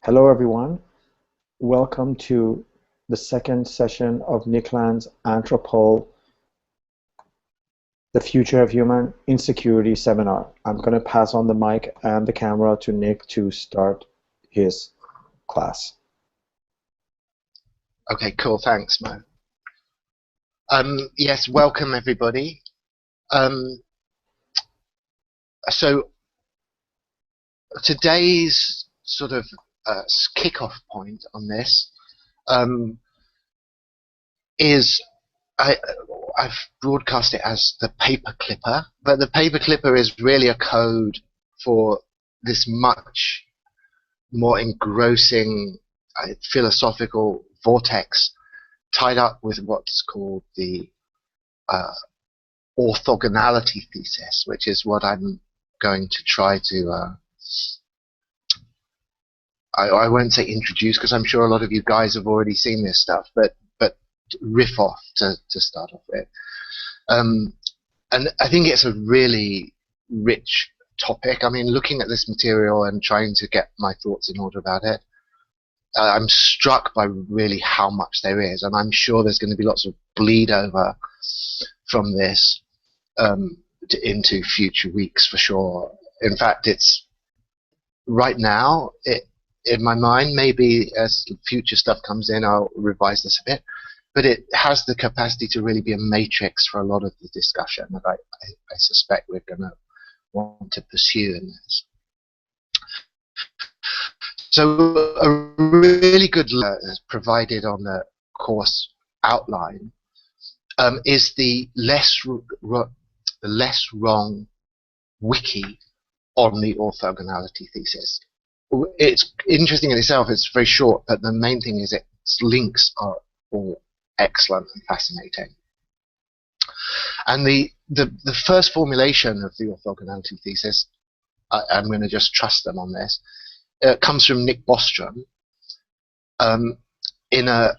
Hello, everyone. Welcome to the second session of Nick Land's Anthropol, the Future of Human Insecurity seminar. I'm going to pass on the mic and the camera to Nick to start his class. Okay, cool. Thanks, Mo. Yes, welcome everybody. So today's sort of kickoff point on this is I've broadcast it as the paper clipper, but the paper clipper is really a code for this much more engrossing philosophical vortex tied up with what's called the orthogonality thesis, which is what I'm going to try to I won't say introduce, because I'm sure a lot of you guys have already seen this stuff, but riff off to start off with. And I think it's a really rich topic. I mean, looking at this material and trying to get my thoughts in order about it, I'm struck by really how much there is, and I'm sure there's going to be lots of bleed over from this into future weeks for sure. In fact, it's right now, in my mind, maybe as future stuff comes in, I'll revise this a bit, but it has the capacity to really be a matrix for a lot of the discussion that I suspect we're going to want to pursue in this. So a really good provided on the course outline is the less wrong wiki on the orthogonality thesis. It's interesting in itself. It's very short, but the main thing is its links are all excellent and fascinating. And the first formulation of the orthogonality thesis, I'm going to just trust them on this, comes from Nick Bostrom in a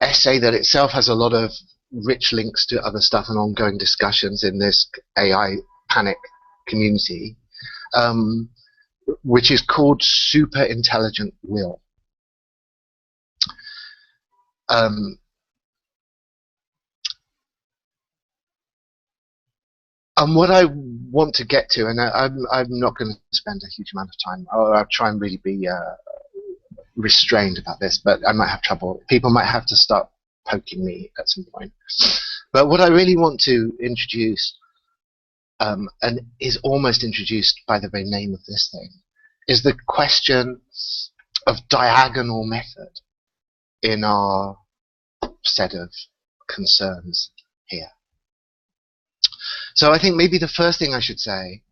essay that itself has a lot of rich links to other stuff and ongoing discussions in this AI panic community, which is called Super Intelligent Will. And what I want to get to, and I'm not going to spend a huge amount of time, I'll try and really be restrained about this, but I might have trouble. People might have to start poking me at some point. But what I really want to introduce, and is almost introduced by the very name of this thing, is the question of diagonal method in our set of concerns here. So I think maybe the first thing I should say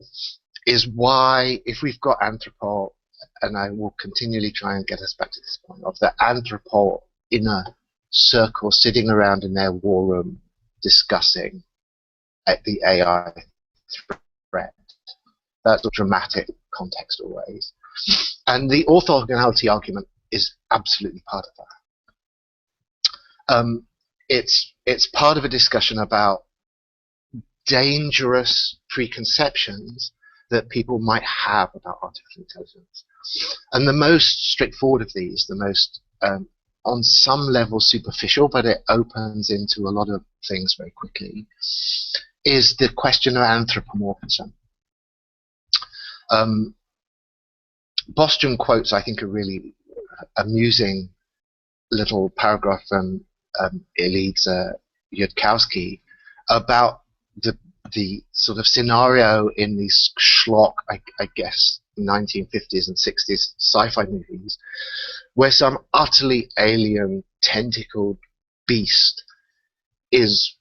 is why, if we've got Anthropol, and I will continually try and get us back to this point of the Anthropol inner circle sitting around in their war room discussing the AI threat. That's a dramatic context always. And the orthogonality argument is absolutely part of that. It's part of a discussion about dangerous preconceptions that people might have about artificial intelligence. And the most straightforward of these, the most on some level superficial, but it opens into a lot of things very quickly, is the question of anthropomorphism. Bostrom quotes, I think, a really amusing little paragraph from Elidze Yudkowsky about the sort of scenario in these schlock, I guess, 1950s and 60s sci-fi movies, where some utterly alien tentacled beast is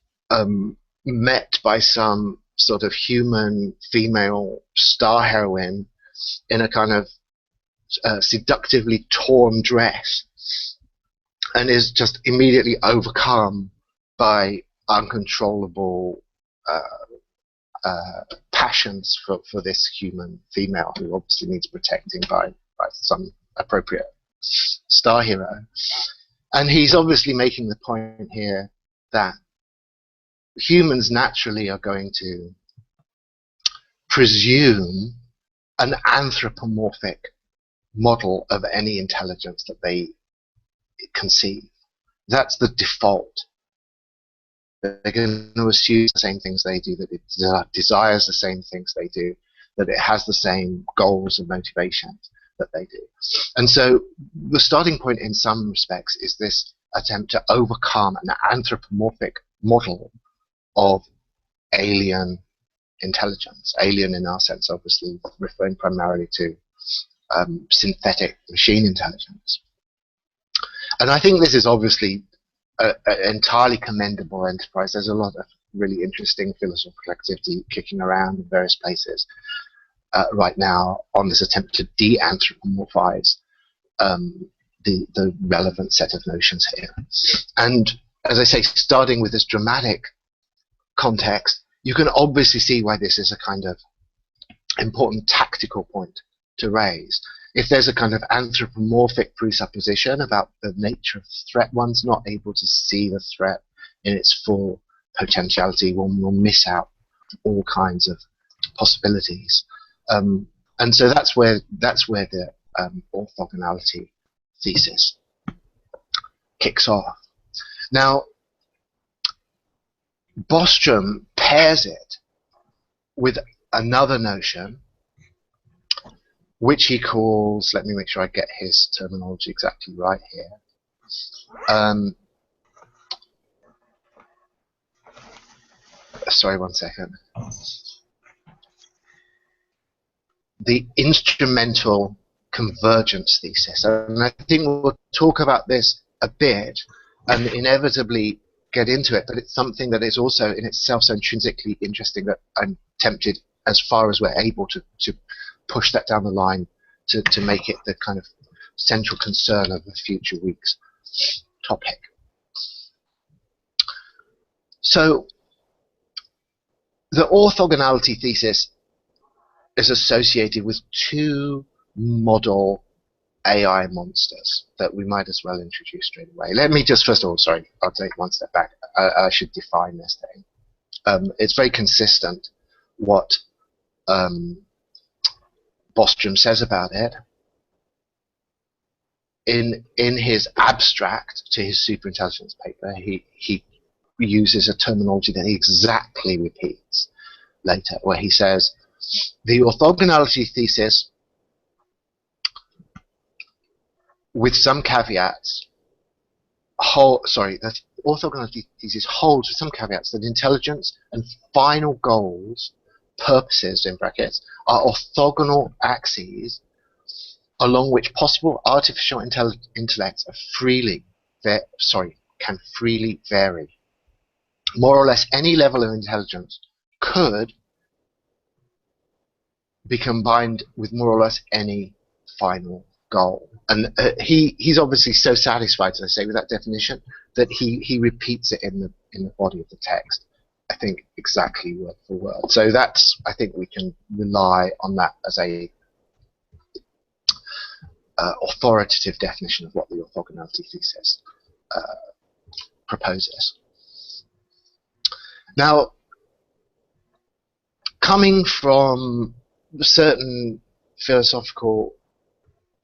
met by some sort of human female star heroine in a kind of seductively torn dress, and is just immediately overcome by uncontrollable passions for this human female who obviously needs protecting by some appropriate star hero. And he's obviously making the point here that humans naturally are going to presume an anthropomorphic model of any intelligence that they conceive. That's the default. They're going to assume the same things they do, that it desires the same things they do, that it has the same goals and motivations that they do. And so the starting point in some respects is this attempt to overcome an anthropomorphic model of alien intelligence. Alien in our sense, obviously, referring primarily to synthetic machine intelligence. And I think this is obviously an entirely commendable enterprise. There's a lot of really interesting philosophical activity kicking around in various places right now on this attempt to de-anthropomorphize the relevant set of notions here. And as I say, starting with this dramatic context, you can obviously see why this is a kind of important tactical point to raise. If there's a kind of anthropomorphic presupposition about the nature of the threat, one's not able to see the threat in its full potentiality. One will miss out all kinds of possibilities. And so that's where the orthogonality thesis kicks off. Now, Bostrom pairs it with another notion, which he calls, let me make sure I get his terminology exactly right here. Sorry, one second. The instrumental convergence thesis. And I think we'll talk about this a bit and inevitably get into it, but it's something that is also in itself so intrinsically interesting that I'm tempted, as far as we're able, to push that down the line to make it the kind of central concern of the future week's topic. So the orthogonality thesis is associated with two model AI monsters that we might as well introduce straight away. Let me just, first of all, sorry, I'll take one step back. I should define this thing. It's very consistent what Bostrom says about it. In his abstract to his superintelligence paper, he uses a terminology that he exactly repeats later, where he says, the orthogonality thesis, with some caveats, the orthogonality thesis holds with some caveats that intelligence and final goals, purposes in brackets, are orthogonal axes along which possible artificial intellects are can freely vary. More or less any level of intelligence could be combined with more or less any final goal. And he's obviously so satisfied, as I say, with that definition that he repeats it in the body of the text, I think exactly word for word. So that's, I think we can rely on that as a authoritative definition of what the orthogonality thesis proposes. Now, coming from certain philosophical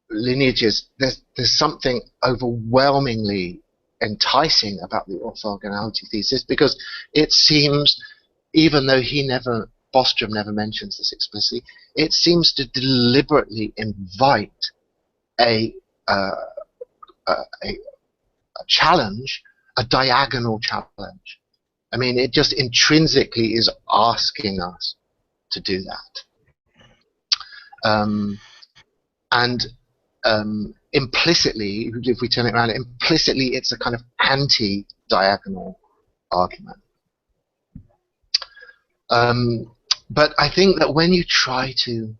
lineages, there's something overwhelmingly enticing about the orthogonality thesis, because it seems, even though Bostrom never mentions this explicitly, it seems to deliberately invite a challenge, a diagonal challenge. I mean, it just intrinsically is asking us to do that. And implicitly, if we turn it around, implicitly it's a kind of anti-diagonal argument. But I think that when you try to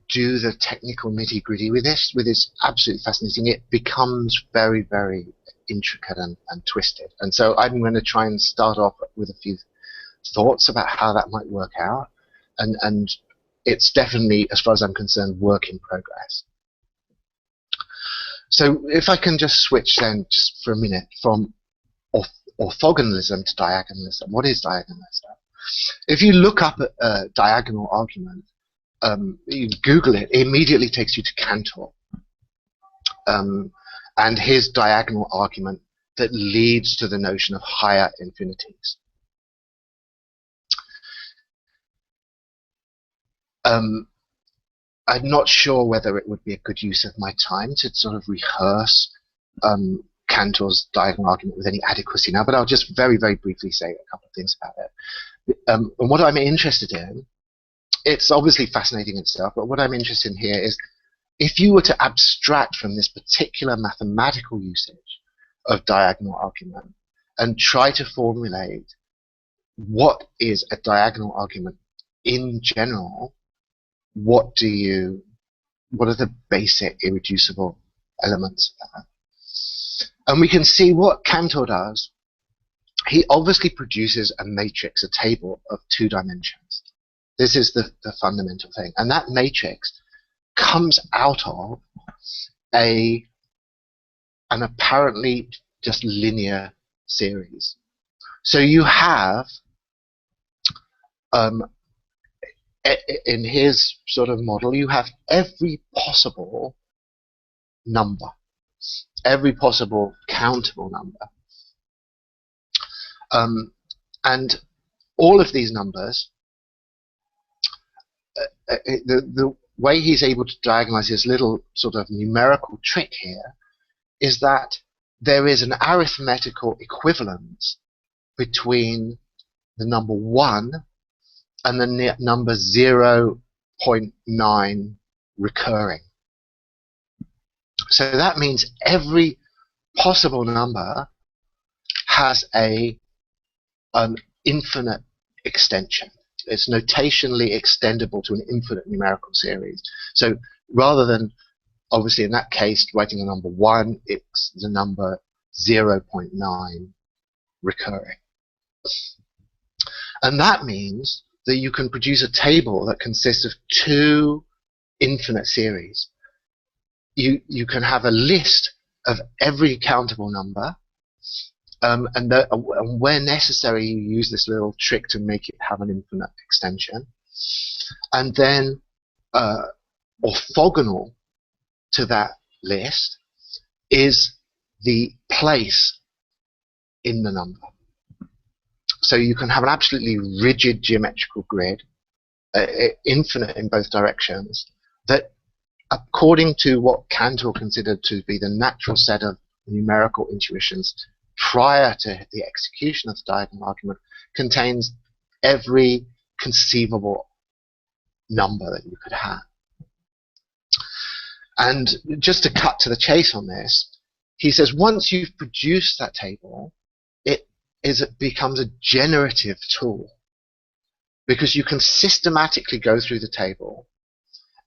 do the technical nitty-gritty with this, it's absolutely fascinating. It becomes very, very intricate and twisted. And so I'm going to try and start off with a few thoughts about how that might work out. And it's definitely, as far as I'm concerned, work in progress. So if I can just switch then, just for a minute, from orthogonalism to diagonalism. What is diagonalism? If you look up a diagonal argument, You Google it, it immediately takes you to Cantor and his diagonal argument that leads to the notion of higher infinities. I'm not sure whether it would be a good use of my time to sort of rehearse Cantor's diagonal argument with any adequacy now, but I'll just very, very briefly say a couple of things about it. And what I'm interested in, it's obviously fascinating itself, but what I'm interested in here is if you were to abstract from this particular mathematical usage of diagonal argument and try to formulate what is a diagonal argument in general, what are the basic irreducible elements of that? And we can see what Cantor does. He obviously produces a matrix, a table of 2 dimensions. This is the fundamental thing. And that matrix comes out of an apparently just linear series. So you have, in his sort of model, you have every possible number, every possible countable number. And all of these numbers, the way he's able to diagonalize his little sort of numerical trick here is that there is an arithmetical equivalence between the number 1 and the number 0.9 recurring. So that means every possible number has an infinite extension. It's notationally extendable to an infinite numerical series. So rather than, obviously in that case, writing the number 1, it's the number 0.9 recurring. And that means that you can produce a table that consists of 2 infinite series. You can have a list of every countable number, and where necessary, you use this little trick to make it have an infinite extension. And then orthogonal to that list is the place in the number. So you can have an absolutely rigid geometrical grid, infinite in both directions, that according to what Cantor considered to be the natural set of numerical intuitions prior to the execution of the diagonal argument, contains every conceivable number that you could have. And just to cut to the chase on this, he says once you've produced that table, it becomes a generative tool, because you can systematically go through the table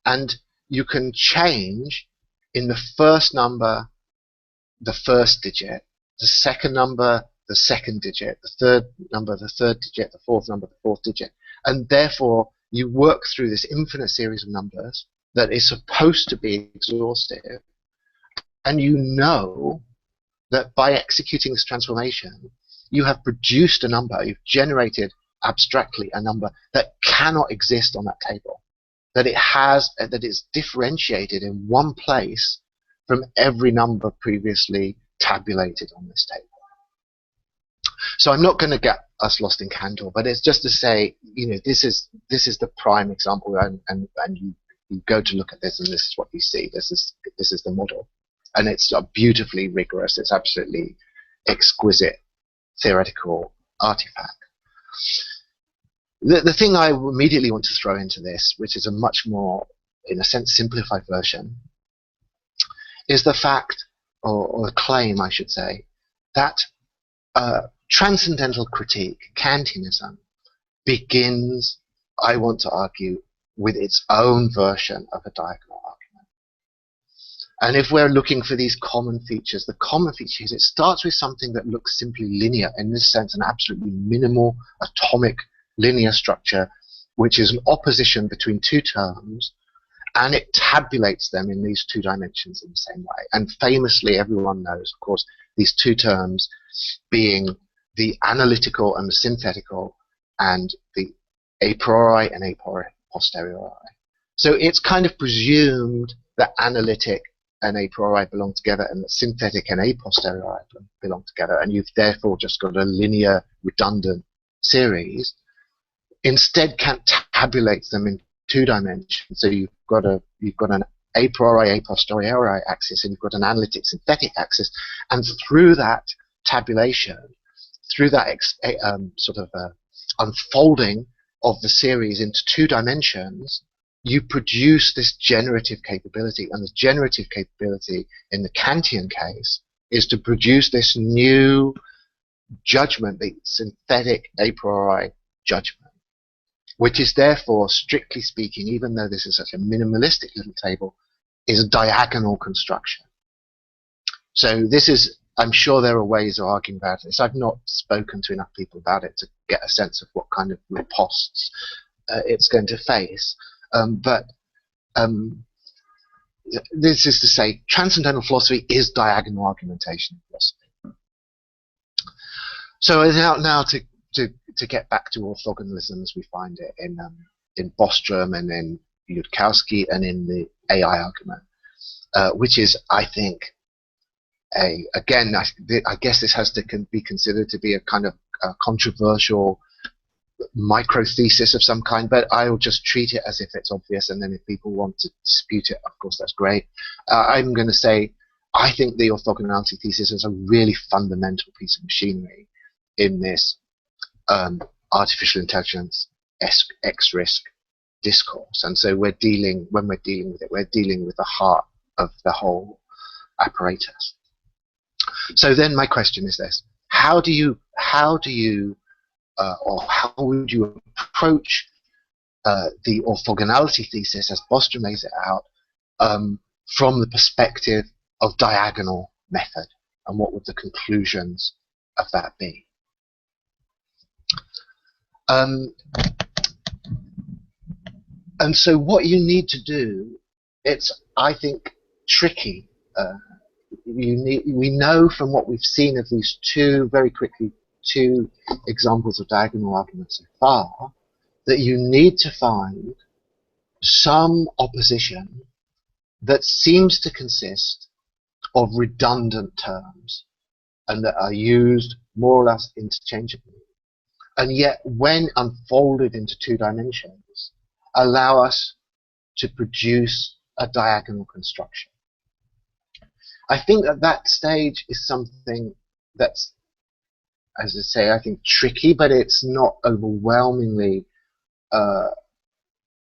and you can change in the first number the first digit, the second number the second digit, the third number the third digit, the fourth number the fourth digit. And therefore you work through this infinite series of numbers that is supposed to be exhaustive, and you know that by executing this transformation you have produced a number, you've generated abstractly a number that cannot exist on that table, that it's differentiated in one place from every number previously tabulated on this table. So I'm not going to get us lost in Cantor, but it's just to say, this is the prime example, and you go to look at this, and this is what you see. This is the model, and it's beautifully rigorous. It's absolutely exquisite theoretical artifact. The thing I immediately want to throw into this, which is a much more, in a sense, simplified version, is the fact, or the claim, I should say, that transcendental critique, Kantianism, begins, I want to argue, with its own version of a diagonal argument. And if we're looking for these common features, the common feature is it starts with something that looks simply linear, in this sense an absolutely minimal atomic linear structure, which is an opposition between 2 terms, and it tabulates them in these 2 dimensions in the same way. And famously, everyone knows, of course, these 2 terms being the analytical and the synthetical, and the a priori and a posteriori. So it's kind of presumed that analytic and a priori belong together, and that synthetic and a posteriori belong together, and you've therefore just got a linear redundant series. Instead, Kant tabulates them in 2 dimensions. So you've got an a priori, a posteriori axis, and you've got an analytic synthetic axis, and through that tabulation, through that unfolding of the series into 2 dimensions, you produce this generative capability. And the generative capability in the Kantian case is to produce this new judgment, the synthetic a priori judgment, which is therefore, strictly speaking, even though this is such a minimalistic little table, is a diagonal construction. So this is, I'm sure there are ways of arguing about this. I've not spoken to enough people about it to get a sense of what kind of ripostes it's going to face. This is to say, transcendental philosophy is diagonal argumentation philosophy. So now to get back to orthogonalism as we find it in Bostrom and in Yudkowsky and in the AI argument, which is, I think, I guess this has to be considered to be a kind of a controversial micro thesis of some kind, but I'll just treat it as if it's obvious, and then if people want to dispute it, of course, that's great. I'm going to say I think the orthogonality thesis is a really fundamental piece of machinery in this artificial intelligence X-risk discourse, and so when we're dealing with it, we're dealing with the heart of the whole apparatus. So then my question is this: how would you approach the orthogonality thesis as Bostrom lays it out from the perspective of diagonal method, and what would the conclusions of that be? And so what you need to do, it's, I think, tricky. We know from what we've seen of these two examples of diagonal arguments so far, that you need to find some opposition that seems to consist of redundant terms and that are used more or less interchangeably, and yet when unfolded into 2 dimensions allow us to produce a diagonal construction. I think that stage is something that's, as I say, I think tricky, but it's not overwhelmingly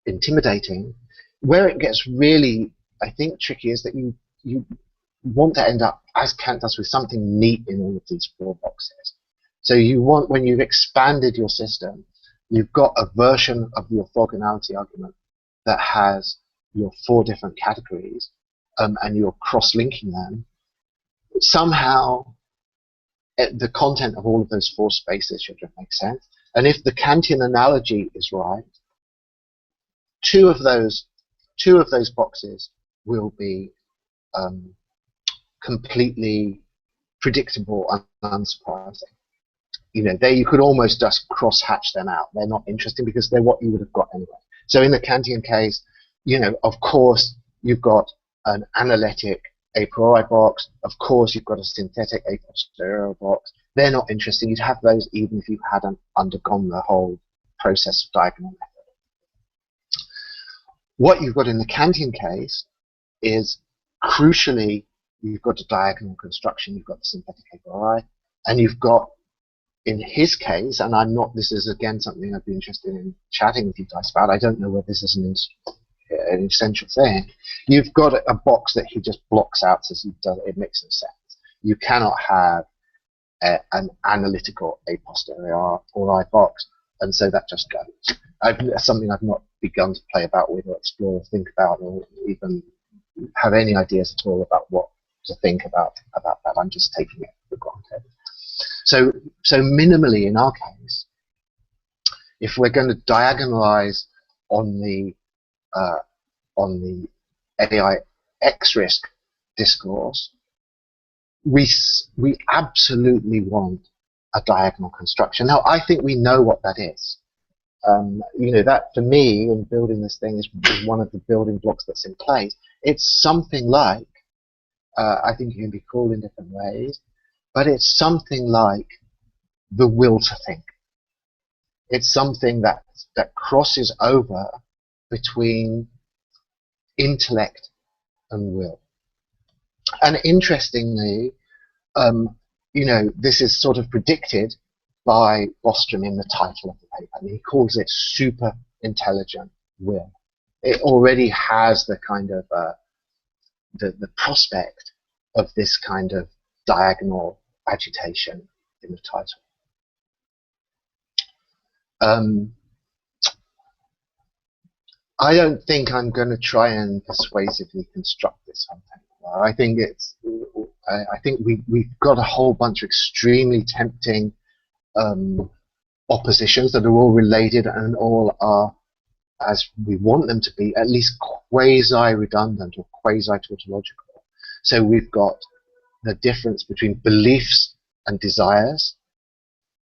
intimidating. Where it gets really, I think, tricky is that you want to end up, as Kant does, with something neat in all of these 4 boxes. So you want, when you've expanded your system, you've got a version of the orthogonality argument that has your 4 different categories, and you're cross-linking them. Somehow, the content of all of those 4 spaces should make sense. And if the Kantian analogy is right, two of those boxes will be completely predictable and unsurprising. You know, you could almost just cross-hatch them out. They're not interesting because they're what you would have got anyway. So in the Kantian case, you know, of course, you've got an analytic a priori box. Of course, you've got a synthetic a posteriori box. They're not interesting. You'd have those even if you hadn't undergone the whole process of diagonal method. What you've got in the Kantian case is, crucially, you've got a diagonal construction. You've got the synthetic a priori, and you've got, in his case, and I'm not, this is again something I'd be interested in chatting with you guys about. I don't know whether this is an essential thing. You've got a box that he just blocks out, says it makes no sense. You cannot have an analytical a posteriori box, and so that just goes. That's something I've not begun to play about with or explore or think about or even have any ideas at all about what to think about that. I'm just taking it for granted. So minimally in our case, if we're going to diagonalize on the AI X-risk discourse, we absolutely want a diagonal construction. Now, I think we know what that is. You know, that for me, in building this thing, is one of the building blocks that's in place. It's something like, I think it can be called in different ways, but it's something like the will to think. It's something that crosses over between intellect and will. And interestingly, you know, this is sort of predicted by Bostrom in the title of the paper. And he calls it super intelligent will. It already has the kind of the prospect of this kind of diagonal agitation in the title. I don't think I'm going to try and persuasively construct this on paper. I think we've got a whole bunch of extremely tempting oppositions that are all related and all are, as we want them to be, at least quasi-redundant or quasi-tautological. So we've got the difference between beliefs and desires.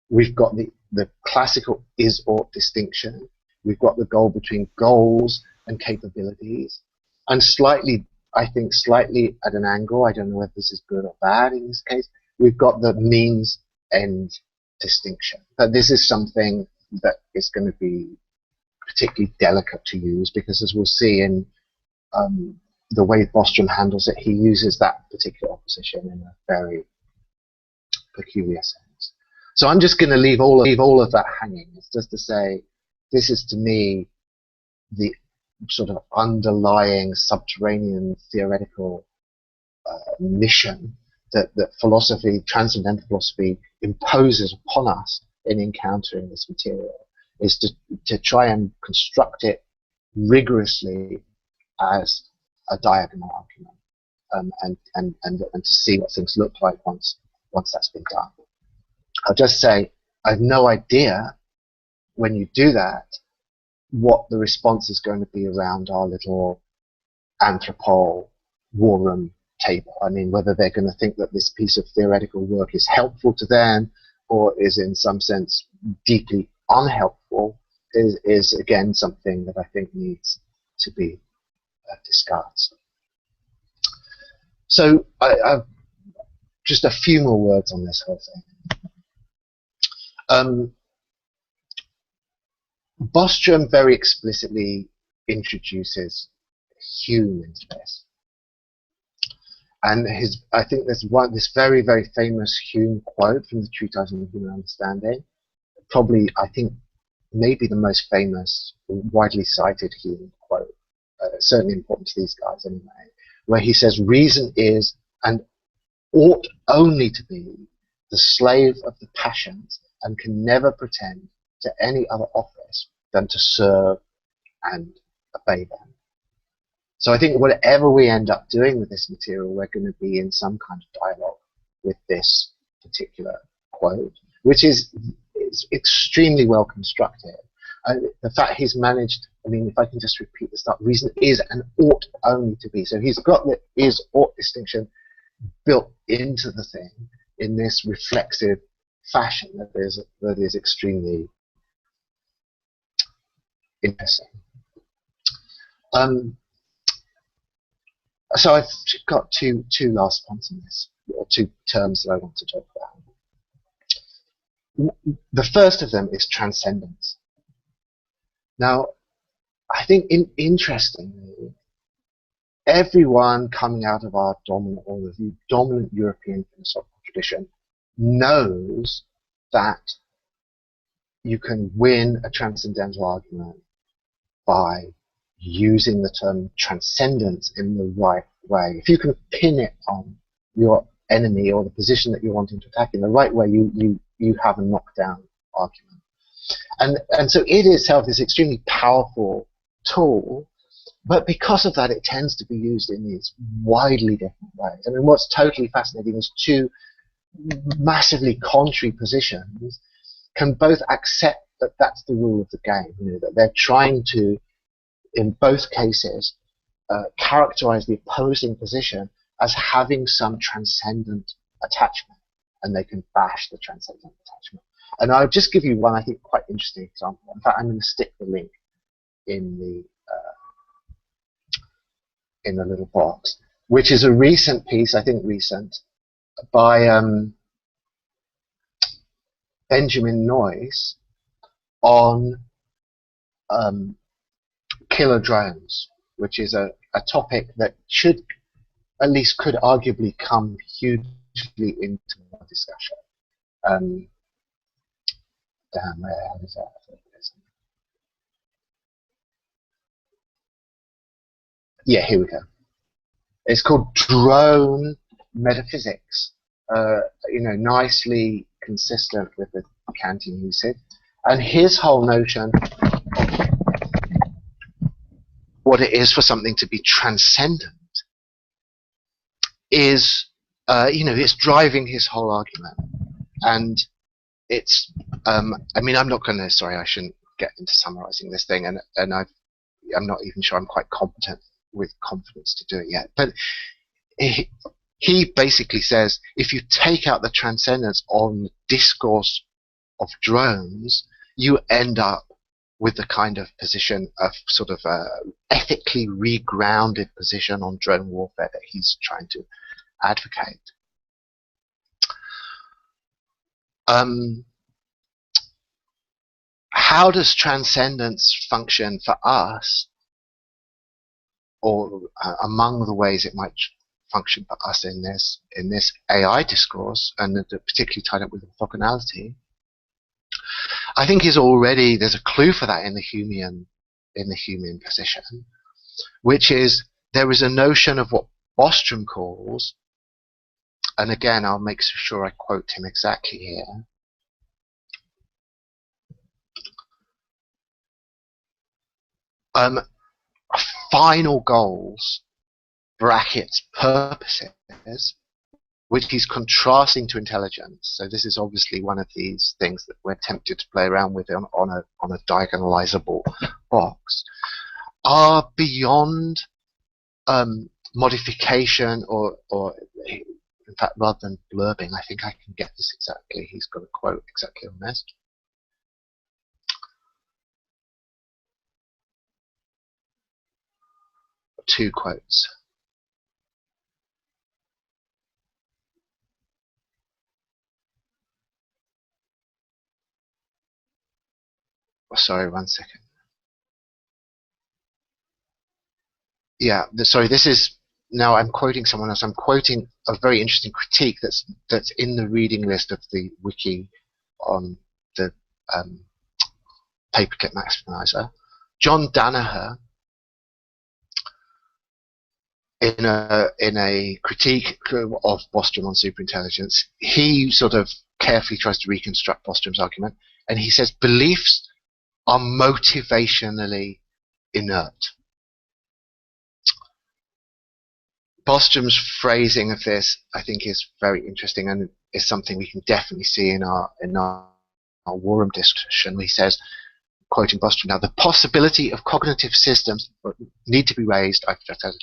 We've got the classical is-ought distinction. We've got the goal between goals and capabilities. And slightly, I think slightly at an angle, I don't know whether this is good or bad in this case, we've got the means-end distinction. But this is something that is going to be particularly delicate to use, because as we'll see in the way Bostrom handles it, he uses that particular opposition in a very peculiar sense. So I'm just going to leave all of that hanging. It's just to say, this is to me the sort of underlying subterranean theoretical mission that philosophy, transcendental philosophy, imposes upon us in encountering this material, is to try and construct it rigorously as a diagonal argument, and to see what things look like once that's been done. I'll just say, I have no idea when you do that what the response is going to be around our little Anthropol war room table. I mean, whether they're going to think that this piece of theoretical work is helpful to them or is in some sense deeply unhelpful is again something that I think needs to be discussed. So I've just a few more words on this whole thing. Bostrom very explicitly introduces Hume into this, and I think there's this very, very famous Hume quote from the Treatise on Human Understanding, probably, I think, maybe the most famous, widely cited Hume quote, certainly important to these guys anyway, where he says, "Reason is and ought only to be the slave of the passions and can never pretend to any other office than to serve and obey them." So I think whatever we end up doing with this material, we're going to be in some kind of dialogue with this particular quote, which is extremely well constructed. The fact he's managed, I mean, if I can just repeat the start, reason is and ought only to be. So he's got the is-ought distinction built into the thing in this reflexive fashion that is extremely interesting. So I've got two last points on this, or two terms that I want to talk about. The first of them is transcendence. Now, I think interestingly, everyone coming out of our dominant, or the dominant European philosophical tradition knows that you can win a transcendental argument by using the term transcendence in the right way. If you can pin it on your enemy or the position that you're wanting to attack in the right way, you have a knockdown argument. And so it itself is an extremely powerful tool, but because of that, it tends to be used in these widely different ways. I mean, what's totally fascinating is two massively contrary positions can both accept that that's the rule of the game, you know, that they're trying to, in both cases, characterize the opposing position as having some transcendent attachment, and they can bash the transcendent attachment. And I'll just give you one, I think, quite interesting example. In fact, I'm going to stick the link in the little box, which is a recent piece, I think recent, by Benjamin Noyes on killer drones, which is a topic that should, at least could arguably come hugely into our discussion. Damn, where is that? Yeah, here we go. It's called Drone Metaphysics. Nicely consistent with the Kantian usage. And his whole notion of what it is for something to be transcendent is, it's driving his whole argument. And it's, I'm not going to, sorry, I shouldn't get into summarizing this thing, and I'm not even sure I'm quite competent with confidence to do it yet. But he basically says, if you take out the transcendence on the discourse of drones, you end up with the kind of position of sort of ethically regrounded position on drone warfare that he's trying to advocate. How does transcendence function for us, or among the ways it might function for us in this AI discourse, and particularly tied up with orthogonality? I think there's a clue for that in the Humean position, which is there is a notion of what Bostrom calls, and again I'll make sure I quote him exactly here, final goals brackets purposes, which he's contrasting to intelligence. So this is obviously one of these things that we're tempted to play around with on a diagonalizable box, are beyond modification or in fact, rather than blurbing, I think I can get this exactly. He's got a quote exactly on this. Two quotes. Oh, sorry, 1 second. Yeah, sorry, this is, now I'm quoting someone else. I'm quoting a very interesting critique that's in the reading list of the wiki on the paperclip maximizer. John Danaher, in a critique of Bostrom on superintelligence, he sort of carefully tries to reconstruct Bostrom's argument, and he says beliefs are motivationally inert. Bostrom's phrasing of this, I think, is very interesting, and is something we can definitely see in our Warham discussion. He says, quoting Bostrom now, the possibility of cognitive systems need to be raised, I've just added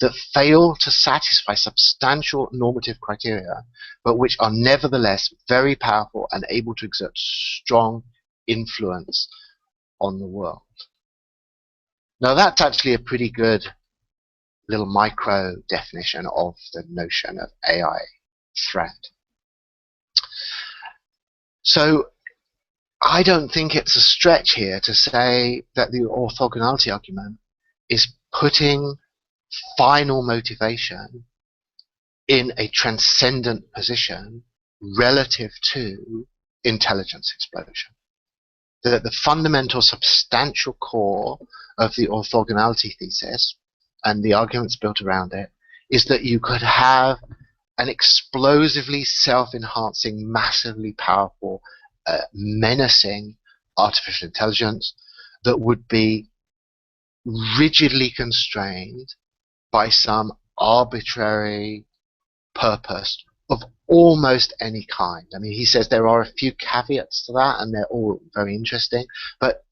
that fail to satisfy substantial normative criteria, but which are nevertheless very powerful and able to exert strong influence on the world. Now that's actually a pretty good little micro definition of the notion of AI threat. So I don't think it's a stretch here to say that the orthogonality argument is putting final motivation in a transcendent position relative to intelligence explosion. The fundamental substantial core of the orthogonality thesis and the arguments built around it is that you could have an explosively self-enhancing, massively powerful, menacing artificial intelligence that would be rigidly constrained by some arbitrary purpose of almost any kind. I mean, he says there are a few caveats to that, and they're all very interesting, but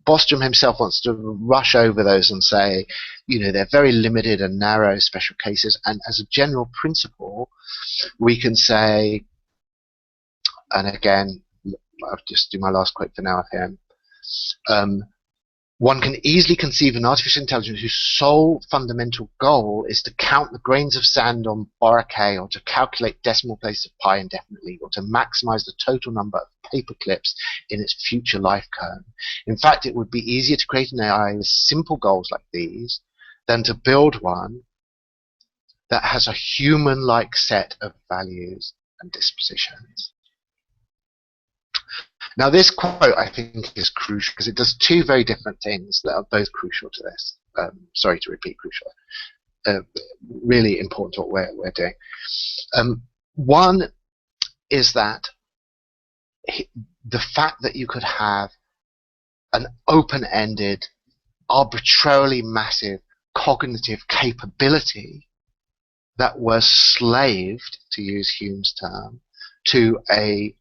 Bostrom himself wants to rush over those and say, they're very limited and narrow special cases, and as a general principle, we can say And again, I'll just do my last quote for now of him. Um, One can easily conceive an artificial intelligence whose sole fundamental goal is to count the grains of sand on Boracay, or to calculate decimal places of pi indefinitely, or to maximize the total number of paper clips in its future life cone. In fact, it would be easier to create an AI with simple goals like these than to build one that has a human-like set of values and dispositions. Now, this quote, I think, is crucial because it does two very different things that are both crucial to this. Sorry to repeat crucial. Really important to what we're doing. One is that the fact that you could have an open-ended, arbitrarily massive cognitive capability that was slaved, to use Hume's term, to a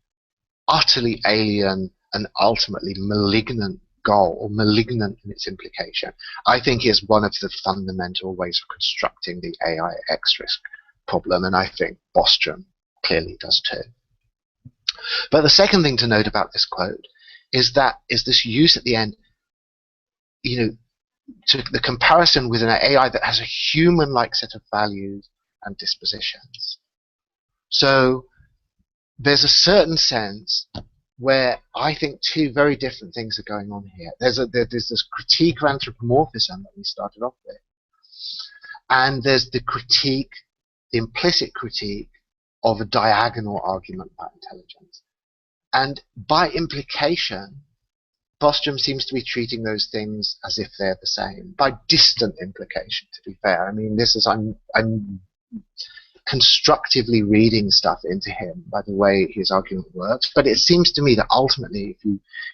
utterly alien and ultimately malignant goal, or malignant in its implication, I think is one of the fundamental ways of constructing the AI X-risk problem, and I think Bostrom clearly does too. But the second thing to note about this quote is this use at the end, to the comparison with an AI that has a human-like set of values and dispositions. So there's a certain sense where I think two very different things are going on here. There's this critique of anthropomorphism that we started off with, and there's the implicit critique of a diagonal argument about intelligence. And by implication, Bostrom seems to be treating those things as if they're the same. By distant implication, to be fair. I mean, I'm constructively reading stuff into him by the way his argument works, but it seems to me that ultimately,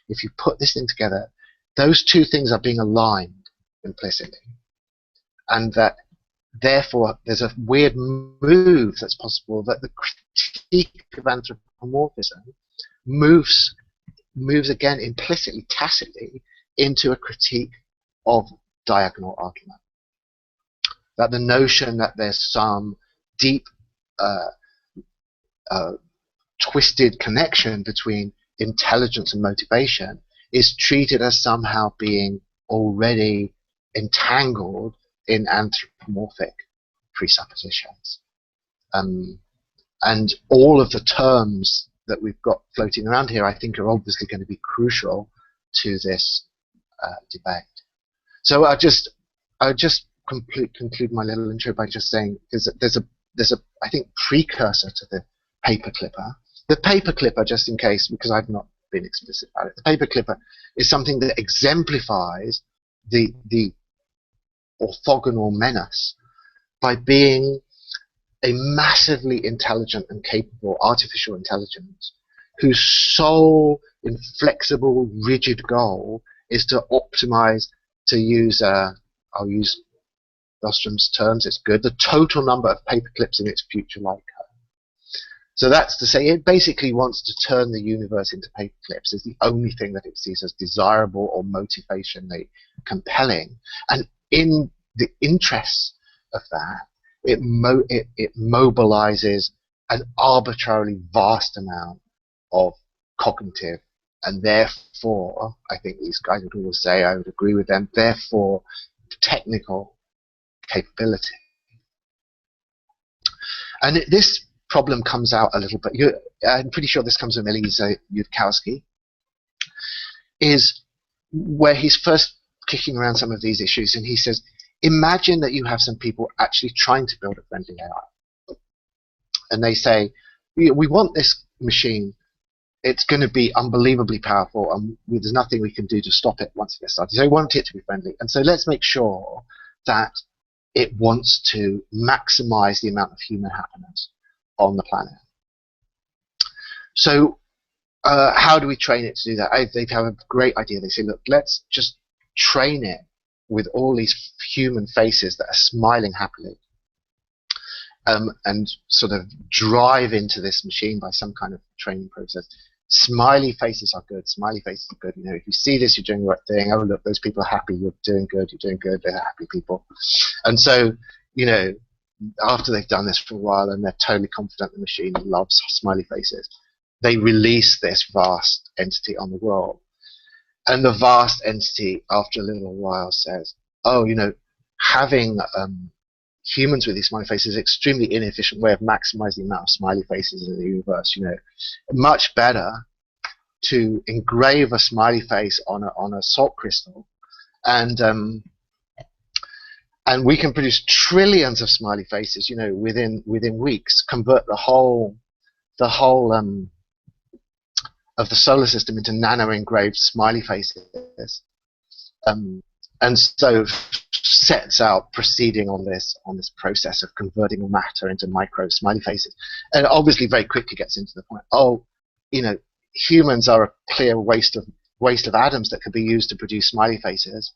if you put this thing together, those two things are being aligned implicitly, and that therefore there's a weird move that's possible, that the critique of anthropomorphism moves again implicitly, tacitly, into a critique of diagonal argument. That the notion that there's some deep twisted connection between intelligence and motivation is treated as somehow being already entangled in anthropomorphic presuppositions. And all of the terms that we've got floating around here, I think, are obviously going to be crucial to this debate. So I'll just conclude my little intro by just saying there's a I think precursor to the paper clipper. The paper clipper, just in case, because I've not been explicit about it, the paper clipper is something that exemplifies the orthogonal menace by being a massively intelligent and capable artificial intelligence whose sole inflexible, rigid goal is to optimize, to use, I'll use Bostrom's terms, it's good, the total number of paper clips in its future life cone. So that's to say, it basically wants to turn the universe into paper clips. Is the only thing that it sees as desirable or motivationally compelling. And in the interests of that, it mobilizes an arbitrarily vast amount of cognitive, and therefore, I think these guys would always say, I would agree with them, therefore technical capability. And this problem comes out a little bit, I'm pretty sure this comes from Eliezer Yudkowsky, is where he's first kicking around some of these issues, and he says, imagine that you have some people actually trying to build a friendly AI. And they say, we want this machine, it's going to be unbelievably powerful, and there's nothing we can do to stop it once it gets started. So we want it to be friendly. And so let's make sure that it wants to maximize the amount of human happiness on the planet. So how do we train it to do that? They have a great idea. They say, look, let's just train it with all these human faces that are smiling happily, and sort of drive into this machine by some kind of training process. Smiley faces are good. Smiley faces are good. If you see this, you're doing the right thing. Oh, look, those people are happy. You're doing good. You're doing good. They're happy people. And so, after they've done this for a while and they're totally confident the machine loves smiley faces, they release this vast entity on the world. And the vast entity, after a little while, says, oh, having humans with these smiley faces is an extremely inefficient way of maximizing the amount of smiley faces in the universe. Much better to engrave a smiley face on a salt crystal, and we can produce trillions of smiley faces, within weeks, convert the whole of the solar system into nano-engraved smiley faces, and so sets out proceeding on this process of converting matter into micro smiley faces, and obviously very quickly gets into the point. Humans are a clear waste of atoms that could be used to produce smiley faces.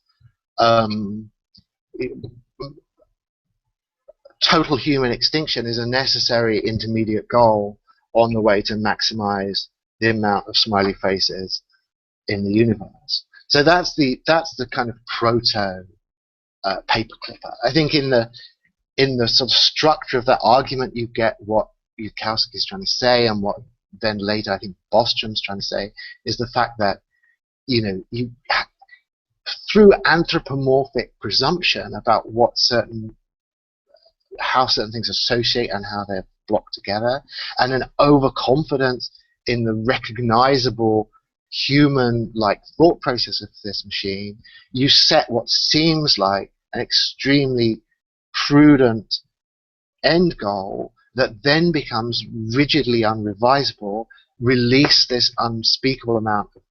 Total human extinction is a necessary intermediate goal on the way to maximize the amount of smiley faces in the universe. So that's the kind of proto paperclipper. I think in the sort of structure of that argument, you get what Yudkowsky is trying to say, and what then later I think Bostrom's trying to say is the fact that you through anthropomorphic presumption about how certain things associate and how they're blocked together, and an overconfidence in the recognizable human-like thought process of this machine, you set what seems like an extremely prudent end goal that then becomes rigidly unrevisable, release this unspeakable amount of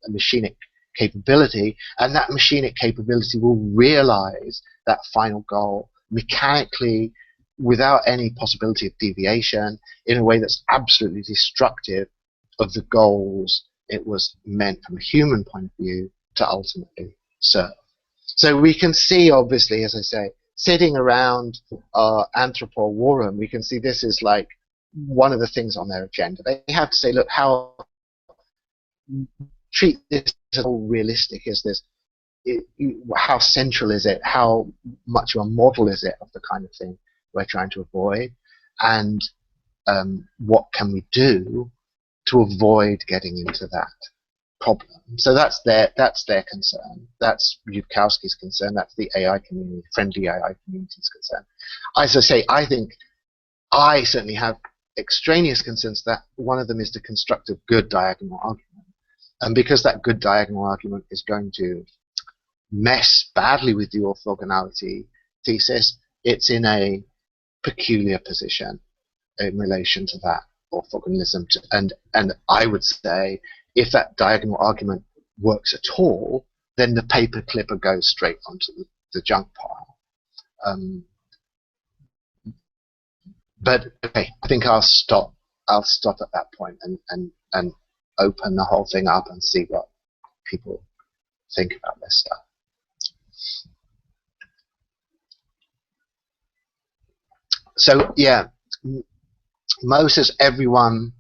machinic capability, and that machinic capability will realize that final goal mechanically, without any possibility of deviation, in a way that's absolutely destructive of the goals it was meant from a human point of view to ultimately serve. So we can see, obviously, as I say, sitting around Anthropol war room, we can see this is like one of the things on their agenda. They have to say, look, how treat this as realistic is this? How central is it? How much of a model is it of the kind of thing we're trying to avoid? And what can we do to avoid getting into that problem? So that's their concern. That's Yudkowsky's concern. That's the AI community, friendly AI community's concern. As I say, I think I certainly have extraneous concerns. That one of them is to construct a good diagonal argument, and because that good diagonal argument is going to mess badly with the orthogonality thesis, it's in a peculiar position in relation to that orthogonalism. And I would say, if that diagonal argument works at all, then the paperclipper goes straight onto the junk pile. But okay, I think I'll stop at that point and open the whole thing up and see what people think about this stuff. So yeah, Mo says everyone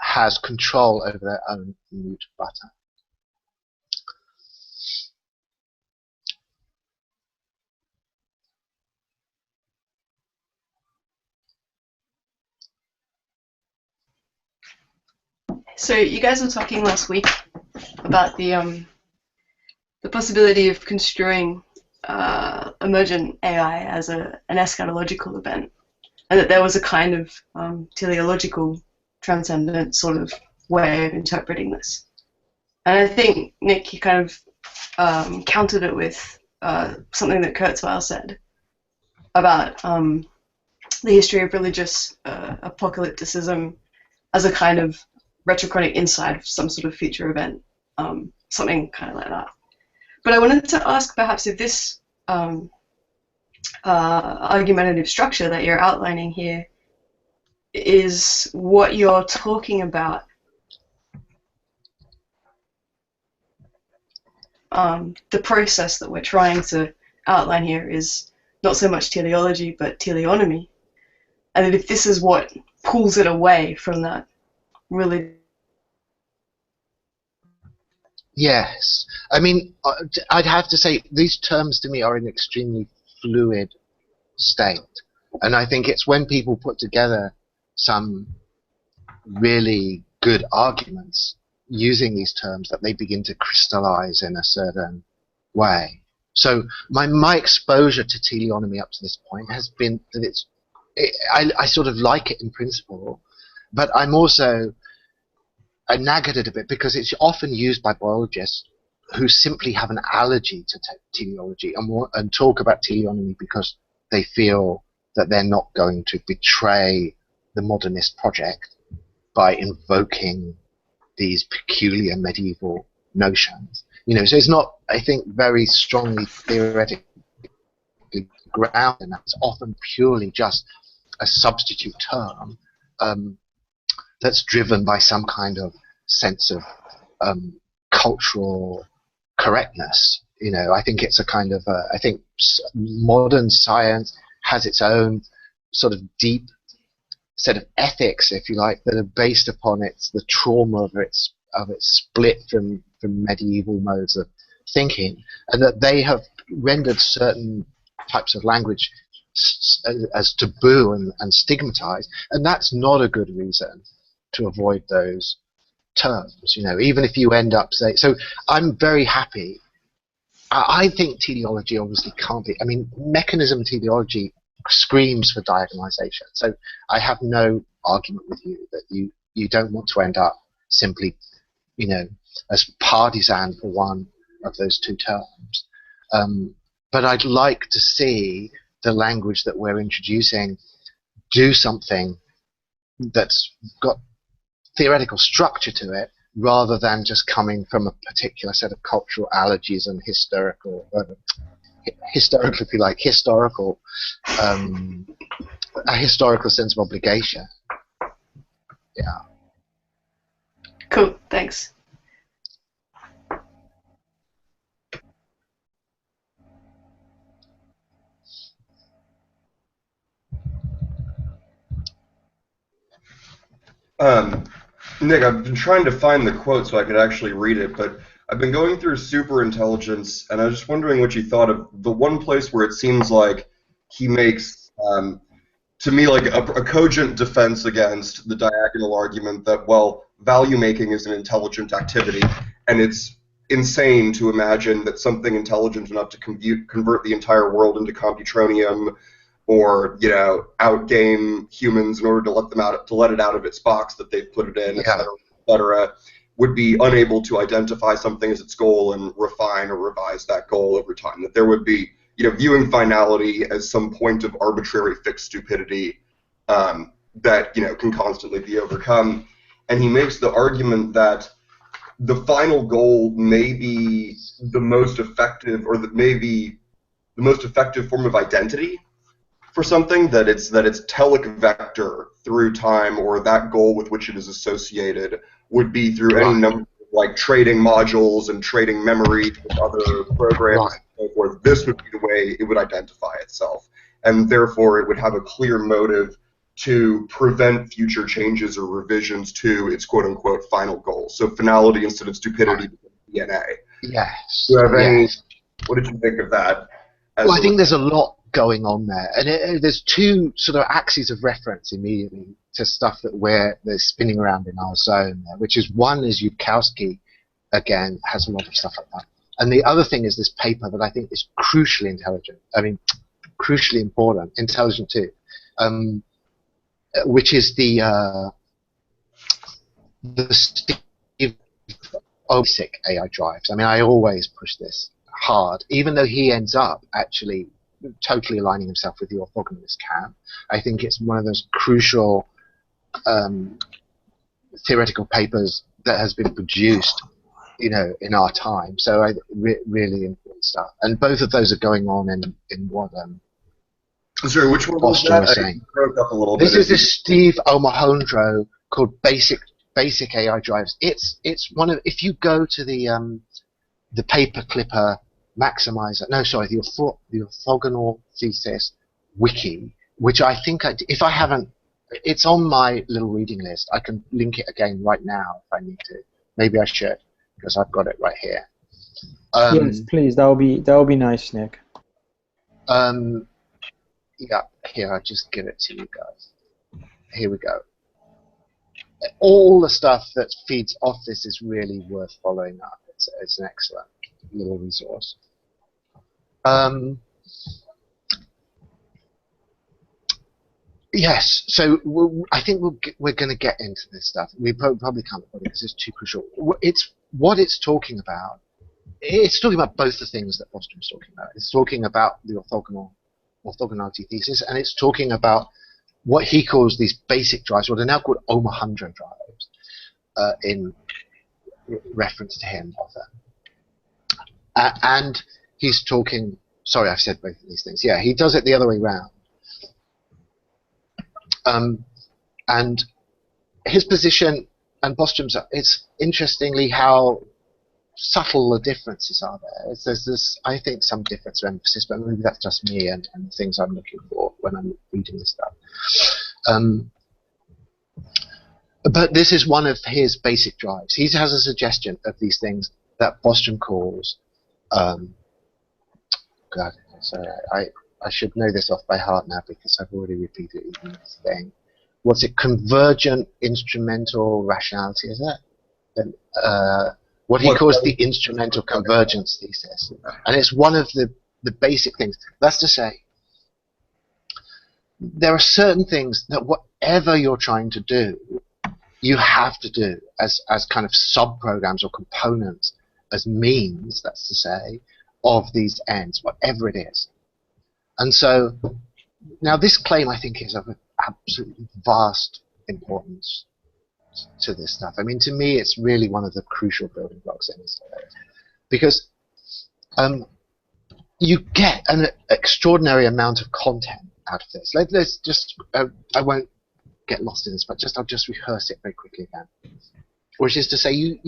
has control over their own mute button. So you guys were talking last week about the possibility of construing emergent AI as an eschatological event, and that there was a kind of teleological, transcendent sort of way of interpreting this. And I think, Nick, you kind of countered it with something that Kurzweil said about the history of religious apocalypticism as a kind of retrochronic insight of some sort of future event, something kind of like that. But I wanted to ask perhaps if this argumentative structure that you're outlining here is what you're talking about. The process that we're trying to outline here is not so much teleology, but teleonomy. And that if this is what pulls it away from that really... Yes. I mean, I'd have to say these terms to me are in extremely fluid state. And I think it's when people put together some really good arguments using these terms that they begin to crystallize in a certain way. So my exposure to teleonomy up to this point has been that I sort of like it in principle, but I nag at it a bit because it's often used by biologists who simply have an allergy to teleology and talk about teleonomy because they feel that they're not going to betray the modernist project by invoking these peculiar medieval notions. So it's not, I think, very strongly theoretically grounded, and it's often purely just a substitute term that's driven by some kind of sense of cultural correctness. I think it's a kind of I think modern science has its own sort of deep set of ethics, if you like, that are based upon the trauma of its split from medieval modes of thinking, and that they have rendered certain types of language as taboo and stigmatized, and that's not a good reason to avoid those terms. Even if you end up saying, so I'm very happy. I think teleology obviously can't be. I mean, mechanism teleology screams for diagonalization. So I have no argument with you that you don't want to end up simply, as partisan for one of those two terms. But I'd like to see the language that we're introducing do something that's got theoretical structure to it, rather than just coming from a particular set of cultural allergies and historical, if you like, a historical sense of obligation. Yeah. Cool, thanks. Nick, I've been trying to find the quote so I could actually read it, but I've been going through superintelligence, and I was just wondering what you thought of the one place where it seems like he makes, to me, like a cogent defense against the diagonal argument that, well, value making is an intelligent activity, and it's insane to imagine that something intelligent enough to convert the entire world into computronium, or outgame humans in order to let it out of its box that they've put it in, et cetera, would be unable to identify something as its goal and refine or revise that goal over time. That there would be, viewing finality as some point of arbitrary fixed stupidity that can constantly be overcome. And he makes the argument that the final goal may be the most effective, or that may be the most effective form of identity for something, that it's telic vector through time, or that goal with which it is associated would be through any number of, like, trading modules and trading memory with other programs and so forth. This would be the way it would identify itself, and therefore it would have a clear motive to prevent future changes or revisions to its quote-unquote final goal. So finality instead of stupidity, DNA. Yes. Do you have any? What did you think of that? Well, I think there's a lot going on there, and there's two sort of axes of reference immediately to stuff that's spinning around in our zone there, which is, one is Yudkowsky, again, has a lot of stuff like that, and the other thing is this paper that I think is crucially intelligent. I mean, crucially important, intelligent too, which is the Steve basic AI drives. I mean, I always push this hard, even though he ends up actually totally aligning himself with the orthogonalist camp. I think it's one of those crucial theoretical papers that has been produced, in our time. So really important stuff. And both of those are going on in what sorry, which one was Austria that? was saying. Broke up a little This bit. is the Steve Omohundro called Basic AI Drives. It's one of, if you go to the paper clipper maximizer, no, sorry, the orthogonal thesis wiki, which I think if I haven't, it's on my little reading list. I can link it again right now if I need to. Maybe I should, because I've got it right here. Yes, please. That would be nice, Nick. Yeah, here, I'll just give it to you guys. Here we go. all the stuff that feeds off this is really worth following up. It's an excellent little resource. Yes, so I think we're going to get into this stuff. We probably can't because it's too crucial. What it's talking about. It's talking about both the things that Bostrom's talking about. It's talking about the orthogonality thesis, and it's talking about what he calls these basic drives, what are now called Omohundro drives, in reference to him. And he's talking. Sorry, I've said both of these things. Yeah, he does it the other way around. And his position and Bostrom's, it's interestingly how subtle the differences are there. There's this, I think, some difference of emphasis, but maybe that's just me and the things I'm looking for when I'm reading this stuff. But this is one of his basic drives. He has a suggestion of these things that Bostrom calls, God, sorry, I should know this off by heart now because I've already repeated it in this thing. What's it? Convergent instrumental rationality, is it? What he calls the instrumental convergence thesis. And it's one of the basic things. That's to say, there are certain things that whatever you're trying to do, you have to do as kind of sub-programs or components, as means, that's to say, of these ends, whatever it is. And so, now this claim, I think, is of absolutely vast importance to this stuff. I mean, to me, it's really one of the crucial building blocks in this debate. Because you get an extraordinary amount of content out of this. Let's just, I won't get lost in this, but I'll just rehearse it very quickly again. Which is to say,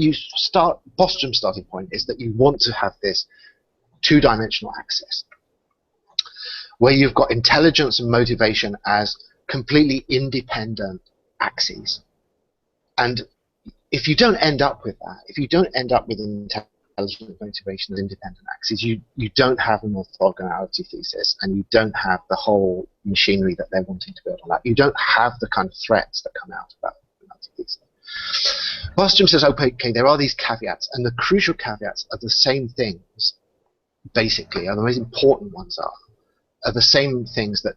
Bostrom's starting point is that you want to have this two-dimensional axis, where you've got intelligence and motivation as completely independent axes. And if you don't end up with that, if you don't end up with intelligence and motivation as independent axes, you don't have an orthogonality thesis, and you don't have the whole machinery that they're wanting to build on that. You don't have the kind of threats that come out of that orthogonality thesis. Bostrom says, okay, there are these caveats, and the crucial caveats are the same things, basically, are the most important ones are the same things that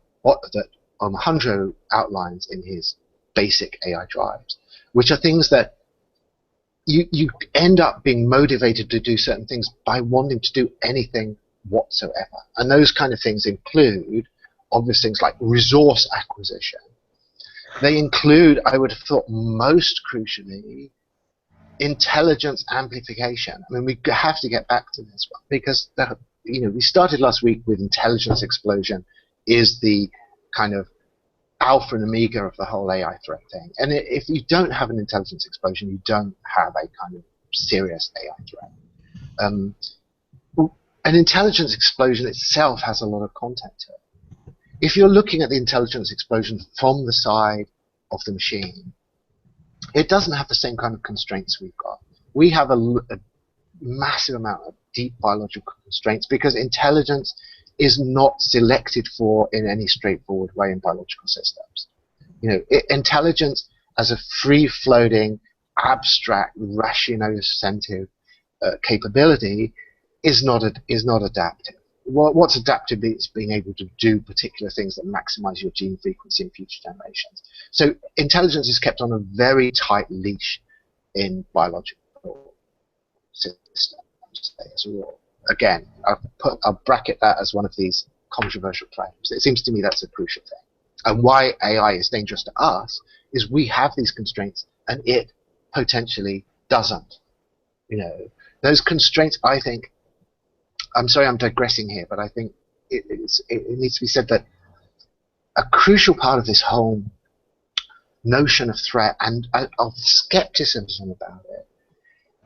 Omohundro outlines in his basic AI drives, which are things that you end up being motivated to do certain things by wanting to do anything whatsoever. And those kind of things include obvious things like resource acquisition. They include, I would have thought, most crucially, intelligence amplification. I mean, we have to get back to this one because we started last week with intelligence explosion is the kind of alpha and omega of the whole AI threat thing. And if you don't have an intelligence explosion, you don't have a kind of serious AI threat. An intelligence explosion itself has a lot of content to it. If you're looking at the intelligence explosion from the side of the machine, it doesn't have the same kind of constraints we've got. We have a massive amount of deep biological constraints because intelligence is not selected for in any straightforward way in biological systems. Intelligence as a free-floating, abstract, ratio-sensitive capability is not adaptive. What's adaptive is being able to do particular things that maximize your gene frequency in future generations. So intelligence is kept on a very tight leash in biological systems as a rule. Again, I'll bracket that as one of these controversial claims. It seems to me that's a crucial thing. And why AI is dangerous to us is we have these constraints and it potentially doesn't. Those constraints, I think, I'm sorry I'm digressing here, but I think it needs to be said that a crucial part of this whole notion of threat and of skepticism about it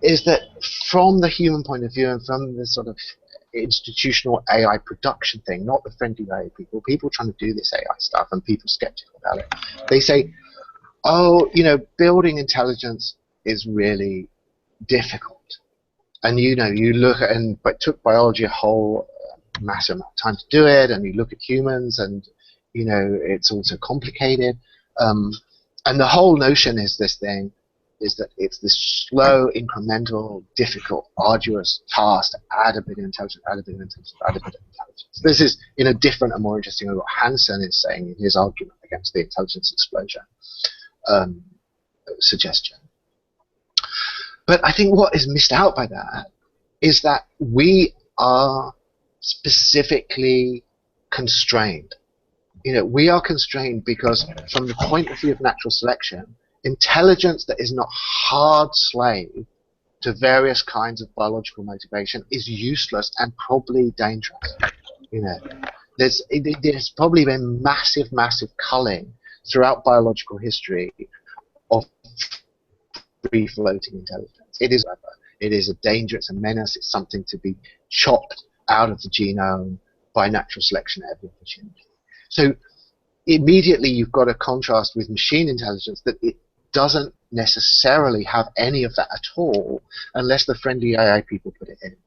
is that from the human point of view and from the sort of institutional AI production thing, not the friendly AI people trying to do this AI stuff and people skeptical about it, they say, building intelligence is really difficult. And you look at, but it took biology a whole massive amount of time to do it, and you look at humans and, it's also complicated. And the whole notion is that it's this slow, incremental, difficult, arduous task to add a bit of intelligence, add a bit of intelligence, add a bit of intelligence. This is in a different and more interesting way what Hansen is saying in his argument against the intelligence explosion suggestion. But I think what is missed out by that is that we are specifically constrained. We are constrained because from the point of view of natural selection, intelligence that is not hard slave to various kinds of biological motivation is useless and probably dangerous. There's probably been massive culling throughout biological history of free-floating intelligence. It is a danger, it's a menace, it's something to be chopped out of the genome by natural selection at every opportunity. So immediately you've got a contrast with machine intelligence that it doesn't necessarily have any of that at all unless the friendly AI people put it in.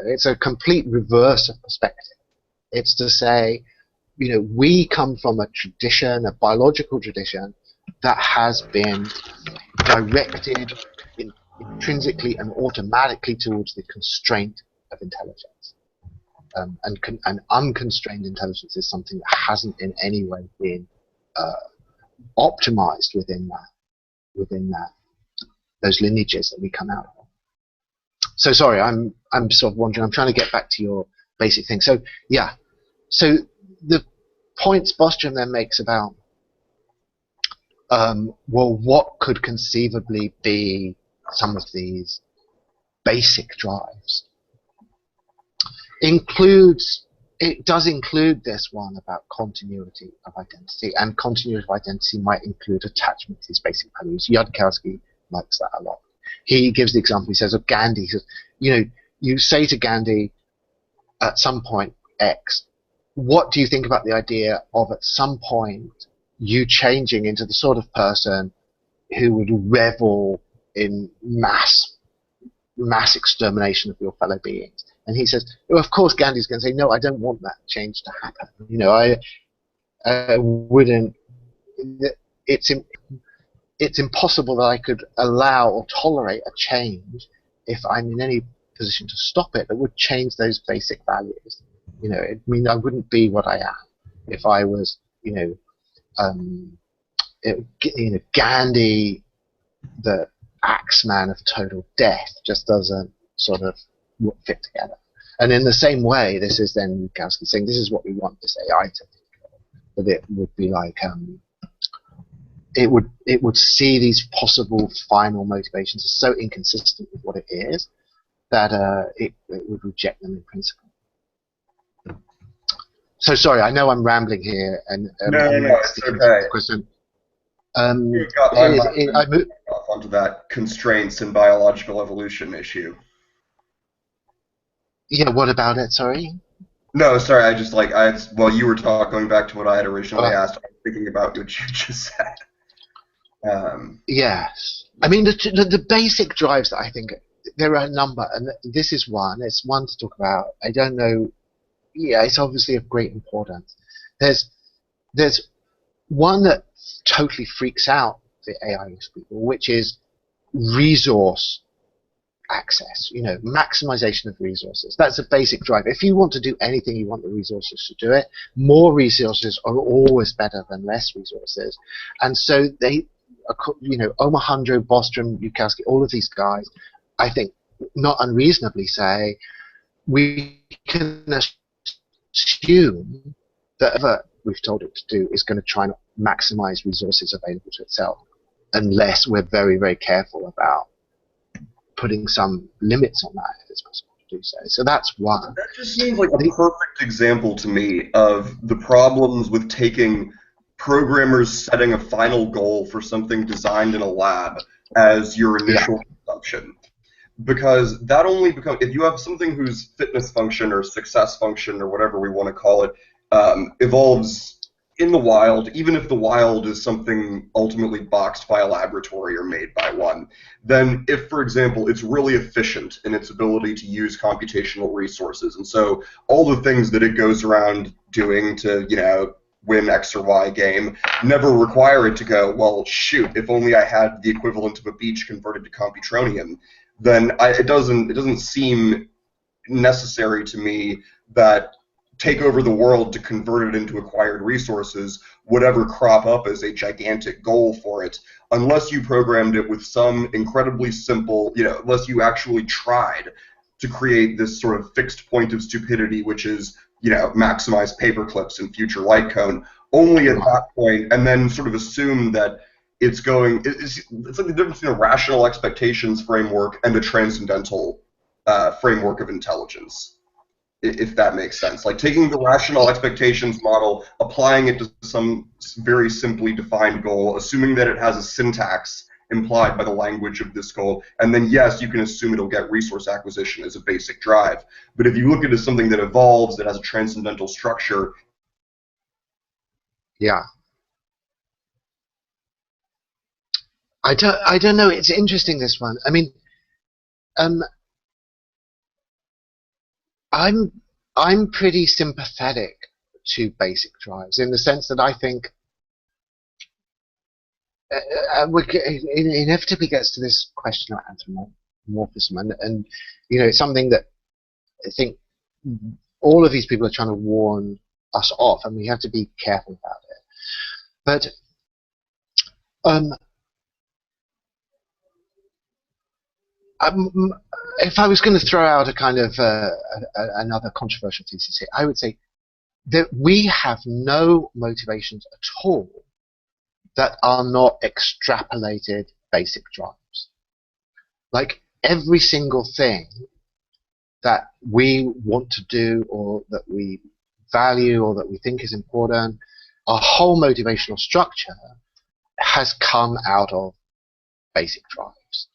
It's a complete reverse of perspective. It's to say, we come from a tradition, a biological tradition, that has been directed intrinsically and automatically towards the constraint of intelligence. And unconstrained intelligence is something that hasn't in any way been optimized within those lineages that we come out of. So sorry, I'm sort of wondering. I'm trying to get back to your basic thing. So yeah, so the points Bostrom then makes about well, what could conceivably be some of these basic drives? It does include this one about continuity of identity, and continuity of identity might include attachment to these basic values. Yudkowsky likes that a lot. He gives the example, he says, of Gandhi. He says, you say to Gandhi at some point X, what do you think about the idea of at some point you changing into the sort of person who would revel in mass extermination of your fellow beings? And he says, well, of course Gandhi's going to say, no, I don't want that change to happen. I wouldn't. It's impossible that I could allow or tolerate a change if I'm in any position to stop it that would change those basic values. I wouldn't be what I am if I was, Gandhi, the axeman of total death, just doesn't sort of fit together. And in the same way, this is then Yudkowsky saying this is what we want this AI to think, that it would be like it would see these possible final motivations as so inconsistent with what it is that it would reject them in principle. So sorry, I know I'm rambling here, and no, it's okay. Question. You got my mind off onto that constraints and biological evolution issue. Yeah, what about it? Sorry. No, sorry. While you were going back to what I had originally asked, I was thinking about what you just said. Yes, I mean the basic drives that I think there are a number, and this is one. It's one to talk about. I don't know. Yeah, it's obviously of great importance. There's one that totally freaks out the AI people, which is resource access, maximization of resources. That's a basic drive. If you want to do anything, you want the resources to do it. More resources are always better than less resources. And so they, Omohundro, Bostrom, Yudkowsky, all of these guys, I think, not unreasonably say, we can assume that whatever we've told it to do is going to try and maximize resources available to itself, unless we're very, very careful about putting some limits on that if it's possible to do so. So that's one. That just seems like a perfect example to me of the problems with taking programmers setting a final goal for something designed in a lab as your initial assumption. Because that only becomes, if you have something whose fitness function or success function or whatever we want to call it evolves in the wild, even if the wild is something ultimately boxed by a laboratory or made by one, then if, for example, it's really efficient in its ability to use computational resources, and so all the things that it goes around doing to, win X or Y game, never require it to go, well, shoot, if only I had the equivalent of a beach converted to Computronium, then it doesn't seem necessary to me that take over the world to convert it into acquired resources would ever crop up as a gigantic goal for it, unless you programmed it with some incredibly simple, unless you actually tried to create this sort of fixed point of stupidity, which is, maximize paper clips and future light cone, only at that point, and then sort of assume that it's like the difference between a rational expectations framework and a transcendental framework of intelligence, if that makes sense. Like taking the rational expectations model, applying it to some very simply defined goal, assuming that it has a syntax implied by the language of this goal, and then yes, you can assume it'll get resource acquisition as a basic drive. But if you look at it as something that evolves, that has a transcendental structure. Yeah. I don't know. It's interesting, this one. I mean, I'm pretty sympathetic to basic drives in the sense that I think it inevitably gets to this question of anthropomorphism, and it's something that I think all of these people are trying to warn us off, and we have to be careful about it. But if I was going to throw out a kind of another controversial thesis here, I would say that we have no motivations at all that are not extrapolated basic drives. Like every single thing that we want to do, or that we value, or that we think is important, our whole motivational structure has come out of basic drives.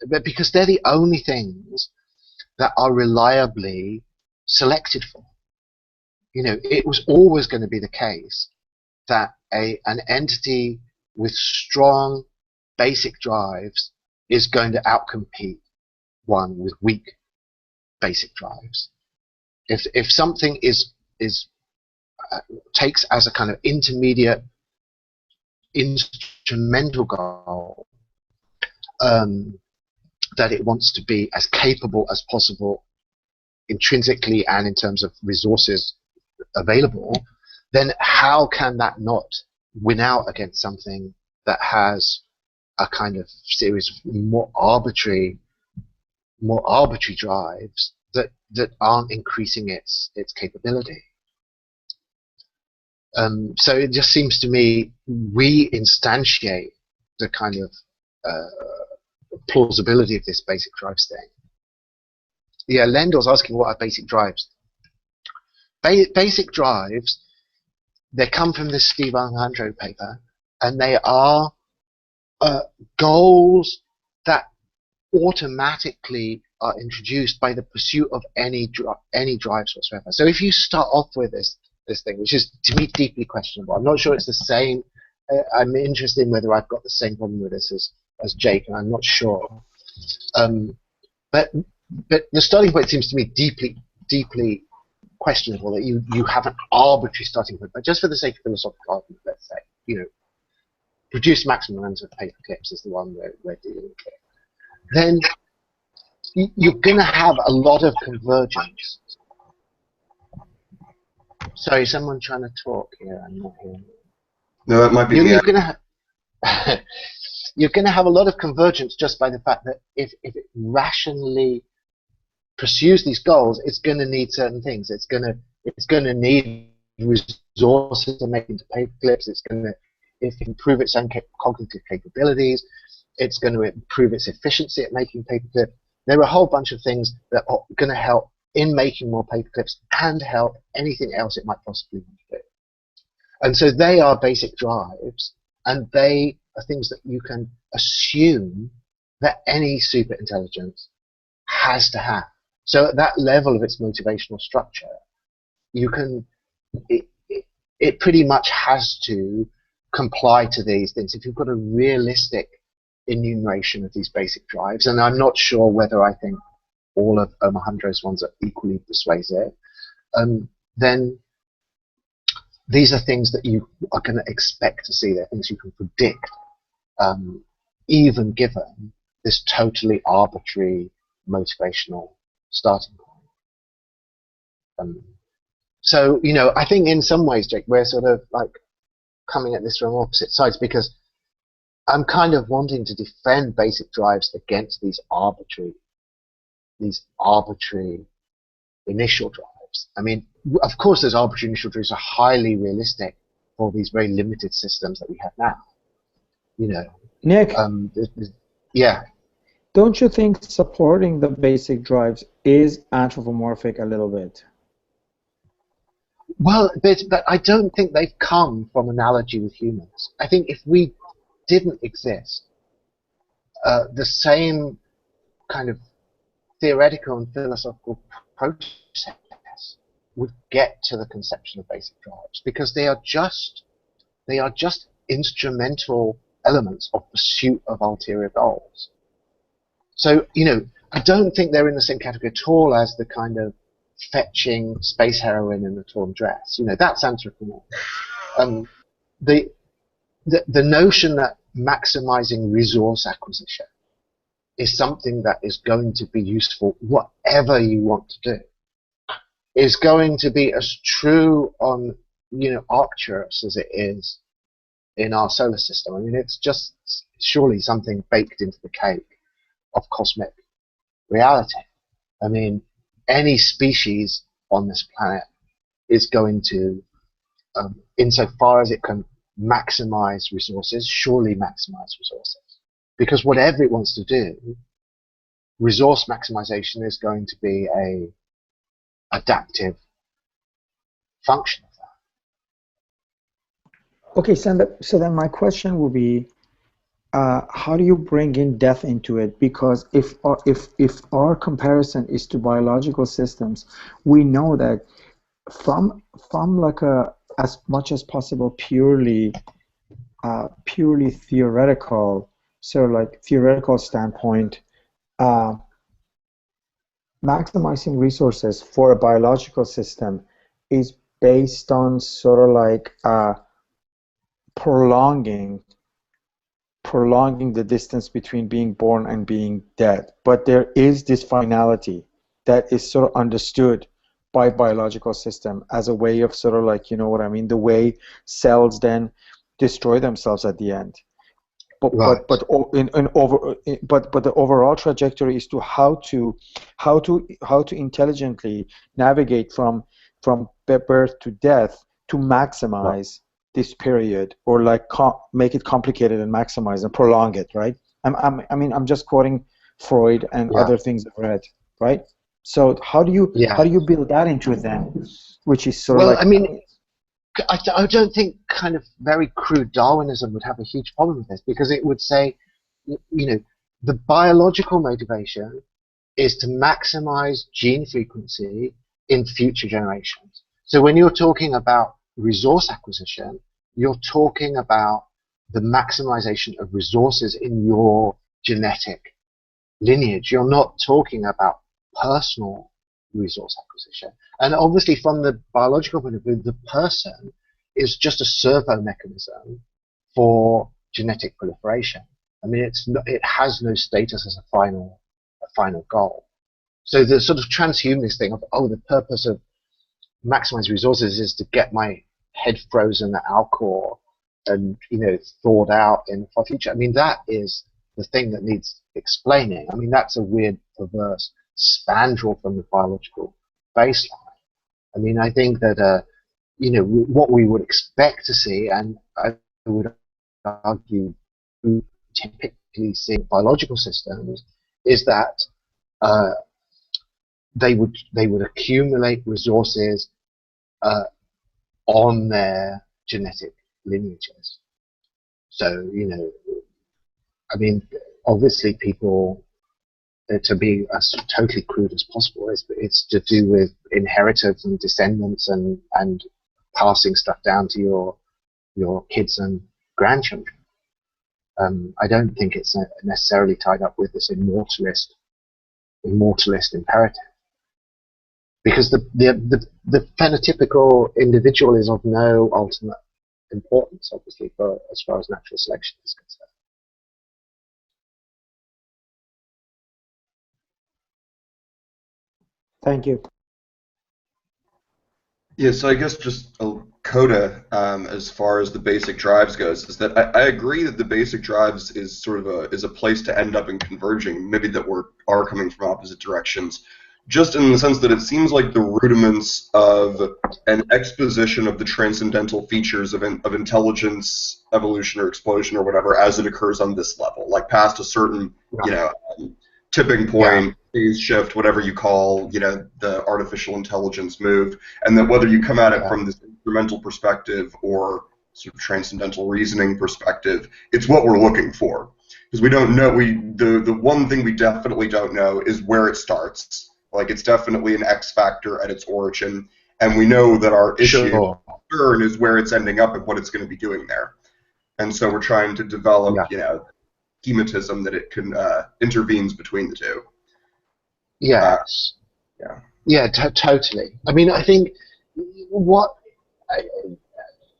But because they're the only things that are reliably selected for. It was always going to be the case that an entity with strong basic drives is going to outcompete one with weak basic drives. If something takes as a kind of intermediate instrumental goal that it wants to be as capable as possible intrinsically and in terms of resources available, then how can that not win out against something that has a kind of series of more arbitrary drives that aren't increasing its capability? So it just seems to me we instantiate the kind of plausibility of this basic drives thing. Yeah, Lendor's asking what are basic drives. Basic drives, they come from this Steve Alejandro paper, and they are goals that automatically are introduced by the pursuit of any drives whatsoever. So if you start off with this thing, which is to me deeply questionable, I'm not sure it's the same. I'm interested in whether I've got the same problem with this as Jake, and I'm not sure. But the starting point seems to me deeply questionable, that you have an arbitrary starting point. But just for the sake of philosophical argument, let's say, produce maximum amount of paper clips is the one we're dealing with. Then you're going to have a lot of convergence. Sorry, someone trying to talk here. I'm not hearing. No, that might be me. You're going to have you're going to have a lot of convergence just by the fact that if it rationally pursues these goals, it's going to need certain things. It's going to need resources to make into paper clips. It's going to improve its own cognitive capabilities. It's going to improve its efficiency at making paper clips. There are a whole bunch of things that are going to help in making more paper clips and help anything else it might possibly want to do. And so they are basic drives, and they are things that you can assume that any super intelligence has to have. So at that level of its motivational structure, it pretty much has to comply to these things. If you've got a realistic enumeration of these basic drives, and I'm not sure whether I think all of Alejandro's ones are equally persuasive, then these are things that you are going to expect to see. They're things you can predict, even given this totally arbitrary motivational starting point. So, I think in some ways, Jake, we're sort of like coming at this from opposite sides, because I'm kind of wanting to defend basic drives against these arbitrary initial drives. I mean, of course, those arbitrary initial drives are highly realistic for these very limited systems that we have now. Nick, yeah. don't you think supporting the basic drives is anthropomorphic a little bit? Well, but I don't think they've come from analogy with humans. I think if we didn't exist, the same kind of theoretical and philosophical process would get to the conception of basic drives, because they are just instrumental elements of pursuit of ulterior goals. So, I don't think they're in the same category at all as the kind of fetching space heroine in a torn dress. That's anthropomorphic. The notion that maximizing resource acquisition is something that is going to be useful whatever you want to do is going to be as true on Arcturus as it is in our solar system. I mean, it's just surely something baked into the cake of cosmic reality. I mean, any species on this planet is going to, insofar as it can maximize resources, surely maximize resources. Because whatever it wants to do, resource maximization is going to be a adaptive function of that. Okay, so then my question will be, how do you bring in death into it? Because if our comparison is to biological systems, we know that from like as much as possible purely theoretical, sort of like theoretical standpoint, maximizing resources for a biological system is based on sort of like prolonging the distance between being born and being dead. But there is this finality that is sort of understood by biological system as a way of sort of like, you know what I mean, the way cells then destroy themselves at the end. But Right. but the overall trajectory is to how to intelligently navigate from birth to death to maximize this period, or like make it complicated and maximize and prolong it, right? I'm just quoting Freud and other things I've read, right? So how do you build that into it then, which is sort of like, I mean, I don't think kind of very crude Darwinism would have a huge problem with this, because it would say, the biological motivation is to maximize gene frequency in future generations. So when you're talking about resource acquisition, you're talking about the maximization of resources in your genetic lineage. You're not talking about personal resource acquisition. And obviously, from the biological point of view, the person is just a servo mechanism for genetic proliferation. I mean, it has no status as a final goal. So the sort of transhumanist thing of, the purpose of maximize resources is to get my head frozen at Alcor and thawed out in the far future. I mean, that is the thing that needs explaining. I mean, that's a weird, perverse spandrel from the biological baseline. I mean, I think that what we would expect to see, and I would argue we typically see in biological systems, is that they would accumulate resources on their genetic lineages. So, I mean, obviously people, to be as totally crude as possible, it's to do with inheritance and descendants and passing stuff down to your kids and grandchildren. I don't think it's necessarily tied up with this immortalist imperative. because the phenotypical individual is of no ultimate importance, obviously, for as far as natural selection is concerned. Thank you. Yeah, so I guess just a coda as far as the basic drives goes is that I agree that the basic drives is sort of a place to end up in converging, maybe that we are coming from opposite directions, just in the sense that it seems like the rudiments of an exposition of the transcendental features of intelligence, evolution, or explosion, or whatever, as it occurs on this level, like past a certain, tipping point, phase shift, whatever you call, the artificial intelligence move, and that whether you come at it from this instrumental perspective or sort of transcendental reasoning perspective, it's what we're looking for. Because we don't know, the one thing we definitely don't know is where it starts. Like, it's definitely an X factor at its origin, and we know that our issue concern is where it's ending up and what it's going to be doing there. And so we're trying to develop, schematism that it can intervenes between the two. Yes. Totally. I mean, I think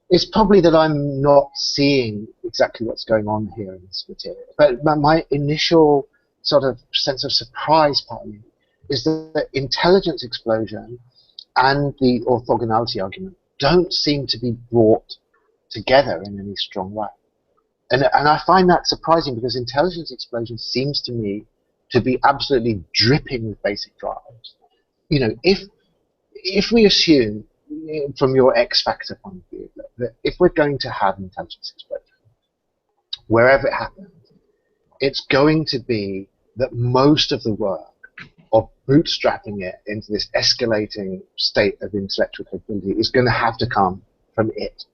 it's probably that I'm not seeing exactly what's going on here in this material. But my initial sort of sense of surprise, partly, is that intelligence explosion and the orthogonality argument don't seem to be brought together in any strong way. And I find that surprising, because intelligence explosion seems to me to be absolutely dripping with basic drives. If we assume, from your X factor point of view, that if we're going to have an intelligence explosion, wherever it happens, it's going to be that most of the work of bootstrapping it into this escalating state of intellectual capability is going to have to come from it.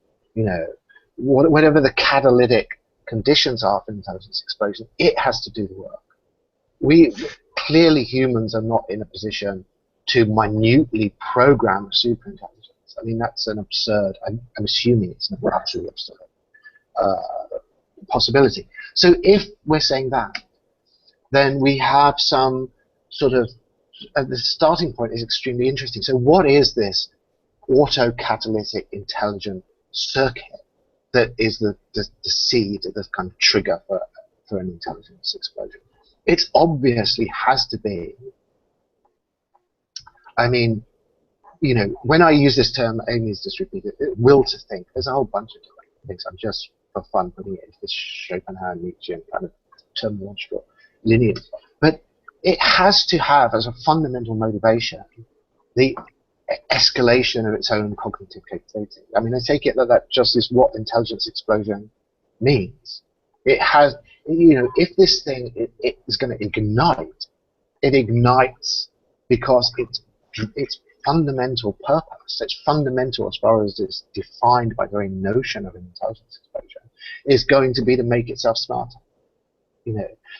Whatever the catalytic conditions are for intelligence explosion, it has to do the work. Clearly, humans are not in a position to minutely program superintelligence. I mean, that's an absurd, I'm assuming it's an absolutely absurd possibility. So if we're saying that, then we have some sort of, the starting point is extremely interesting. So what is this autocatalytic intelligent circuit that is the seed, the kind of trigger for an intelligence explosion? It obviously has to be, I mean, when I use this term, Amy's just repeated it, will to think. There's a whole bunch of different things. I'm just, for fun, putting it into this Schopenhauer, Nietzschean kind of terminological lineage. But it has to have, as a fundamental motivation, the escalation of its own cognitive capability. I mean, I take it that just is what intelligence explosion means. It has, if this thing it is going to ignite, it ignites because its fundamental purpose, its fundamental as far as it's defined by the very notion of an intelligence explosion, is going to be to make itself smarter.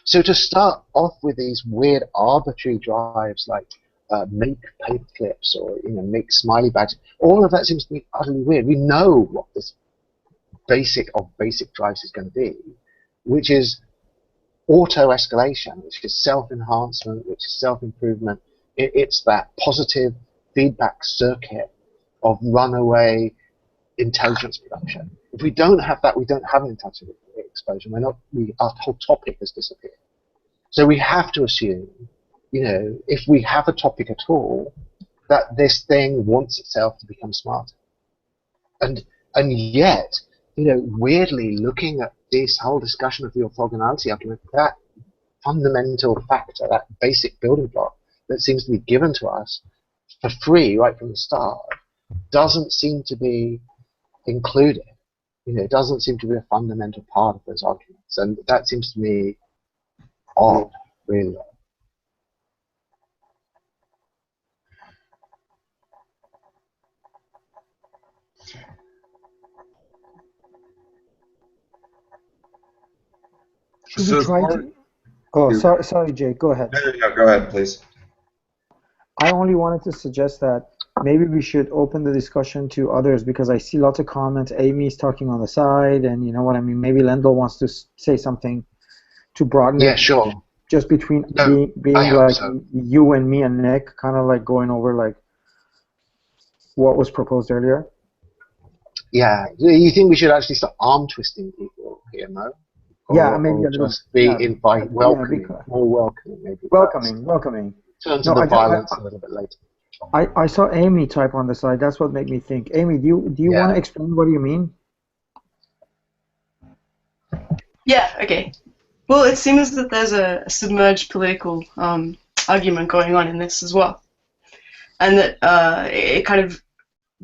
So to start off with these weird arbitrary drives like make paper clips or make smiley badges, all of that seems to be utterly weird. We know what this basic drives is going to be, which is auto-escalation, which is self-enhancement, which is self-improvement. It's that positive feedback circuit of runaway intelligence production. If we don't have that, we don't have an intelligence explosion. Our whole topic has disappeared. So we have to assume, if we have a topic at all, that this thing wants itself to become smarter. And yet, weirdly, looking at this whole discussion of the orthogonality argument, that fundamental factor, that basic building block that seems to be given to us for free right from the start, doesn't seem to be included. It doesn't seem to be a fundamental part of those arguments, and that seems to me odd, really. Should we try to? Oh, sorry, Jay. Go ahead. No, go ahead, please. I only wanted to suggest that maybe we should open the discussion to others, because I see lots of comments. Amy's talking on the side, and you know what I mean. Maybe Lendl wants to say something to broaden it. Yeah, sure. Just between being like so. You and me and Nick, kind of like going over like what was proposed earlier? Yeah. You think we should actually start arm twisting people here, no? Yeah, maybe a little. Just be welcoming, because, more welcoming, maybe. welcoming. Turn to the violence a little bit later. I saw Amy type on the side. That's what made me think. Amy, do you want to explain what you mean? Yeah. Okay. Well, it seems that there's a submerged political argument going on in this as well, and that it kind of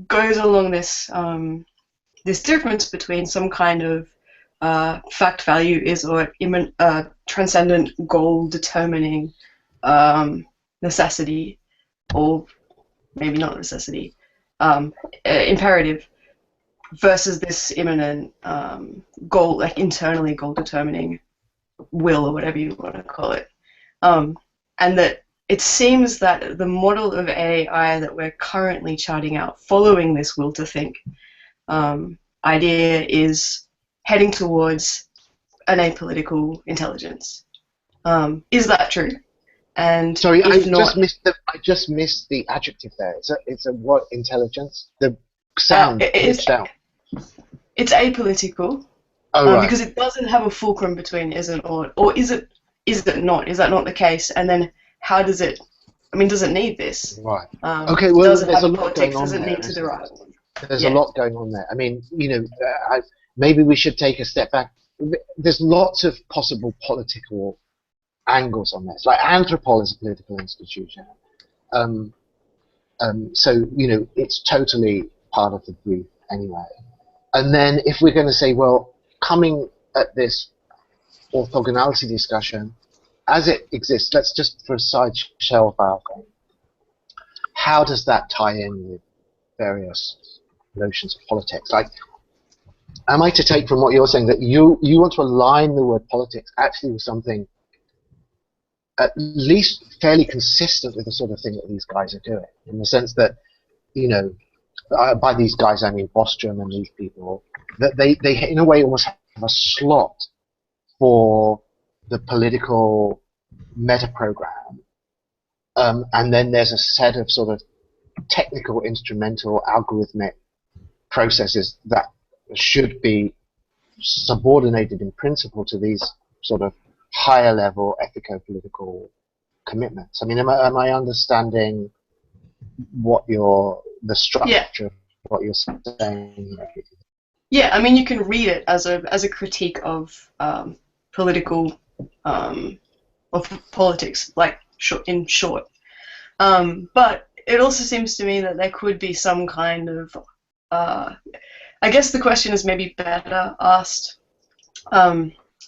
goes along this this difference between some kind of fact value is or transcendent goal determining necessity, or maybe not necessity, imperative, versus this immanent goal, like internally goal determining will, or whatever you want to call it. And that it seems that the model of AI that we're currently charting out following this will to think idea is heading towards an apolitical intelligence. Is that true? And sorry, I not, just missed the adjective there. It's a what intelligence? The sound glitched out. It's apolitical. Oh, right. Because it doesn't have a fulcrum between isn't or is it not? Is that not the case? And then how does it? I mean, does it need this? Right. Okay. Well, does it there's have a lot politics? going on Does it there. need to derive? There's a lot going on there. I mean, maybe we should take a step back. There's lots of possible political angles on this. Like Anthropol is a political institution, so it's totally part of the brief anyway. And then if we're going to say, well, coming at this orthogonality discussion as it exists, let's just for a side shelf our thing. How does that tie in with various notions of politics? Like, am I to take from what you're saying that you want to align the word politics actually with something at least fairly consistent with the sort of thing that these guys are doing, in the sense that, by these guys I mean Bostrom and these people, that they in a way almost have a slot for the political meta-program, and then there's a set of sort of technical, instrumental, algorithmic processes that should be subordinated in principle to these sort of higher level ethico-political commitments. I mean, am I understanding the structure of what you're saying? Yeah, I mean, you can read it as a critique of political of politics, like in short. But it also seems to me that there could be some kind of I guess the question is maybe better asked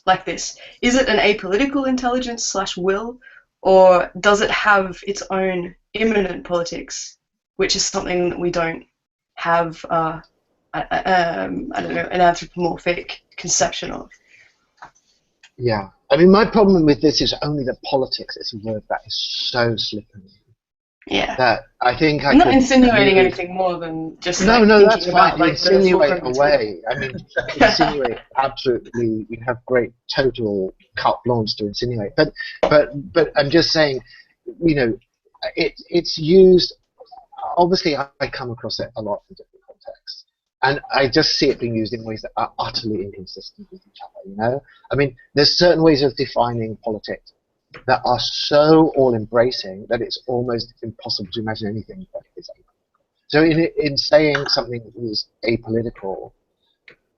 like this: is it an apolitical intelligence / will, or does it have its own immanent politics, which is something that we don't have I don't know, an anthropomorphic conception of? Yeah, I mean, my problem with this is only that politics is a word that is so slippery. Yeah. That I think I'm not insinuating anything more than just no, that's fine. About, like, insinuate away. I mean, insinuate absolutely. You have great total carte blanche to insinuate. But I'm just saying, it's used. Obviously, I come across it a lot in different contexts, and I just see it being used in ways that are utterly inconsistent with each other. I mean, there's certain ways of defining politics that are so all-embracing that it's almost impossible to imagine anything that is apolitical. So in saying something that is apolitical,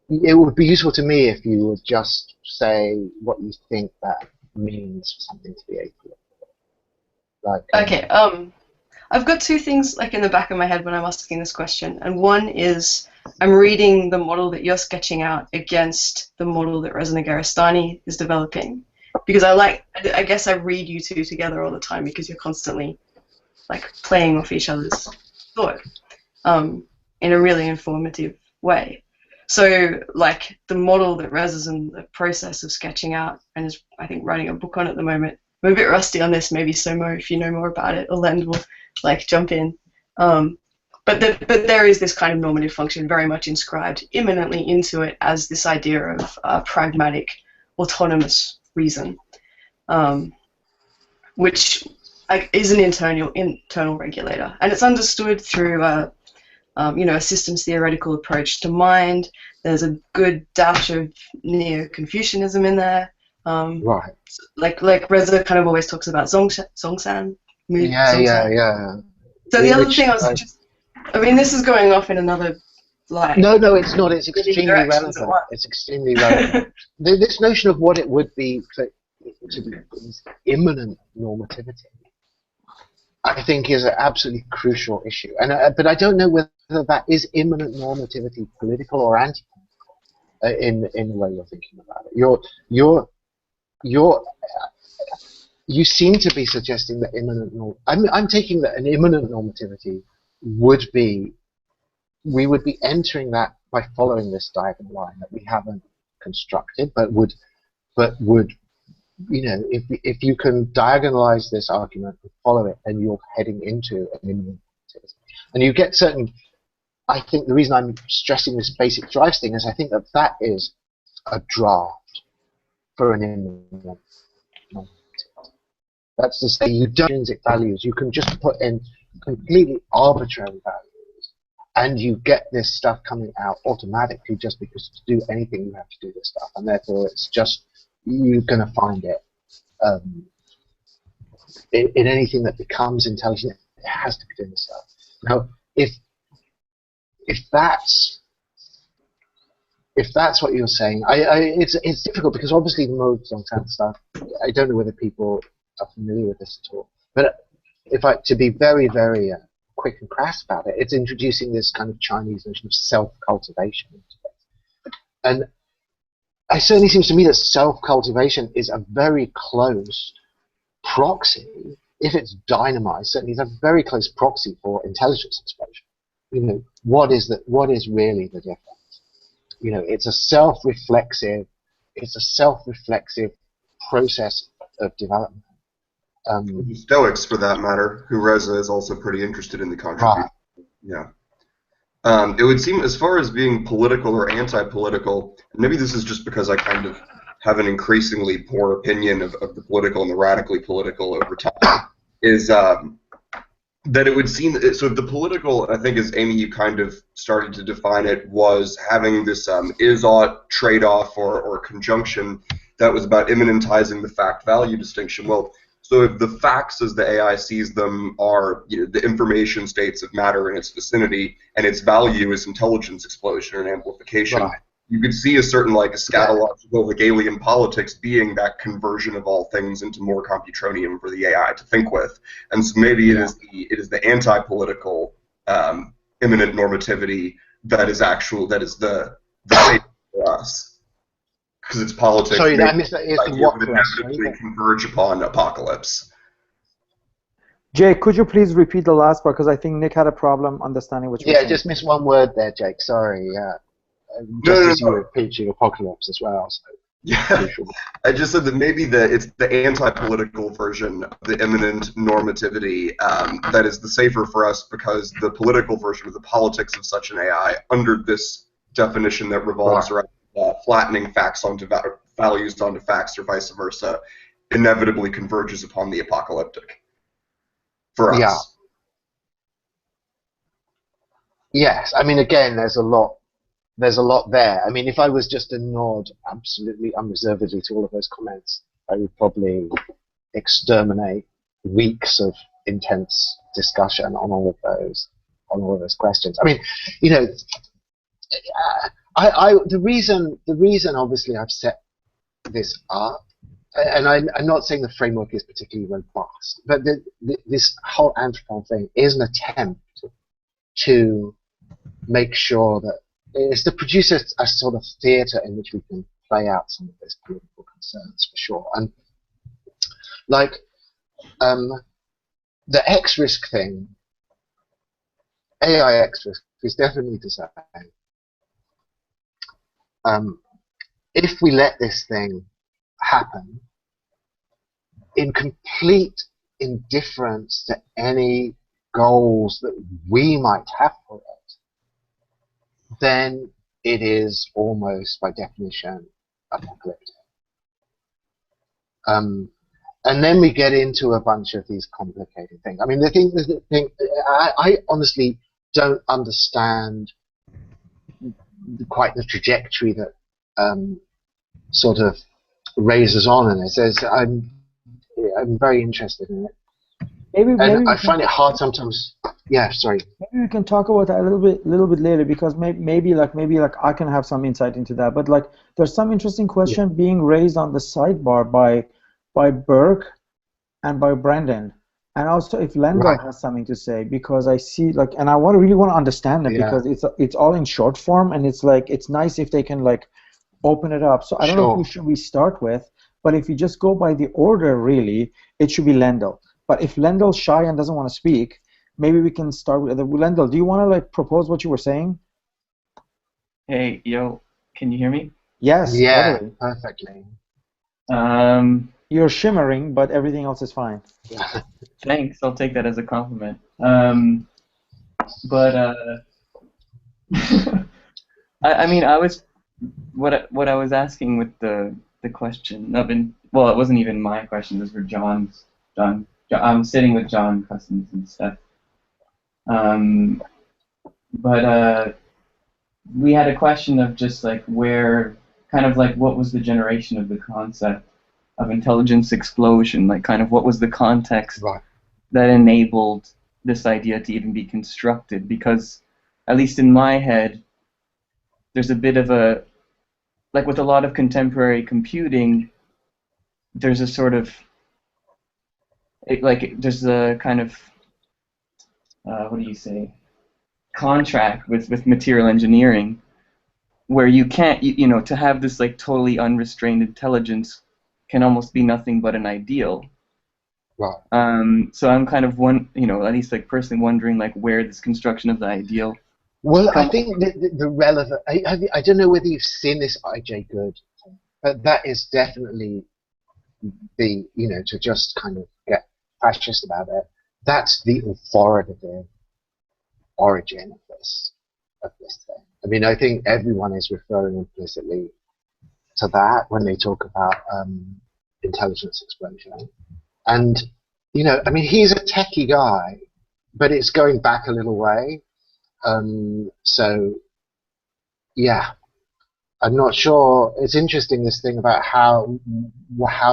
it would be useful to me if you would just say what you think that means for something to be apolitical. Like, okay, I've got two things like in the back of my head when I'm asking this question, and one is I'm reading the model that you're sketching out against the model that Reza Negarestani is developing. Because I guess I read you two together all the time because you're constantly like playing off each other's thought in a really informative way. So like the model that Rez is in the process of sketching out and is, I think, writing a book on at the moment. I'm a bit rusty on this. Maybe Somo, if you know more about it, or Lend will like jump in. But there is this kind of normative function very much inscribed immanently into it as this idea of pragmatic, autonomous reason, which is an internal regulator, and it's understood through a systems theoretical approach to mind. There's a good dash of Neo-Confucianism in there. Right. Like Reza kind of always talks about Zongsan. Yeah. So the other thing I was this is going off in another No, it's not. It's extremely directions at relevant. once. It's extremely relevant. This notion of what it would be to be immanent normativity, I think, is an absolutely crucial issue. And but I don't know whether that is immanent normativity, political or anti-political, in the way you're thinking about it. You seem to be suggesting that immanent norm. I'm taking that an immanent normativity would be, we would be entering that by following this diagonal line that we haven't constructed, but would if you can diagonalize this argument and follow it, then you're heading into an immanent normativity. And you get certain. I think the reason I'm stressing this basic drives thing is I think that is a draft for an immanent normativity. That's to say, you don't intrinsic values. You can just put in completely arbitrary values, and you get this stuff coming out automatically just because to do anything you have to do this stuff, and therefore it's just you're going to find it in anything that becomes intelligent. It has to be doing this stuff. Now, if that's what you're saying, it's difficult because obviously the modes on stuff. I don't know whether people are familiar with this at all. But to be very, very quick and crass about it, it's introducing this kind of Chinese notion of self-cultivation. And it certainly seems to me that self-cultivation is a very close proxy, if it's dynamized, certainly it's a very close proxy for intelligence explosion. What is really the difference? It's a self-reflexive process of development. The Stoics, for that matter, who Reza is also pretty interested in the contribution. Right. Yeah. It would seem, as far as being political or anti-political, and maybe this is just because I kind of have an increasingly poor opinion of the political and the radically political over time, is that it would seem that, so the political, I think, as Amy, you kind of started to define it, was having this is-ought trade-off or conjunction that was about immanentizing the fact-value distinction. Well, so if the facts as the AI sees them are the information states of matter in its vicinity, and its value is intelligence explosion and amplification, right. You could see a certain eschatological alien politics being that conversion of all things into more computronium for the AI to think with. And so maybe it is the anti-political immanent normativity that is the fate for us. Because it's politics. Sorry, I missed that. Would inevitably converge upon apocalypse. Jake, could you please repeat the last part? Because I think Nick had a problem understanding what you were saying. Yeah, just missed one word there, Jake. Sorry. Yeah. As you were preaching apocalypse as well. So. Yeah, I just said that maybe it's the anti-political version of the immanent normativity that is the safer for us, because the political version of the politics of such an AI, under this definition that revolves around flattening facts onto values onto facts or vice versa, inevitably converges upon the apocalyptic for us. Yeah. Yes, I mean, again, there's a lot there. I mean, if I was just to nod absolutely unreservedly to all of those comments, I would probably exterminate weeks of intense discussion on all of those questions. I mean, the reason obviously I've set this up, and I'm not saying the framework is particularly robust, but this whole Anthropol thing is an attempt to make sure that it's to produce a sort of theatre in which we can play out some of those political concerns, for sure. And like the X-risk thing, AI X-risk is definitely designed. If we let this thing happen in complete indifference to any goals that we might have for it, then it is almost, by definition, apocalyptic. And then we get into a bunch of these complicated things. I mean, the thing, I honestly don't understand quite the trajectory that sort of raises on in it. I'm very interested in it, and Maybe we I can find it hard sometimes. Yeah, sorry. maybe we can talk about that a little bit later, because maybe like I can have some insight into that. But like there's some interesting Yeah. question being raised on the sidebar by Burke and by Brendan, and also if Lendl Right. has something to say, because I see like, and I really want to understand it, Yeah. because it's all in short form, and it's like it's nice if they can like open it up. So I don't know who Sure. should we start with, but if you just go by the order, really, it should be Lendl. But if Lendl's shy and doesn't want to speak, maybe we can start with Lendl. Do you want to like propose what you were saying? Hey, yo, can you hear me? Yes, Yeah, totally. perfectly. You're shimmering, but everything else is fine. Thanks. I'll take that as a compliment. But I mean, I was what I was asking with the question of well, it wasn't even my question. It was for John. I'm sitting with John Cousins and stuff. But we had a question of just like where, kind of like what was the generation of the concept of intelligence explosion? Like, kind of what was the context Right. that enabled this idea to even be constructed? Because, at least in my head, there's a bit of a, like with a lot of contemporary computing, there's a sort of, there's a kind of, what do you say, contract with material engineering, where you can't, you know, to have this like totally unrestrained intelligence can almost be nothing but an ideal. Right. So I'm kind of at least like personally wondering like where this construction of the ideal. Well, I think the relevant. I don't know whether you've seen this I.J. Good, but that is definitely to just kind of get fascist about it. That's the authoritative origin of this thing. I mean, I think everyone is referring implicitly to that when they talk about intelligence explosion. And I mean, he's a techie guy, but it's going back a little way. So, yeah, I'm not sure. It's interesting, this thing about how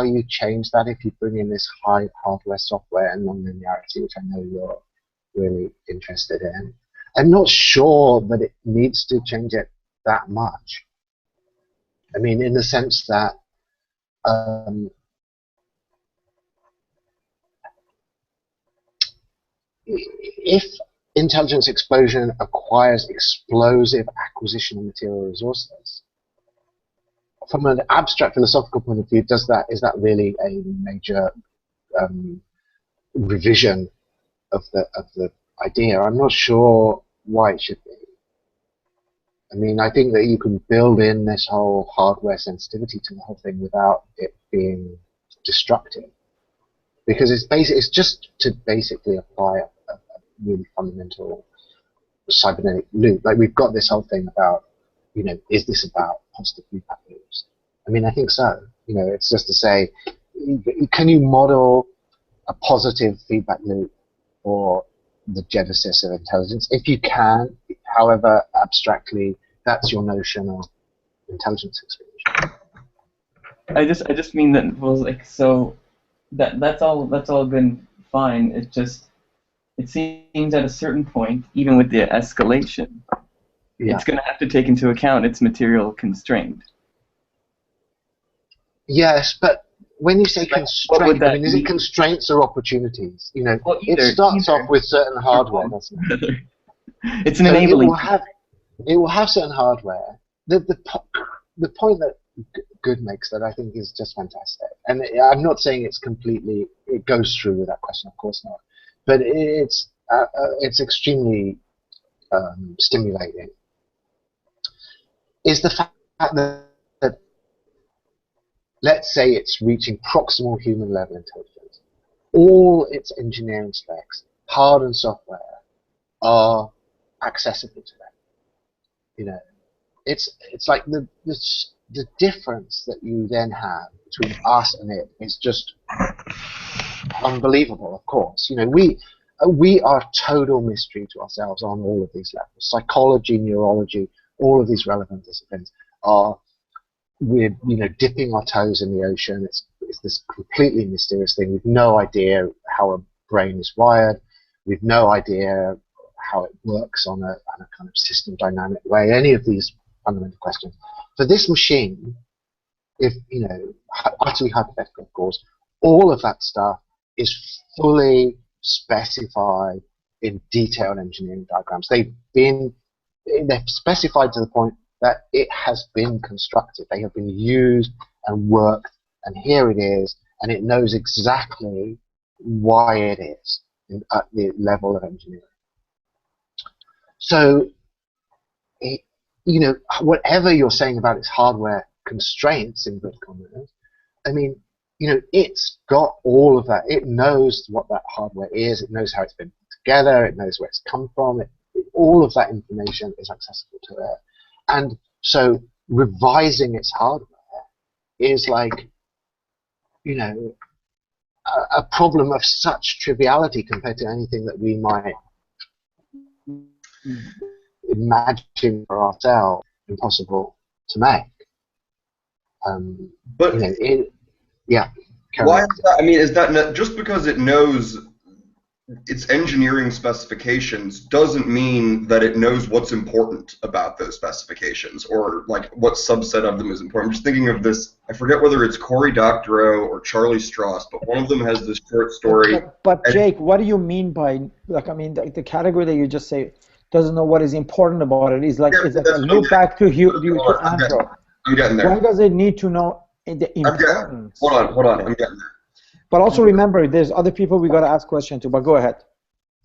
you change that if you bring in this high hardware, software, and nonlinearity, which I know you're really interested in. I'm not sure that it needs to change it that much. I mean, in the sense that if intelligence explosion acquires explosive acquisition of material resources, from an abstract philosophical point of view, is that really a major revision of the idea? I'm not sure why it should be. I mean, I think that you can build in this whole hardware sensitivity to the whole thing without it being destructive, because it's just to basically apply a really fundamental cybernetic loop. Like, we've got this whole thing about, is this about positive feedback loops? I mean, I think so. It's just to say, can you model a positive feedback loop for the genesis of intelligence? If you can, however abstractly, that's your notion of intelligence explosion. I just mean that, well, like, so that's all been fine. It seems at a certain point, even with the escalation, it's going to have to take into account its material constraint. Yes, but when you say constraint, I mean, is it constraints or opportunities? Well, it starts off with certain hardware, doesn't it? It's an enabling. It will have certain hardware. The point that Good makes, that I think is just fantastic, and I'm not saying it goes through with that question, of course not, but it's extremely stimulating, is the fact that let's say it's reaching proximal human level intelligence. All its engineering specs, hard and software, are accessible to them. It's like the difference that you then have between us and it is just unbelievable. Of course, we are total mystery to ourselves on all of these levels. Psychology, neurology, all of these relevant disciplines are, we're dipping our toes in the ocean. It's this completely mysterious thing. We've no idea how a brain is wired. We've no idea how it works on a kind of system dynamic way. Any of these fundamental questions. For this machine, if utterly hypothetical, of course, all of that stuff is fully specified in detailed engineering diagrams. They're specified to the point that it has been constructed. They have been used and worked, and here it is, and it knows exactly why it is at the level of engineering. So, whatever you're saying about its hardware constraints, in inverted commas, I mean, it's got all of that. It knows what that hardware is. It knows how it's been put together. It knows where it's come from. All of that information is accessible to it. And so revising its hardware is like, a problem of such triviality compared to anything that we might imagine for ourselves impossible to make. But yeah. Why is that? I mean, is that just because it knows its engineering specifications doesn't mean that it knows what's important about those specifications, or like what subset of them is important. I'm just thinking of this, I forget whether it's Cory Doctorow or Charlie Strauss, but one of them has this short story. But Jake, what do you mean by, like, I mean, the category that you just say doesn't know what is important about it is like, it's like a loop back to Anthro. I'm getting there. Why does it need to know the importance? Hold on, I'm getting there. But also remember, there's other people we got to ask questions to, but go ahead.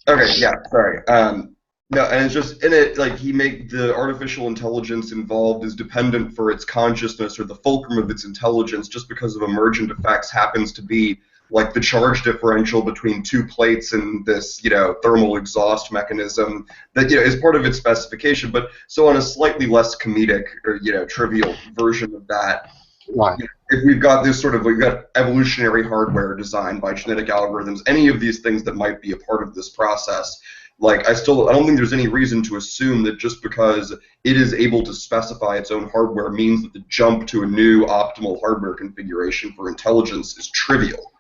Okay, yeah, sorry. No, and it's just, in it, like, the artificial intelligence involved is dependent for its consciousness, or the fulcrum of its intelligence, just because of emergent effects, happens to be like the charge differential between two plates and this, thermal exhaust mechanism that, is part of its specification. But so on a slightly less comedic or, trivial version of that, right. If we've got we've got evolutionary hardware designed by genetic algorithms, any of these things that might be a part of this process, like, I don't think there's any reason to assume that just because it is able to specify its own hardware means that the jump to a new optimal hardware configuration for intelligence is trivial.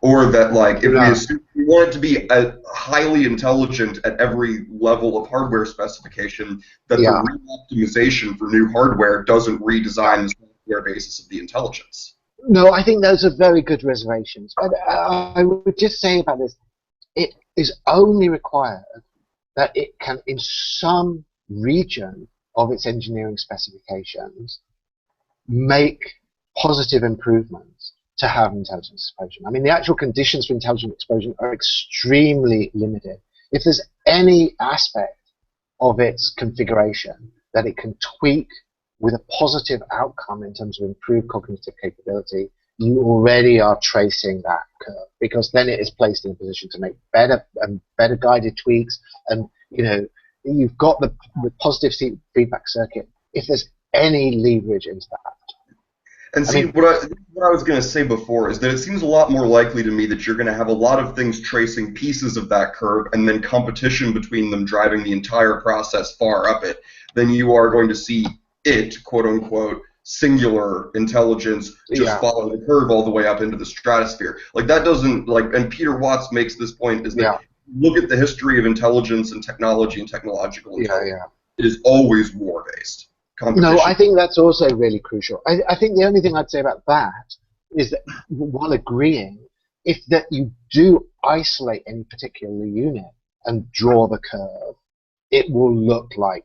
Or that, like, if we assume we want it to be highly intelligent at every level of hardware specification, that the re-optimization for new hardware doesn't redesign the software basis of the intelligence. No, I think those are very good reservations. But I would just say about this, it is only required that it can, in some region of its engineering specifications, make positive improvements to have intelligence explosion. I mean, the actual conditions for intelligent explosion are extremely limited. If there's any aspect of its configuration that it can tweak with a positive outcome in terms of improved cognitive capability, you already are tracing that curve, because then it is placed in a position to make better guided tweaks, and you've got the positive feedback circuit if there's any leverage into that. And see, what I was going to say before is that it seems a lot more likely to me that you're going to have a lot of things tracing pieces of that curve, and then competition between them driving the entire process far up it, than you are going to see it, quote unquote, singular intelligence just follow the curve all the way up into the stratosphere. Like, that doesn't, like, and Peter Watts makes this point, is that look at the history of intelligence and technology and technological intelligence. It is always war-based. No, I think that's also really crucial. I think the only thing I'd say about that is that, while agreeing, if that you do isolate any particular unit and draw the curve, it will look like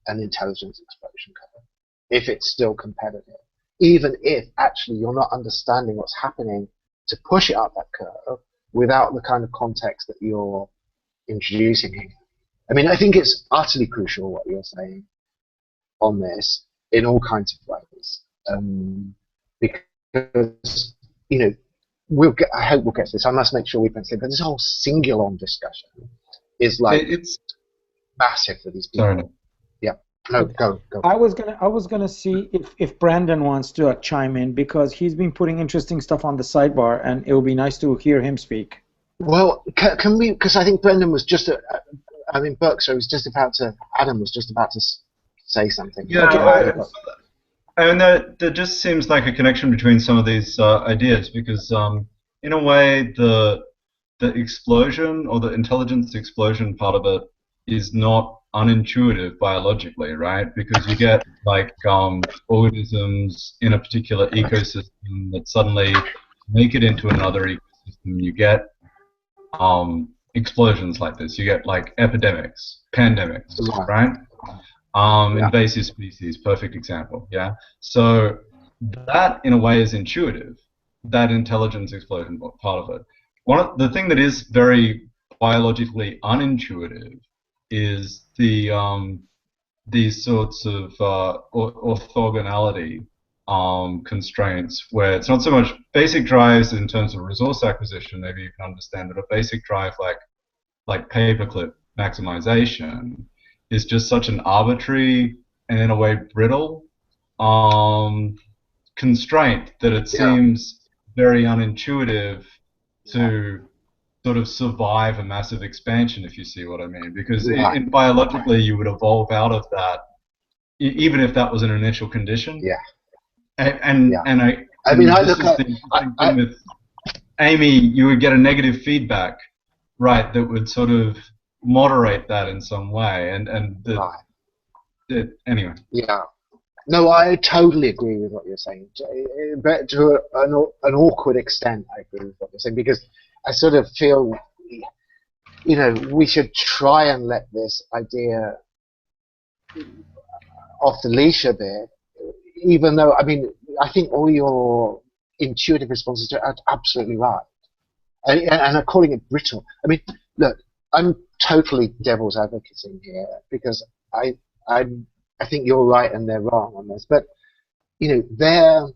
an intelligence explosion curve if it's still competitive, even if actually you're not understanding what's happening to push it up that curve without the kind of context that you're introducing here. I mean, I think it's utterly crucial what you're saying on this in all kinds of ways, because I hope we'll get to this. I must make sure we pencil it, but this whole singulon discussion is like it's massive for these people. Sorry. Yeah. No, go. I was gonna see if Brandon wants to chime in, because he's been putting interesting stuff on the sidebar, and it would be nice to hear him speak. Well, can we? Because I think Brendan was just, Berkshire was just about to. Adam was just about to say something. Yeah, Okay, and there just seems like a connection between some of these ideas because, in a way, the explosion or the intelligence explosion part of it is not unintuitive biologically, right? Because you get like organisms in a particular ecosystem that suddenly make it into another ecosystem. You get explosions like this. You get like epidemics, pandemics, right? Invasive species, perfect example. Yeah. So that, in a way, is intuitive. That intelligence explosion part of it. The thing that is very biologically unintuitive is these sorts of orthogonality constraints, where it's not so much basic drives in terms of resource acquisition. Maybe you can understand that a basic drive like paperclip maximization is just such an arbitrary and in a way brittle constraint that it seems very unintuitive to sort of survive a massive expansion, if you see what I mean. Because biologically you would evolve out of that, even if that was an initial condition. Yeah. And I look at the interesting thing with Amy, you would get a negative feedback, right, that would sort of moderate that in some way, anyway. Yeah. No, I totally agree with what you're saying. But to an awkward extent, I agree with what you're saying, because I sort of feel, we should try and let this idea off the leash a bit, even though, I think all your intuitive responses are absolutely right. And I'm calling it brittle. Look, I'm totally devil's advocating here, because I think you're right and they're wrong on this. But, their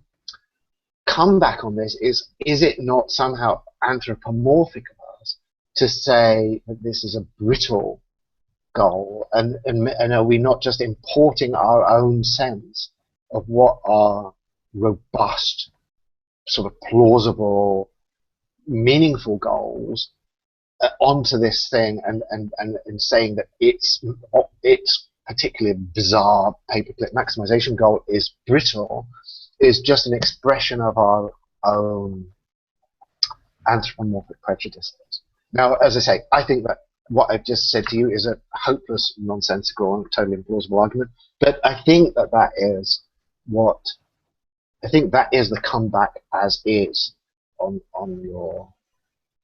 comeback on this is it not somehow anthropomorphic of us to say that this is a brittle goal, and are we not just importing our own sense of what are robust, sort of plausible, meaningful goals onto this thing, and saying that its particularly bizarre paperclip maximization goal is brittle, is just an expression of our own anthropomorphic prejudices. Now, as I say, I think that what I've just said to you is a hopeless, nonsensical, and totally implausible argument, but I think that is the comeback as is on your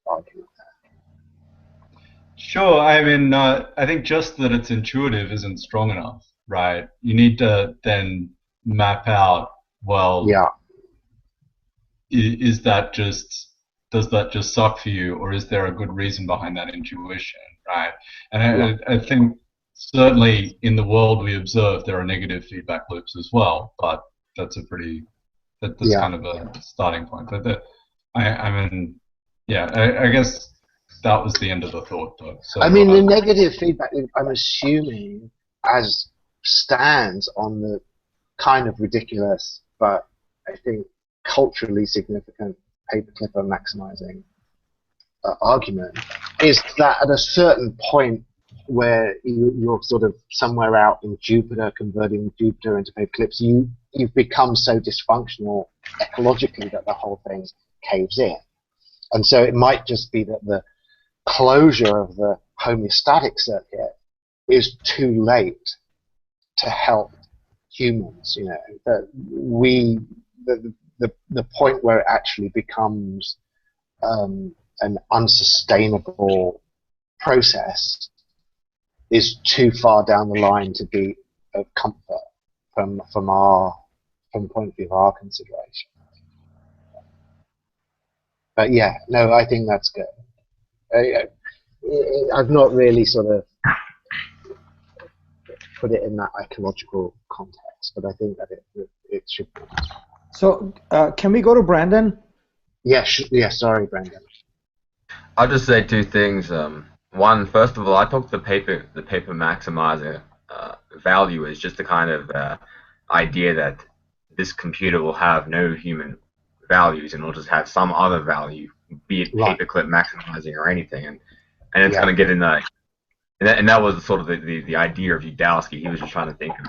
argument there. Sure. I think just that it's intuitive isn't strong enough, right? You need to then map out, well, does that just suck for you, or is there a good reason behind that intuition, right? And I think certainly in the world we observe there are negative feedback loops as well, but that's kind of a starting point. But I guess that was the end of the thought, though. So, the negative feedback loop, I'm assuming, as stands on the kind of ridiculous, but I think culturally significant paperclipper maximizing argument, is that at a certain point where you're sort of somewhere out in Jupiter, converting Jupiter into paperclips, you've become so dysfunctional ecologically that the whole thing caves in. And so it might just be that the closure of the homeostatic circuit is too late to help humans. That the point where it actually becomes an unsustainable process is too far down the line to be of comfort from the point of view of our consideration. But I think that's good. I've not really sort of put it in that ecological context, but I think that it should be. So can we go to Brandon? Sorry, Brandon. I'll just say two things. One, first of all, I took the paper maximizer value as just a kind of idea that this computer will have no human values and will just have some other value be it Right. paperclip maximizing or anything, and it's Yeah. going to get in the and that was sort of the idea of Udowski. He was just trying to think of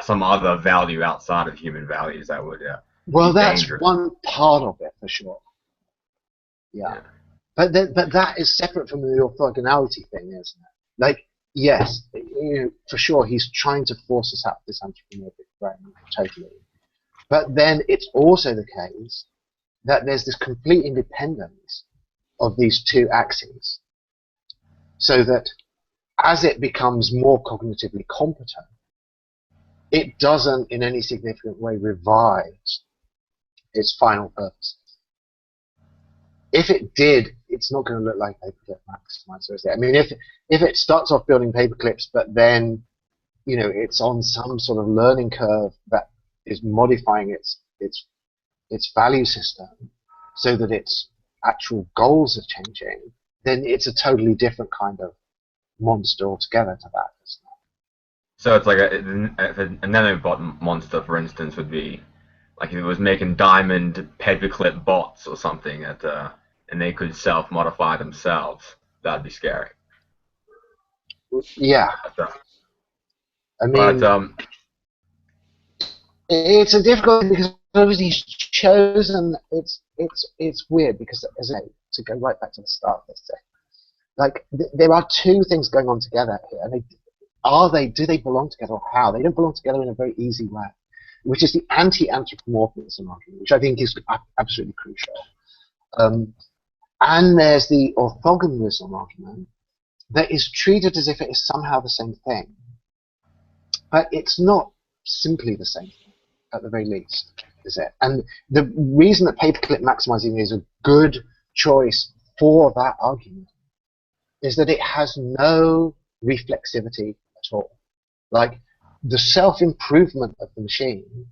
some other value outside of human values that would Well, be that's dangerous. one part of it for sure. Yeah. Yeah. But that is separate from the orthogonality thing, isn't it? Like, yes, for sure, he's trying to force us out of this anthropomorphic frame, totally. But then it's also the case that there's this complete independence of these two axes, so that as it becomes more cognitively competent, it doesn't in any significant way revise its final purpose. If it did, it's not going to look like paperclip maximizer, is it? I mean, if it starts off building paperclips, but then it's on some sort of learning curve that is modifying its value system so that its actual goals are changing, then it's a totally different kind of monster altogether to that, isn't it? So it's like a nanobot monster, for instance, would be like if it was making diamond paperclip bots or something and they could self-modify themselves. That'd be scary. Yeah. I mean, But it's a difficult thing because obviously he's chosen. It's weird because, as I say, to go right back to the start of this thing, like there are two things going on together here, and do they belong together or how? They don't belong together in a very easy way, which is the anti-anthropomorphism argument, which I think is absolutely crucial. And there's the orthogonalism argument that is treated as if it is somehow the same thing, but it's not simply the same thing, at the very least, is it? And the reason that paperclip maximizing is a good choice for that argument is that it has no reflexivity at all. Like, the self-improvement of the machine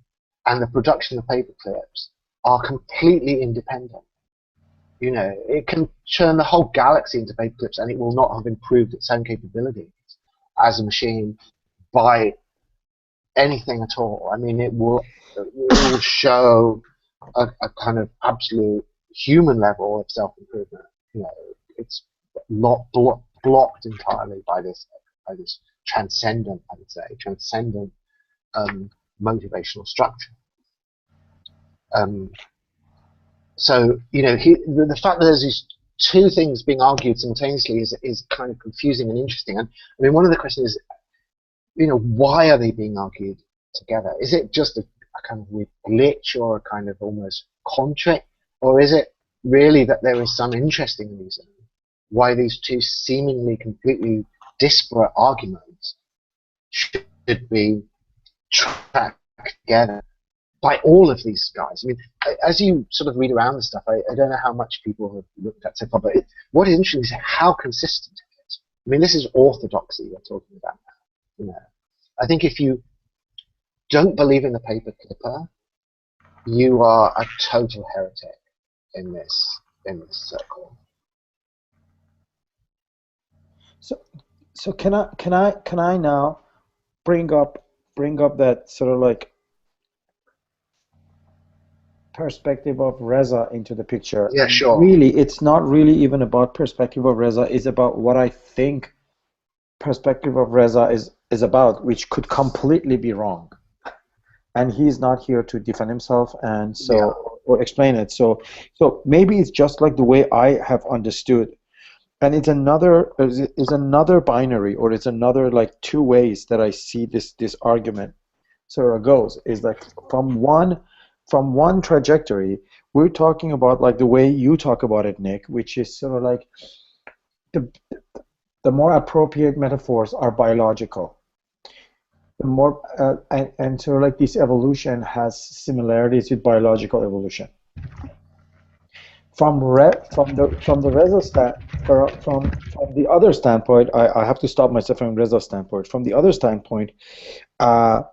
and the production of paperclips are completely independent. It can churn the whole galaxy into paperclips and it will not have improved its own capabilities as a machine by anything at all. I mean, it will show a kind of absolute human level of self-improvement. It's not blocked entirely by this transcendent, I would say, transcendent motivational structure. So, the fact that there's these two things being argued simultaneously is kind of confusing and interesting. And I mean, one of the questions is, why are they being argued together? Is it just a kind of weird glitch or a kind of almost contrick? Or is it really that there is some interesting reason why these two seemingly completely disparate arguments should be tracked together by all of these guys? I mean, as you sort of read around the stuff, I don't know how much people have looked at so far, but what is interesting is how consistent it is. I mean, this is orthodoxy we're talking about now. I think if you don't believe in the paper clipper, you are a total heretic in this circle. So can I now bring up that sort of like perspective of Reza into the picture? Yeah, sure. Really, it's not really even about perspective of Reza. It's about what I think perspective of Reza is about, which could completely be wrong. And he's not here to defend himself and or explain it. So maybe it's just like the way I have understood. And it's another binary, or it's another like two ways that I see this argument sort of goes. Is like from one trajectory, we're talking about like the way you talk about it, Nick, which is sort of like the more appropriate metaphors are biological. The more and sort of like this evolution has similarities with biological evolution. From the other standpoint, I have to stop myself from Reza's standpoint. From the other standpoint, the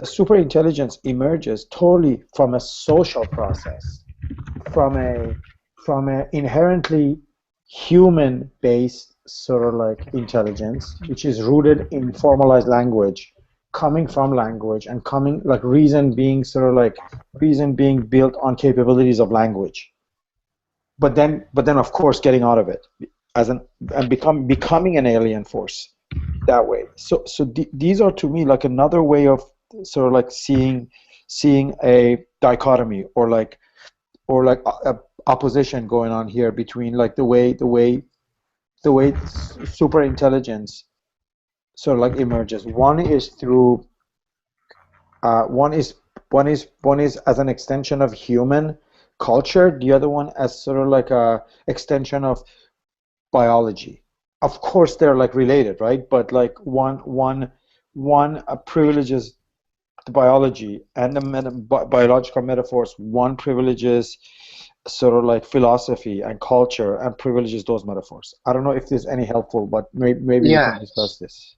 superintelligence emerges totally from a social process, from a inherently human-based sort of like intelligence, which is rooted in formalized language, coming from language, and coming like reason being built on capabilities of language. but then of course getting out of it and becoming an alien force that way. So these are to me like another way of sort of like seeing a dichotomy or like a opposition going on here between like the way super intelligence sort of like emerges. One is through one is as an extension of human culture. The other one as sort of like a extension of biology. Of course, they're like related, right? But like one privileges the biology and the biological metaphors. One privileges sort of like philosophy and culture and privileges those metaphors. I don't know if this is any helpful, but maybe we Yeah, can discuss this.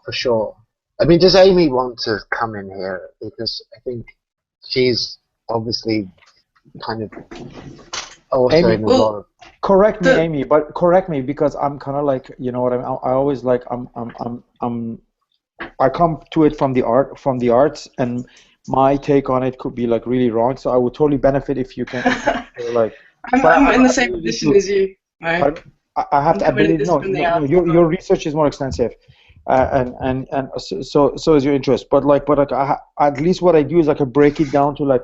for sure. I mean, does Amy want to come in here? Because I think she's obviously kind of also Amy, in a lot of. correct me, Amy, but correct me because I'm kind of like, you know what I mean. I always like I come to it from the arts, and my take on it could be like really wrong. So I would totally benefit if you can like. I'm in the same position as you. Right? I have to admit, no, your research is more extensive, and so is your interest. But at least what I do is like I break it down to like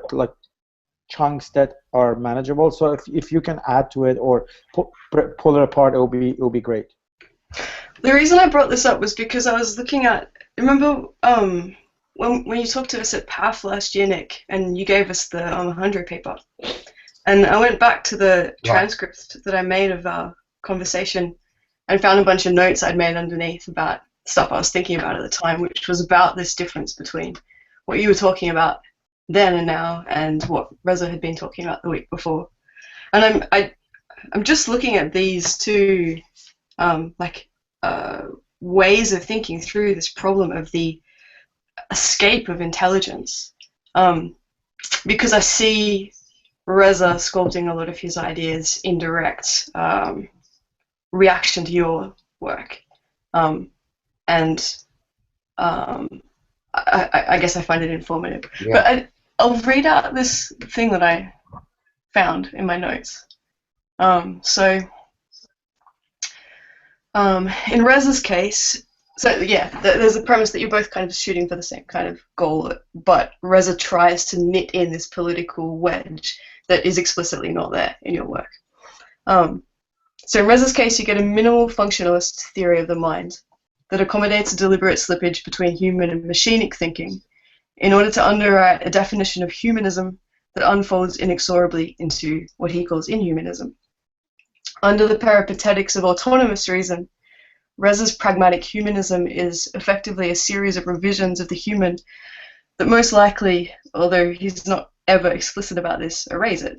chunks that are manageable. So if you can add to it or pull it apart, it will be great. The reason I brought this up was because I was looking at. Remember when you talked to us at PAF last year, Nick, and you gave us the 100 paper, and I went back to the transcript that I made of our conversation and found a bunch of notes I'd made underneath about stuff I was thinking about at the time, which was about this difference between what you were talking about then and now and what Reza had been talking about the week before. And I'm just looking at these two ways of thinking through this problem of the escape of intelligence, because I see Reza sculpting a lot of his ideas in direct reaction to your work, and I guess I find it informative. Yeah. But I'll read out this thing that I found in my notes. In Reza's case, so yeah, there's a premise that you're both kind of shooting for the same kind of goal, but Reza tries to knit in this political wedge that is explicitly not there in your work. So in Reza's case, you get a minimal functionalist theory of the mind that accommodates a deliberate slippage between human and machinic thinking in order to underwrite a definition of humanism that unfolds inexorably into what he calls inhumanism. Under the peripatetics of autonomous reason, Reza's pragmatic humanism is effectively a series of revisions of the human that most likely, although he's not ever explicit about this, erase it.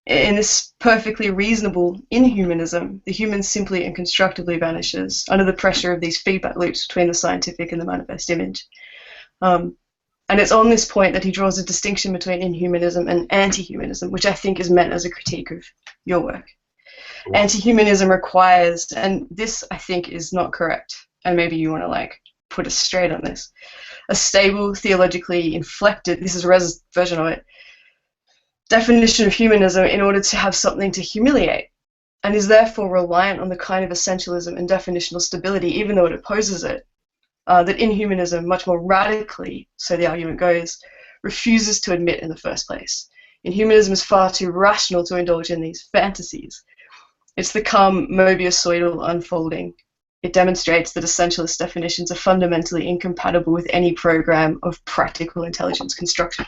In this perfectly reasonable inhumanism, the human simply and constructively vanishes under the pressure of these feedback loops between the scientific and the manifest image. And it's on this point that he draws a distinction between inhumanism and anti-humanism, which I think is meant as a critique of your work. Anti-humanism requires, and this I think is not correct, and maybe you want to like put us straight on this, a stable, theologically inflected, this is Reza's version of it, definition of humanism in order to have something to humiliate, and is therefore reliant on the kind of essentialism and definitional stability, even though it opposes it, that inhumanism much more radically, so the argument goes, refuses to admit in the first place. Inhumanism is far too rational to indulge in these fantasies. It's the calm Mobiusoidal unfolding. It demonstrates that essentialist definitions are fundamentally incompatible with any program of practical intelligence construction.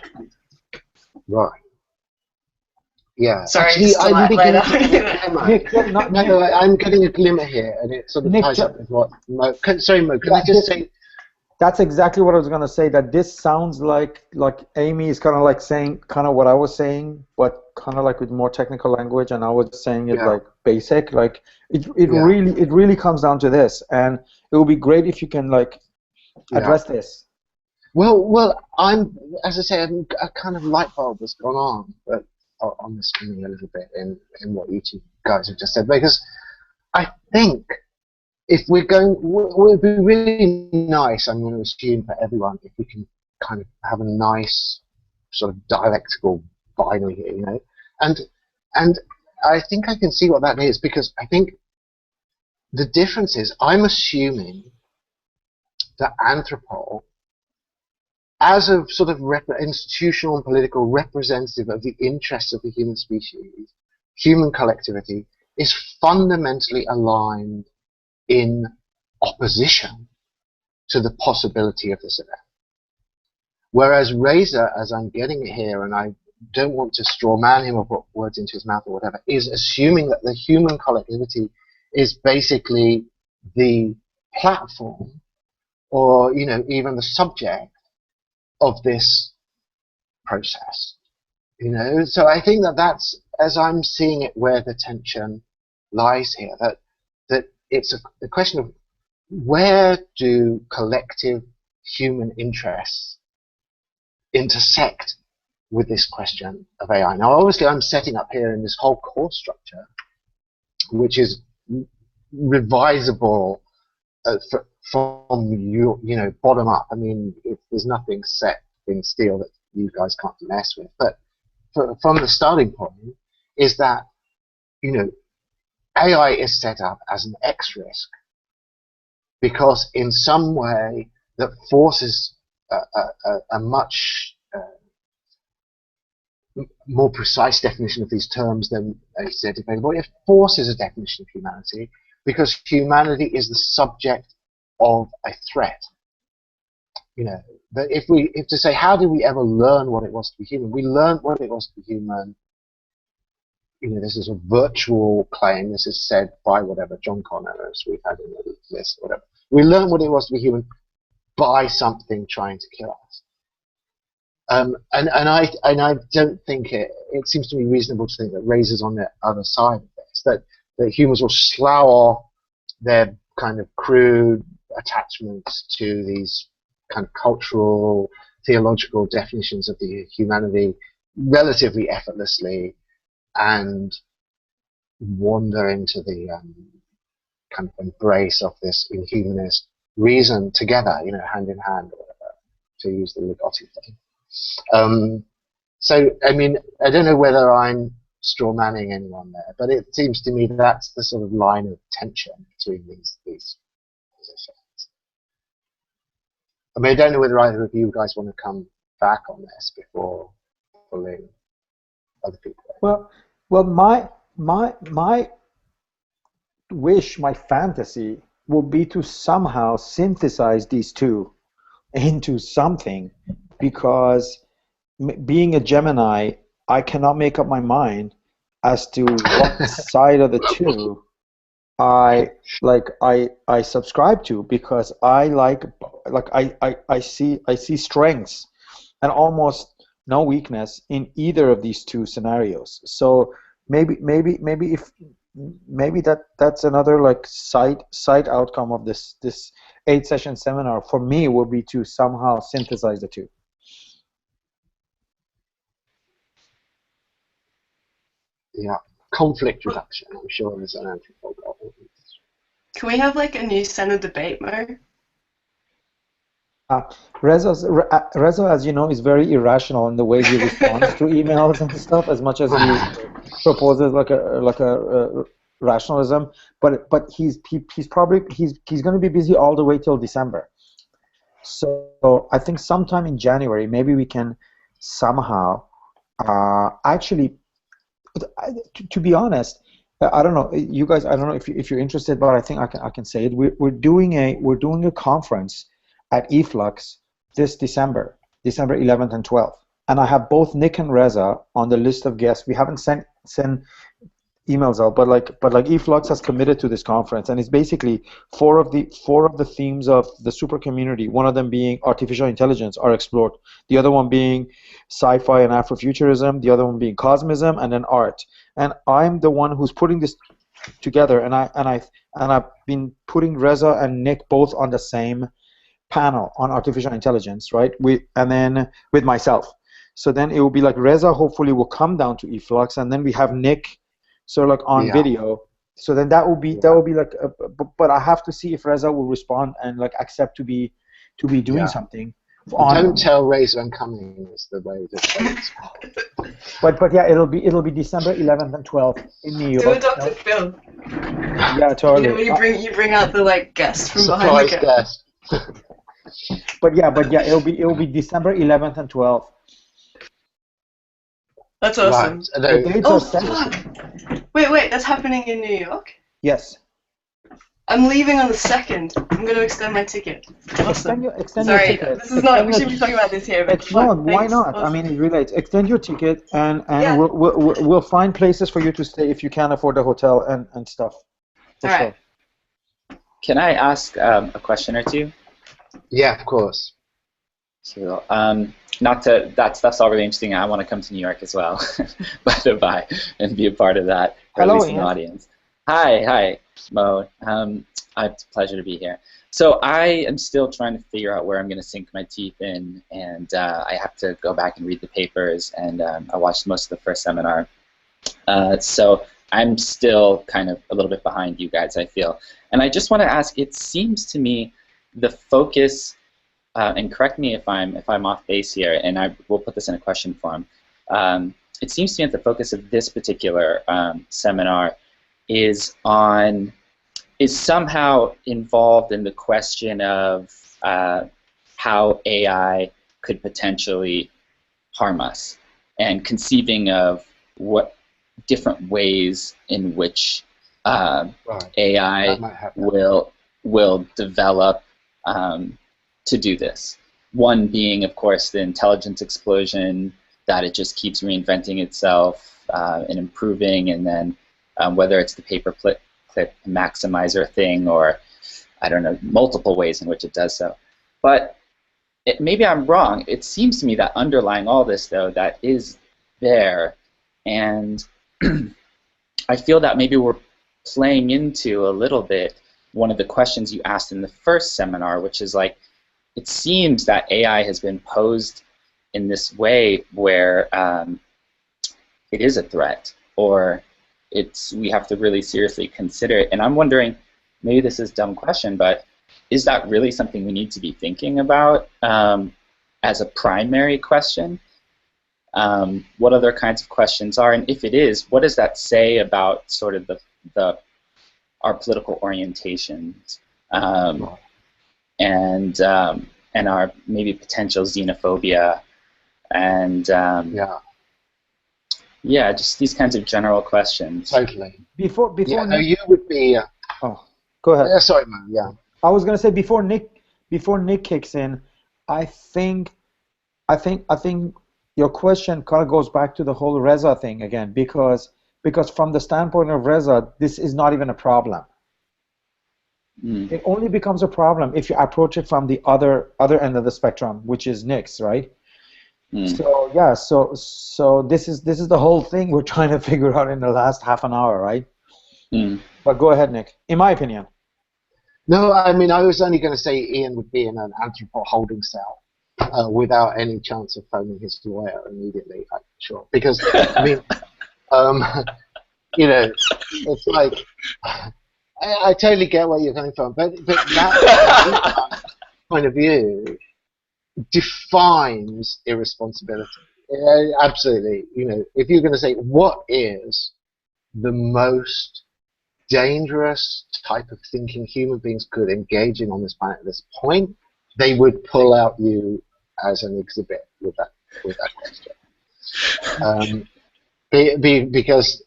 Right. Yeah. Sorry, actually, I'm beginning to get a Nick, no, I'm getting a glimmer here, and it sort of ties up with what Mo. Sorry, Mo. Can I just say? That's exactly what I was gonna say. That this sounds like Amy is kind of like saying kind of what I was saying, but kind of like with more technical language, and I was saying it like basic. Like it really comes down to this, and it would be great if you can like address this. Well, as I say, a kind of light bulb has gone on, but on this for me a little bit in what you two guys have just said, because I think if we're going, it would be really nice, I'm going to assume for everyone, if we can kind of have a nice sort of dialectical binary here, you know, and I think I can see what that is, because I think the difference is I'm assuming that Anthropol, as a sort of institutional and political representative of the interests of the human species, human collectivity, is fundamentally aligned in opposition to the possibility of this event. Whereas Reza, as I'm getting it here, and I don't want to straw man him or put words into his mouth or whatever, is assuming that the human collectivity is basically the platform, or even the subject of this process. So I think that that's, as I'm seeing it, where the tension lies here. That it's a question of where do collective human interests intersect with this question of AI. Now, obviously, I'm setting up here in this whole course structure, which is revisable from bottom up. I mean, there's nothing set in steel that you guys can't mess with. But from the starting point is that AI is set up as an X risk because in some way that forces a much more precise definition of these terms than is available. It forces a definition of humanity because humanity is the subject of a threat. That if to say, how did we ever learn what it was to be human? We learned what it was to be human. This is a virtual claim. This is said by whatever John Connor, as we've had in the list, whatever. We learned what it was to be human by something trying to kill us. And I don't think it seems to me reasonable to think that Razor's on the other side of this, that humans will slough off their kind of crude attachments to these kind of cultural, theological definitions of the humanity relatively effortlessly and wander into the kind of embrace of this inhumanist reason together, hand in hand, or whatever, to use the Ligotti thing. So, I mean, I don't know whether I'm straw manning anyone there, but it seems to me that's the sort of line of tension between these positions. I mean, I don't know whether either of you guys want to come back on this before pulling other people. Well, my wish, my fantasy would be to somehow synthesize these two into something, because being a Gemini, I cannot make up my mind as to what side of the two I subscribe to, because I see strengths and almost no weakness in either of these two scenarios. So maybe that's another side outcome of this 8-session seminar for me will be to somehow synthesize the two. Yeah, conflict reduction. I'm sure there's an Anthropol. Can we have a new Senate debate mode? Reza, as you know, is very irrational in the way he responds to emails and stuff, as much as he proposes like a rationalism. But he's going to be busy all the way till December. So I think sometime in January, maybe we can somehow actually. To be honest, I don't know, you guys. I don't know if you're interested, but I think I can say it. We're doing a conference at eFlux this December 11th and 12th, and I have both Nick and Reza on the list of guests. We haven't sent emails out, but eFlux has committed to this conference, and it's basically four of the themes of the super community. One of them being artificial intelligence are explored. The other one being sci-fi and Afrofuturism. The other one being cosmism, and then art. And I'm the one who's putting this together, and I've been putting Reza and Nick both on the same panel on artificial intelligence, right? And then with myself. So then it will be like Reza hopefully will come down to eFlux, and then we have Nick. So on video, so then that will be but I have to see if Reza will respond and accept to be doing something, Don't tell Razor I'm coming is the way to say it. But yeah, it'll be December 11th and 12th in New York. Do a Dr. Phil. Yeah, totally. You know, when you bring out the like guest from behind the Surprise curtain. guest. But yeah, it'll be December 11th and 12th. That's awesome. Right. The dates Oh are set. fuck! Wait, that's happening in New York? Yes. I'm leaving on the 2nd. I'm going to extend my ticket. Awesome. Extend Sorry, your ticket. this is not. We shouldn't be talking about this here. But No, fuck, why thanks. not? Awesome. I mean, it relates. Extend your ticket, and Yeah. we'll find places for you to stay if you can't afford the hotel and stuff. For All sure. right. Can I ask a question or two? Yeah, of course. So, that stuff's all really interesting. I want to come to New York as well, by and be a part of that, or Hello, at least in the Ian. audience. Hi, Mo. It's a pleasure to be here. So I am still trying to figure out where I'm going to sink my teeth in, and I have to go back and read the papers, and I watched most of the first seminar. So I'm still kind of a little bit behind you guys, I feel. And I just want to ask, it seems to me the focus, and correct me if I'm off base here, and I will put this in a question form. It seems to me that the focus of this particular seminar is somehow involved in the question of how AI could potentially harm us, and conceiving of what different ways in which AI will develop to do this. One being, of course, the intelligence explosion, that it just keeps reinventing itself and improving, and then whether it's the paperclip maximizer thing, or I don't know, multiple ways in which it does so. But maybe I'm wrong. It seems to me that underlying all this, though, that is there, and I feel that maybe we're playing into a little bit one of the questions you asked in the first seminar, which is like, it seems that AI has been posed in this way where it is a threat, or we have to really seriously consider it. And I'm wondering, maybe this is a dumb question, but is that really something we need to be thinking about as a primary question? What other kinds of questions are, and if it is, what does that say about sort of our political orientations and our maybe potential xenophobia, and just these kinds of general questions. Totally. Before Yeah, Nick, you would be. go ahead. Sorry, man. Yeah. I was gonna say before Nick kicks in, I think your question kind of goes back to the whole Reza thing again, because from the standpoint of Reza, this is not even a problem. It only becomes a problem if you approach it from the other end of the spectrum, which is Nick's, right? So yeah, so this is the whole thing we're trying to figure out in the last half an hour, right? But go ahead, Nick. In my opinion. No, I mean, I was only going to say Ian would be in an Anthropol holding cell without any chance of phoning his lawyer immediately, I'm sure. Because, I mean, you know, it's like, I totally get where you're coming from, but that point of view defines irresponsibility. Absolutely. You know, if you're going to say, what is the most dangerous type of thinking human beings could engage in on this planet at this point, they would pull out you as an exhibit with that question. Because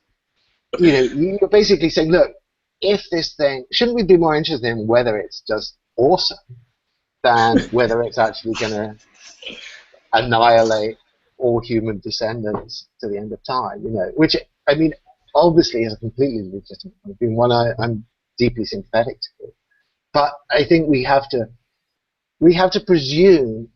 you know, you're basically saying, look, if this thing, shouldn't we be more interested in whether it's just awesome than whether it's actually going to annihilate all human descendants to the end of time? You know, which, I mean, obviously is a completely legitimate point of view, one I'm deeply sympathetic to. But I think we have to presume,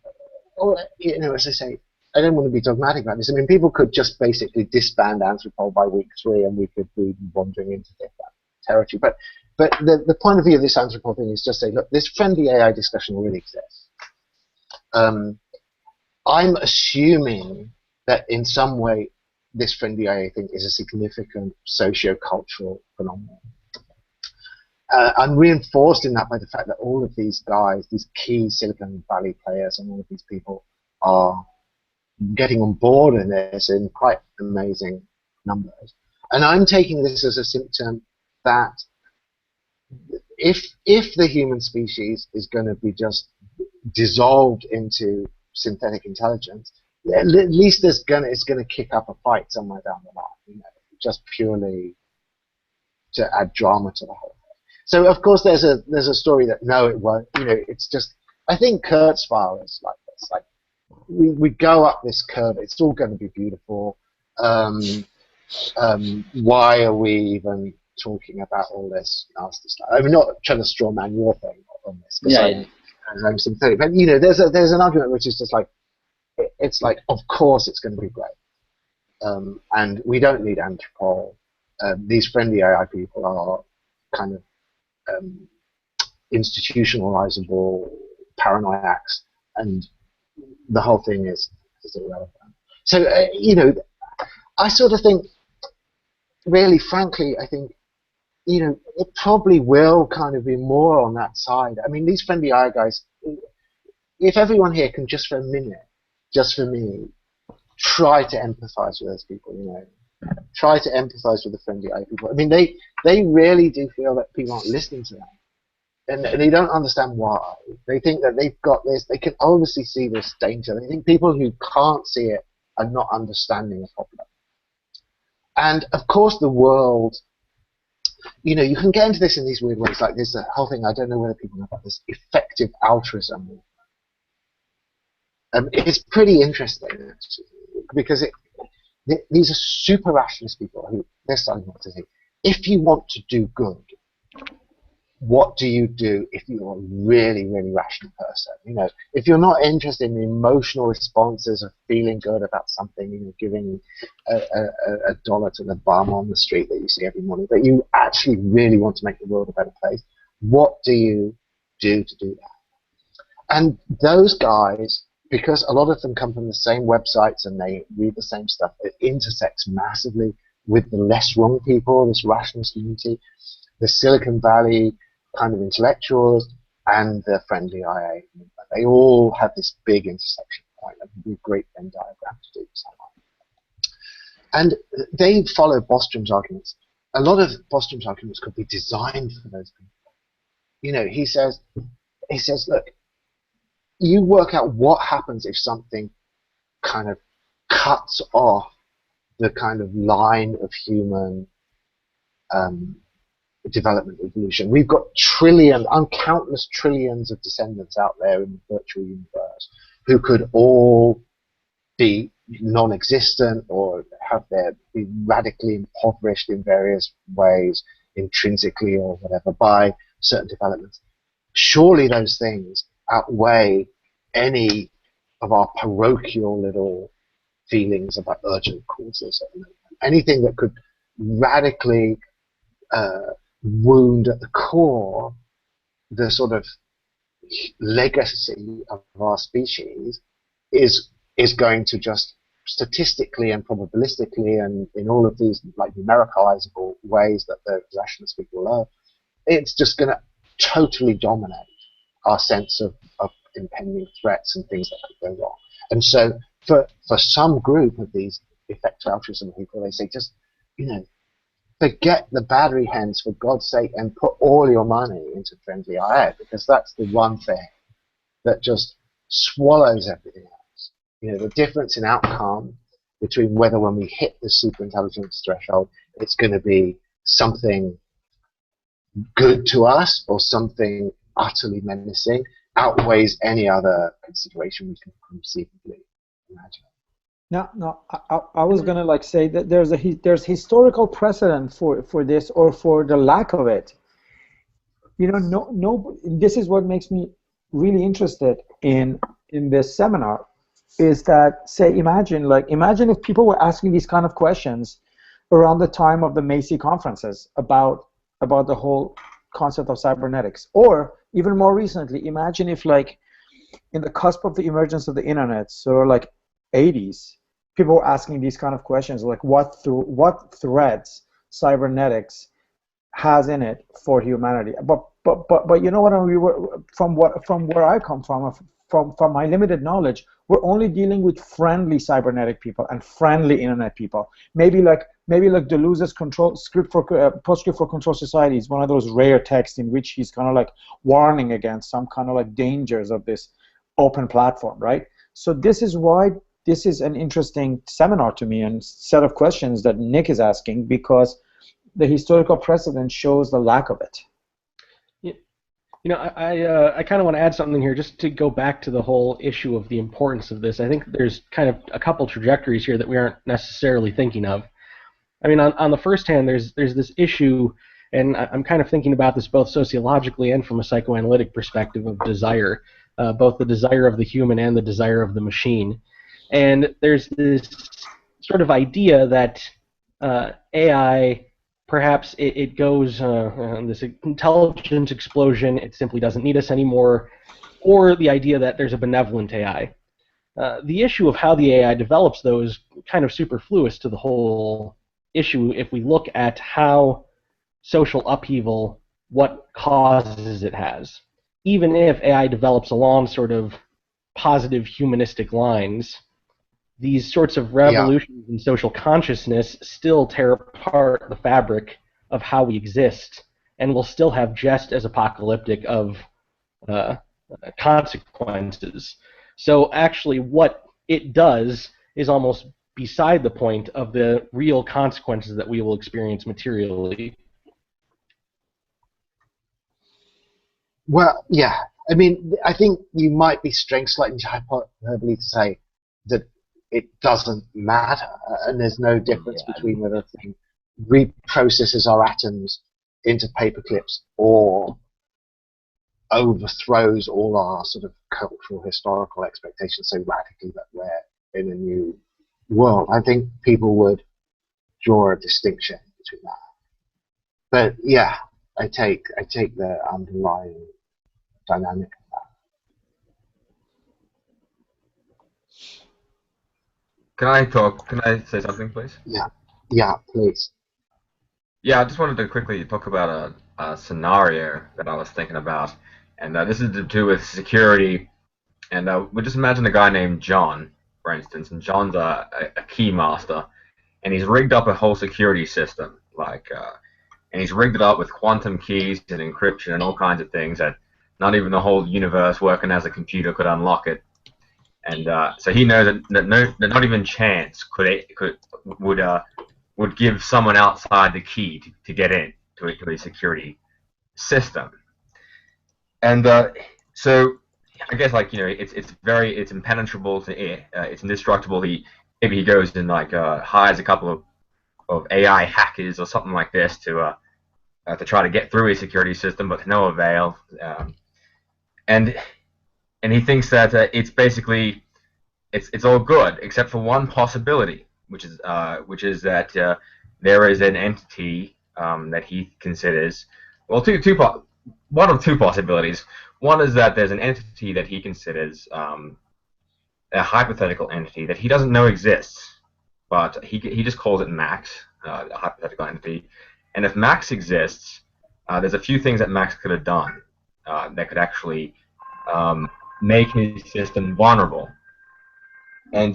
or, you know, as I say, I don't want to be dogmatic about this. I mean, people could just basically disband Anthropol by week 3, and we could be wandering into different territory. But the point of view of this Anthropol thing is just say, look, this friendly AI discussion already exists. I'm assuming that in some way this friendly AI thing is a significant socio-cultural phenomenon. I'm reinforced in that by the fact that all of these guys, these key Silicon Valley players, and all of these people are getting on board in this in quite amazing numbers. And I'm taking this as a symptom that if the human species is going to be just dissolved into synthetic intelligence, at least it's going to kick up a fight somewhere down the line, you know, just purely to add drama to the whole thing. So of course there's a story that no, it won't. You know, it's just, I think Kurzweil is like this. Like we go up this curve. It's all going to be beautiful. Why are we even talking about all this nasty stuff? I'm not trying to straw man your thing on this because I'm sympathetic. But you know, there's an argument which is just like, it's like, of course it's going to be great, and we don't need Anthropol. These friendly AI people are kind of institutionalizable paranoiacs, and the whole thing is irrelevant. So you know, I sort of think, really, frankly, I think, you know, it probably will kind of be more on that side. I mean, these friendly AI guys, if everyone here can just for a minute, just for me, try to empathize with those people, you know, try to empathize with the friendly AI people. I mean, they really do feel that people aren't listening to them. And they don't understand why. They think that they've got this, they can obviously see this danger. They think people who can't see it are not understanding the problem. And of course the world, you know, you can get into this in these weird ways, like there's a whole thing, I don't know whether people know about this, effective altruism. It's pretty interesting, actually, because these are super rationalist people who they're starting not to think, if you want to do good, what do you do if you're a really, really rational person? You know, if you're not interested in the emotional responses of feeling good about something, you know, giving a dollar to the bum on the street that you see every morning, but you actually really want to make the world a better place, what do you do to do that? And those guys, because a lot of them come from the same websites and they read the same stuff, it intersects massively with the less wrong people, this rationalist community, the Silicon Valley kind of intellectuals, and the friendly IA movement. They all have this big intersection point. That would be a great Venn diagram to do something. And they follow Bostrom's arguments. A lot of Bostrom's arguments could be designed for those people. You know, he says, look, you work out what happens if something kind of cuts off the kind of line of human development evolution. We've got countless trillions of descendants out there in the virtual universe who could all be non-existent or be radically impoverished in various ways, intrinsically or whatever, by certain developments. Surely those things outweigh any of our parochial little feelings about urgent causes. Anything that could radically wound at the core the sort of legacy of our species is going to just statistically and probabilistically and in all of these like numericalizable ways that the rationalist people love, it's just going to totally dominate our sense of impending threats and things that could go wrong. And so for some group of these effective altruism people, they say, just, you know, forget the battery hens, for God's sake, and put all your money into friendly AI, because that's the one thing that just swallows everything else. You know, the difference in outcome between whether when we hit the superintelligence threshold, it's going to be something good to us or something utterly menacing, outweighs any other consideration we can conceivably imagine. No, I was gonna like say that there's historical precedent for this, or for the lack of it. You know, this is what makes me really interested in this seminar, is that, say, imagine if people were asking these kind of questions around the time of the Macy conferences about the whole concept of cybernetics, or even more recently, imagine if, like, in the cusp of the emergence of the internet, so like 80s, people were asking these kind of questions, like what threats cybernetics has in it for humanity. But you know what? We were from where I come from my limited knowledge, we're only dealing with friendly cybernetic people and friendly internet people. Maybe like Deleuze's control script for postscript for control society is one of those rare texts in which he's kind of like warning against some kind of like dangers of this open platform, right? So this is why this is an interesting seminar to me and set of questions that Nick is asking, because the historical precedent shows the lack of it. You know, I kind of want to add something here just to go back to the whole issue of the importance of this. I think there's kind of a couple trajectories here that we aren't necessarily thinking of. I mean, on the first hand, there's this issue, and I'm kind of thinking about this both sociologically and from a psychoanalytic perspective of desire, both the desire of the human and the desire of the machine. And there's this sort of idea that AI, perhaps it goes this intelligence explosion, it simply doesn't need us anymore, or the idea that there's a benevolent AI. The issue of how the AI develops, though, is kind of superfluous to the whole issue if we look at how social upheaval, what causes it has. Even if AI develops along sort of positive humanistic lines, these sorts of revolutions in social consciousness still tear apart the fabric of how we exist, and will still have just as apocalyptic of consequences. So actually what it does is almost beside the point of the real consequences that we will experience materially. Well, yeah. I mean, I think you might be straying slightly to hyperbole to say that it doesn't matter, and there's no difference between whether a thing reprocesses our atoms into paperclips or overthrows all our sort of cultural, historical expectations so radically that we're in a new world. I think people would draw a distinction between that. But yeah, I take the underlying dynamic of that. Can I talk? Can I say something, please? Yeah, please. Yeah, I just wanted to quickly talk about a scenario that I was thinking about, and this is to do with security. And we just imagine a guy named John, for instance, and John's a key master, and he's rigged up a whole security system, and he's rigged it up with quantum keys and encryption and all kinds of things that not even the whole universe working as a computer could unlock it. And so he knows that not even chance would give someone outside the key to get in to a security system. And so I guess it's impenetrable it's indestructible. Maybe he goes and hires a couple of AI hackers or something like this to try to get through a security system, but to no avail. And he thinks that it's basically it's all good except for one possibility, which is that there is an entity that he considers, well, one of two possibilities. One is that there's an entity that he considers a hypothetical entity that he doesn't know exists, but he just calls it Max, a hypothetical entity. And if Max exists, there's a few things that Max could have done that could actually make his system vulnerable. And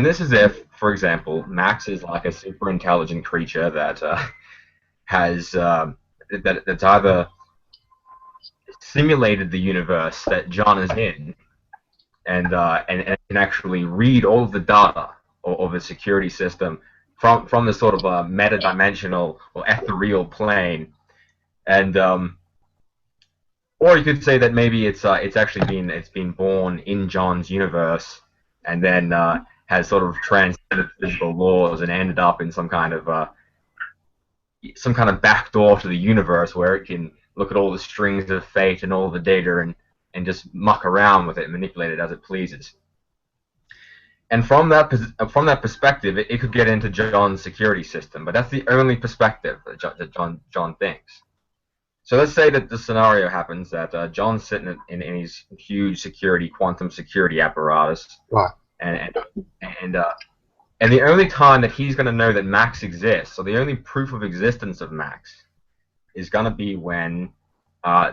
this is if, for example, Max is like a super intelligent creature that that's either simulated the universe that John is in, and can actually read all of the data of the security system from the sort of meta-dimensional or ethereal plane, and or you could say that maybe it's actually been born in John's universe, and then has sort of transcended physical laws and ended up in some kind of backdoor to the universe where it can look at all the strings of fate and all the data and just muck around with it and manipulate it as it pleases. And from that perspective, it could get into John's security system, but that's the only perspective that John thinks. So let's say that the scenario happens that John's sitting in his huge quantum security apparatus, Right. and the only time that he's going to know that Max exists, or the only proof of existence of Max, is going to be when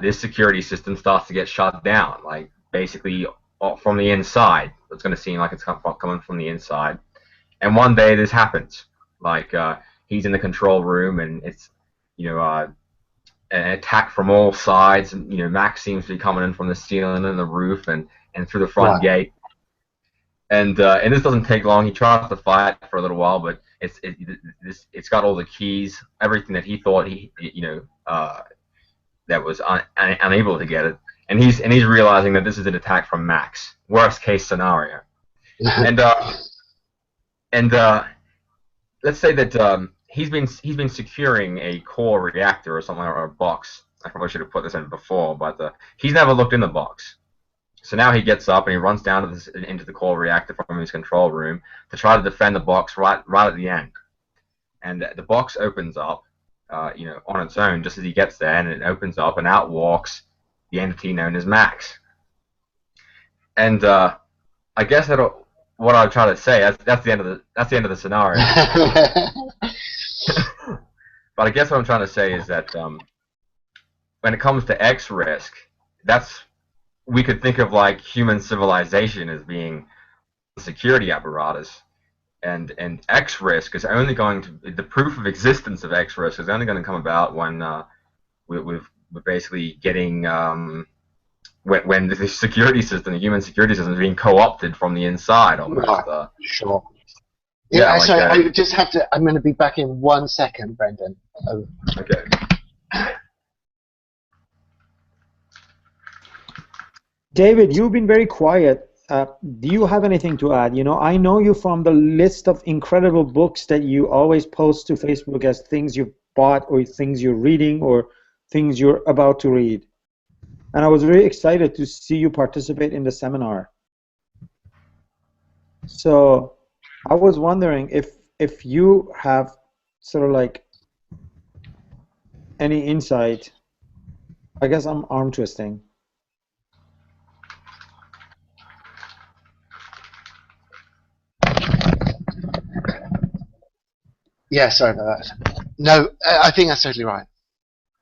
this security system starts to get shut down, like basically from the inside. It's going to seem like it's coming from the inside. And one day this happens. Like he's in the control room, and it's an attack from all sides. And Max seems to be coming in from the ceiling and the roof and through the front gate. And this doesn't take long. He tries to fight for a little while, but it's got all the keys, everything that he thought that was unable to get it, and he's realizing that this is an attack from Max. Worst case scenario. and let's say that he's been securing a core reactor or something, or a box. I probably should have put this in before, but he's never looked in the box. So now he gets up and he runs down into the core reactor from his control room to try to defend the box right at the end. And the box opens up, on its own just as he gets there, and it opens up, and out walks the entity known as Max. And I guess what I'm trying to say, that's the end of the scenario. But I guess what I'm trying to say is that when it comes to X risk, we could think of like human civilization as being a security apparatus, and X risk is only going to, the proof of existence of X risk is only going to come about when we're basically getting when the security system, the human security system, is being co-opted from the inside almost. Sure. Yeah, so I just have to. I'm going to be back in 1 second, Brendan. Okay. David, you've been very quiet. Do you have anything to add? I know you from the list of incredible books that you always post to Facebook as things you've bought or things you're reading or things you're about to read. And I was very excited to see you participate in the seminar. So I was wondering if you have sort of like any insight. I guess I'm arm twisting. Yeah, sorry about that. No, I think that's totally right.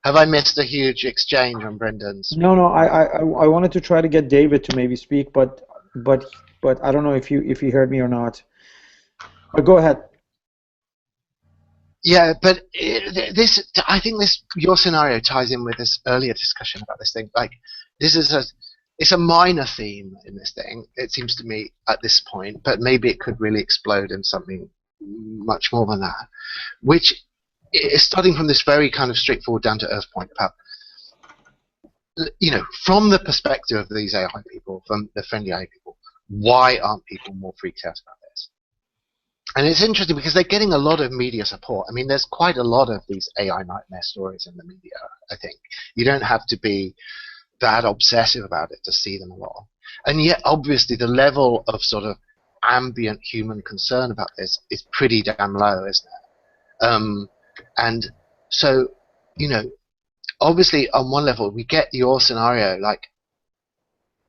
Have I missed a huge exchange on Brendan's? No. I wanted to try to get David to maybe speak, but I don't know if you heard me or not. But go ahead. Yeah, but I think your scenario ties in with this earlier discussion about this thing. Like, it's a minor theme in this thing, it seems to me at this point, but maybe it could really explode in something much more than that, which is starting from this very kind of straightforward, down-to-earth point about, from the perspective of these AI people, from the friendly AI people, why aren't people more freaked out about this? And it's interesting because they're getting a lot of media support. I mean, there's quite a lot of these AI nightmare stories in the media, I think. You don't have to be that obsessive about it to see them a lot. And yet, obviously, the level of sort of ambient human concern about this is pretty damn low, isn't it? And so, obviously, on one level, we get your scenario, like,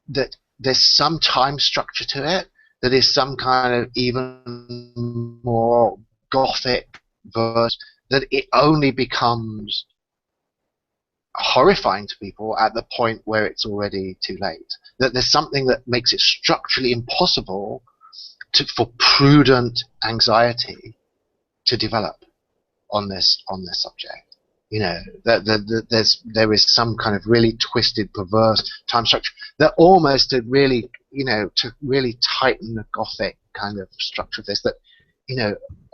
that there's some time structure to it, that is some kind of even more gothic verse, that it only becomes horrifying to people at the point where it's already too late. That there's something that makes it structurally impossible for prudent anxiety to develop on this subject. There is some kind of really twisted, perverse time structure that almost to really tighten the gothic kind of structure of this. That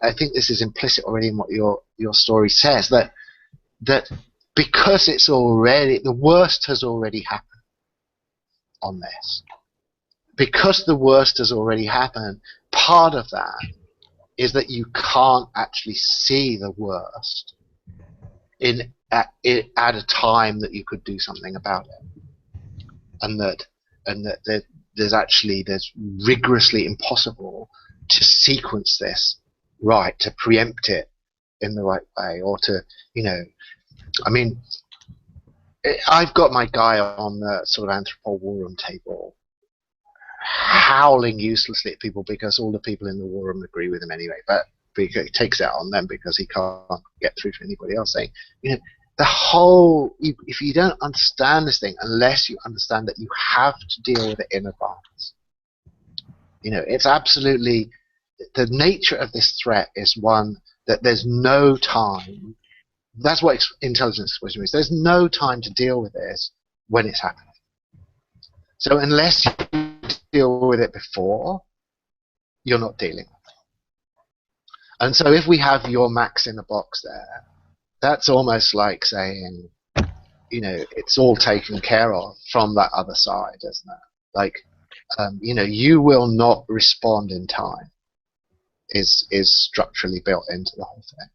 I think this is implicit already in what your story says. That because it's already, the worst has already happened on this. Because the worst has already happened, part of that is that you can't actually see the worst at a time that you could do something about it, and that there's rigorously impossible to sequence this right, to preempt it in the right way, or to I mean, I've got my guy on the sort of Anthropol war room table howling uselessly at people because all the people in the war room agree with him anyway, but because he takes it on them because he can't get through to anybody else, saying, the whole, if you don't understand this thing, unless you understand that you have to deal with it in advance, it's absolutely, the nature of this threat is one that there's no time. That's what intelligence explosion is. There's no time to deal with this when it's happening. So unless you deal with it before, you're not dealing with it. And so if we have your max in the box there, that's almost like saying, it's all taken care of from that other side, isn't it? Like, you will not respond in time is structurally built into the whole thing.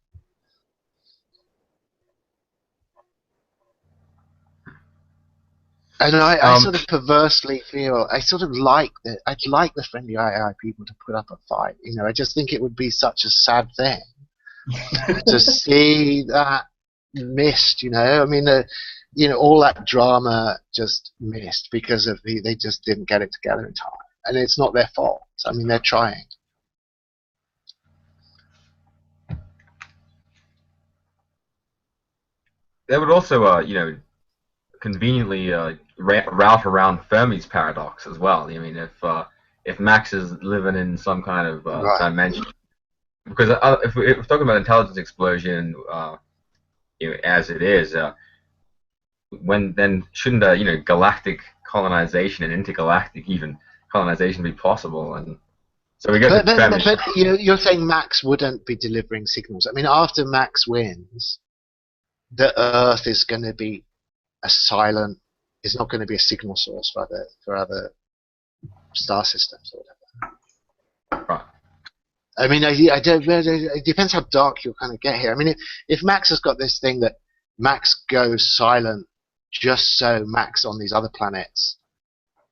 And I sort of perversely feel, I'd like the friendly AI people to put up a fight. I just think it would be such a sad thing to see that missed. I mean, all that drama just missed because of they just didn't get it together in time, and it's not their fault. I mean, they're trying. They would also, conveniently route around Fermi's paradox as well. I mean, if Max is living in some kind of dimension, because if we're talking about intelligence explosion, as it is, then shouldn't galactic colonization and intergalactic even colonization be possible? And so we get but you're saying Max wouldn't be delivering signals. I mean, after Max wins, the Earth is going to be is not going to be a signal source for other star systems or whatever. Right. I mean, it depends how dark you'll kind of get here. I mean, if Max has got this thing that Max goes silent just so Max on these other planets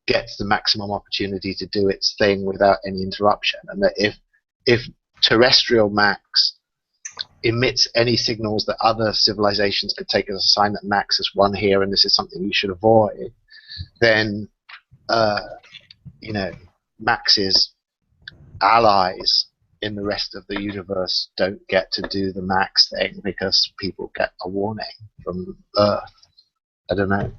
gets the maximum opportunity to do its thing without any interruption, and that if terrestrial Max emits any signals that other civilizations could take as a sign that Max has won here and this is something you should avoid, then Max's allies in the rest of the universe don't get to do the Max thing because people get a warning from Earth. I don't know.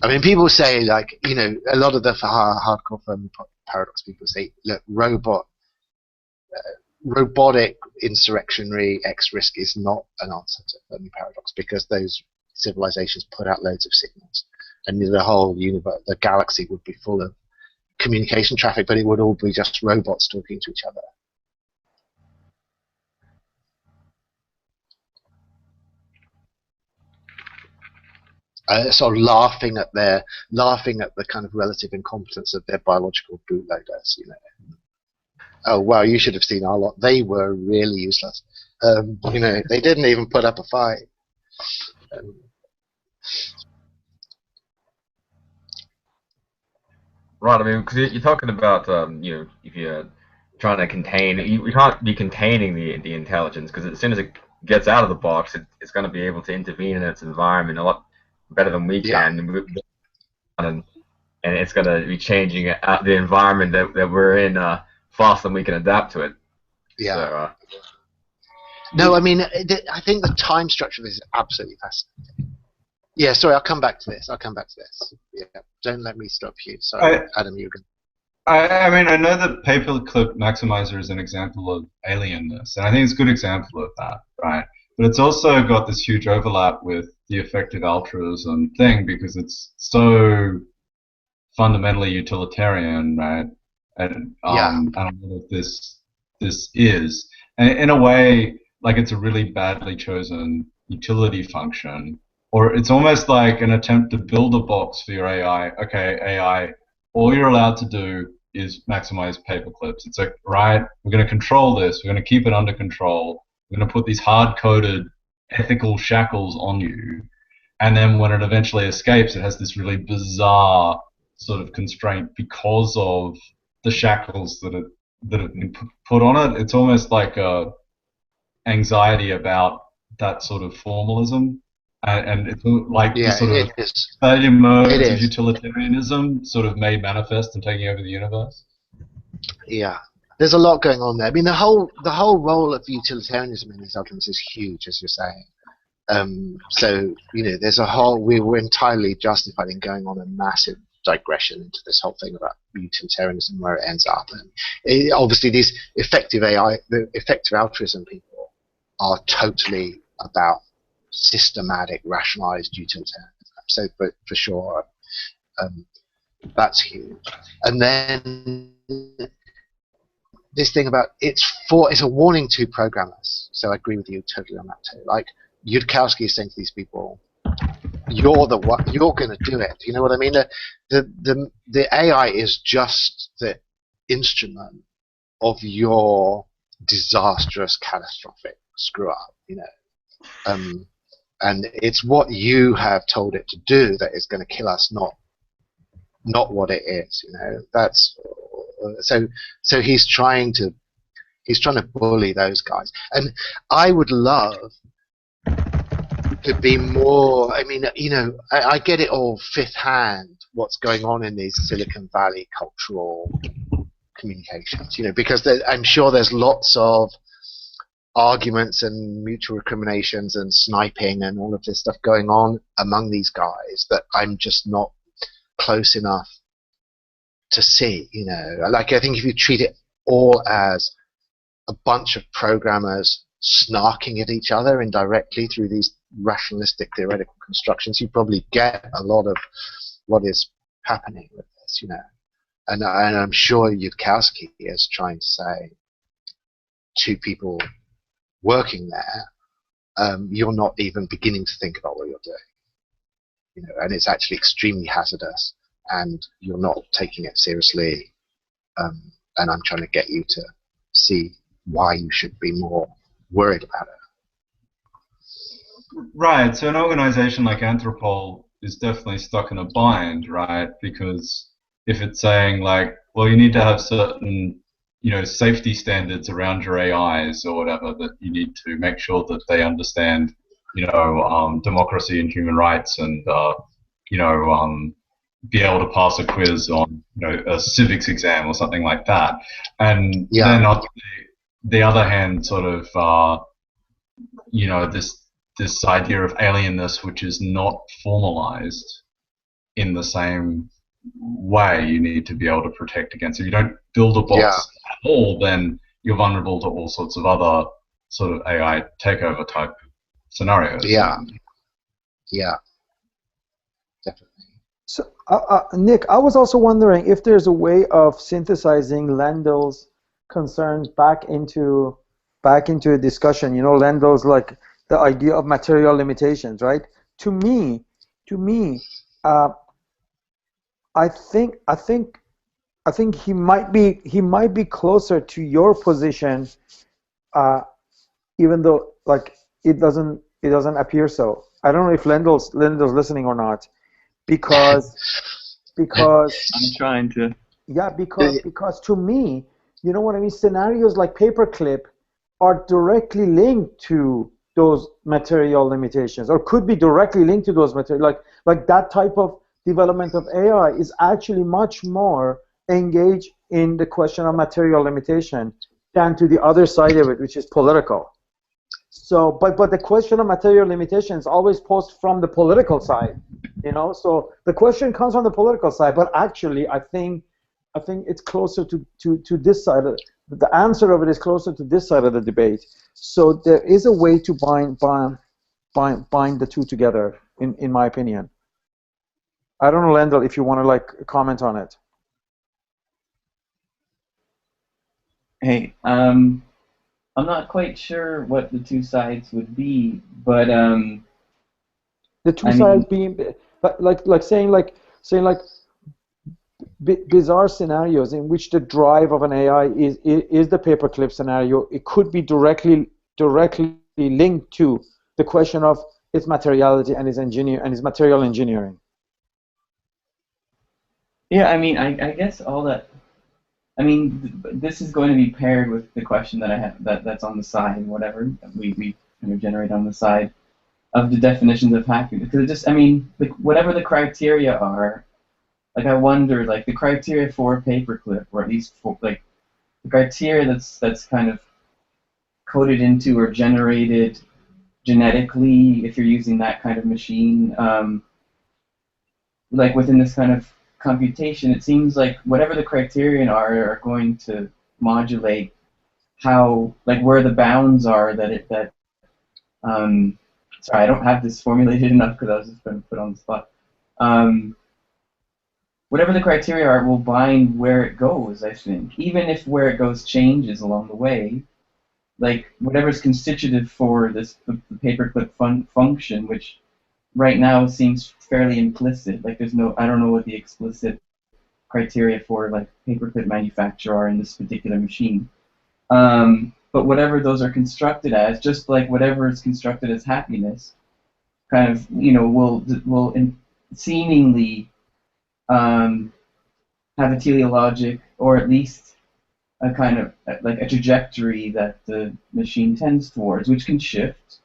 I mean, people say, like, a lot of the hardcore Fermi paradox people say, look, robotic insurrectionary X-risk is not an answer to Fermi paradox because those civilizations put out loads of signals, and the whole universe, the galaxy, would be full of communication traffic, but it would all be just robots talking to each other. Sort of laughing at the kind of relative incompetence of their biological bootloaders. Oh wow, you should have seen our lot. They were really useless. They didn't even put up a fight. Right. I mean, because you're talking about if you're trying to contain, you can't be containing the intelligence, because as soon as it gets out of the box, it's going to be able to intervene in its environment a lot better than we can, and it's going to be changing the environment that we're in faster than we can adapt to it. Yeah. So, no, I mean, I think the time structure of this is absolutely fascinating. Yeah, sorry, I'll come back to this. Yeah, don't let me stop you. Sorry, Adam, you can. I mean, I know that paperclip maximizer is an example of alienness, and I think it's a good example of that, right? But it's also got this huge overlap with the effective altruism thing because it's so fundamentally utilitarian, right? And a lot of this is, and in a way, like it's a really badly chosen utility function, or it's almost like an attempt to build a box for your AI. Okay, AI, all you're allowed to do is maximize paperclips. It's like, right, we're going to control this. We're going to keep it under control. We're going to put these hard-coded ethical shackles on you. And then when it eventually escapes, it has this really bizarre sort of constraint because of the shackles that have been put on it. It's almost like a anxiety about that sort of formalism. And it's like the sort of failure modes of utilitarianism sort of made manifest and taking over the universe. Yeah, there's a lot going on there. I mean, the whole role of utilitarianism in these arguments is huge, as you're saying. So, there's a whole, we were entirely justified in going on a massive digression into this whole thing about utilitarianism, where it ends up. And obviously these effective AI, the effective altruism people are totally about systematic, rationalized utilitarianism. So for sure, that's huge. And then this thing about it's a warning to programmers. So I agree with you totally on that too. Like Yudkowsky is saying to these people, you're the one, you're going to do it. You know what I mean? The AI is just the instrument of your disastrous, catastrophic screw up. And it's what you have told it to do that is going to kill us, not what it is. That's so he's trying to bully those guys, and I would love to be more. I mean, I get it all fifth hand what's going on in these Silicon Valley cultural communications, because I'm sure there's lots of arguments and mutual recriminations and sniping and all of this stuff going on among these guys that I'm just not close enough to see. Like, I think if you treat it all as a bunch of programmers snarking at each other indirectly through these rationalistic theoretical constructions, you probably get a lot of what is happening with this, and I'm sure Yudkowsky is trying to say to people working there, you're not even beginning to think about what you're doing, and it's actually extremely hazardous, and you're not taking it seriously, and I'm trying to get you to see why you should be more worried about it. Right, so an organization like Anthropol is definitely stuck in a bind, right? Because if it's saying like, well, you need to have certain, safety standards around your AIs or whatever, that you need to make sure that they understand, democracy and human rights, and be able to pass a quiz on, a civics exam or something like that. And then on the other hand, sort of, this idea of alienness, which is not formalized in the same way you need to be able to protect against. If you don't build a box at all, then you're vulnerable to all sorts of other sort of AI takeover type scenarios. Yeah, definitely. So, Nick, I was also wondering if there's a way of synthesizing Lendel's concerns back into a discussion. Lendel's like the idea of material limitations, right? To me, I think he might be closer to your position, even though like it doesn't appear so. I don't know if Lendel's listening or not, because I'm trying to. Yeah, because to me, you know what I mean. Scenarios like paperclip are directly linked to those material limitations, or could be directly linked to those material. Like that type of development of AI is actually much more engaged in the question of material limitation than to the other side of it, which is political. So, but the question of material limitation is always posed from the political side, So the question comes from the political side, but actually, I think it's closer to this side. The answer of it is closer to this side of the debate. So there is a way to bind the two together, in my opinion. I don't know, Lendl, if you want to comment on it. Hey, I'm not quite sure what the two sides would be, but the two sides being like saying bizarre scenarios in which the drive of an AI is the paperclip scenario. It could be directly linked to the question of its materiality and its material engineering. Yeah, I guess all that. This is going to be paired with the question that I have that's on the side, whatever we kind of generate on the side of the definitions of hacking. Because it just, whatever the criteria are, I wonder, the criteria for paperclip, or at least for the criteria that's kind of coded into or generated genetically, if you're using that kind of machine, like within this kind of computation, it seems like whatever the criterion are going to modulate how, like where the bounds are sorry, I don't have this formulated enough because I was just going to put on the spot. Whatever the criteria are will bind where it goes, I think. Even if where it goes changes along the way, like whatever's constitutive for the paperclip function, which right now seems fairly implicit. Like there's no, I don't know what the explicit criteria for like paperclip manufacture are in this particular machine. But whatever those are constructed as, just like whatever is constructed as happiness, kind of, will seemingly have a teleologic, or at least a kind of like a trajectory that the machine tends towards, which can shift,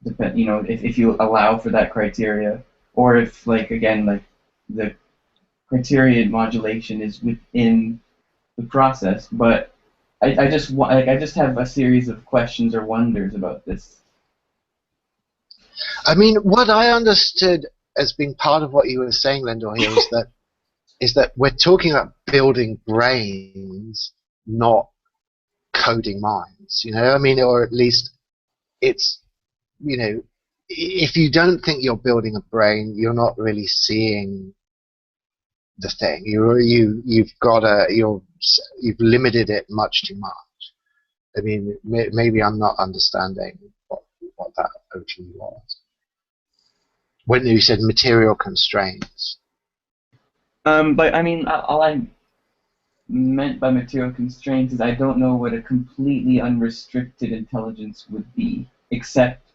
if you allow for that criteria, or if, like, again, like the criterion modulation is within the process. But I just have a series of questions or wonders about this. I mean, what I understood as being part of what you were saying, Lendor, here is that we're talking about building brains, not coding minds. I mean, or at least it's, if you don't think you're building a brain, you're not really seeing the thing. You've limited it much too much. I mean, maybe I'm not understanding what that OT was when you said material constraints. But I mean, all I meant by material constraints is I don't know what a completely unrestricted intelligence would be, except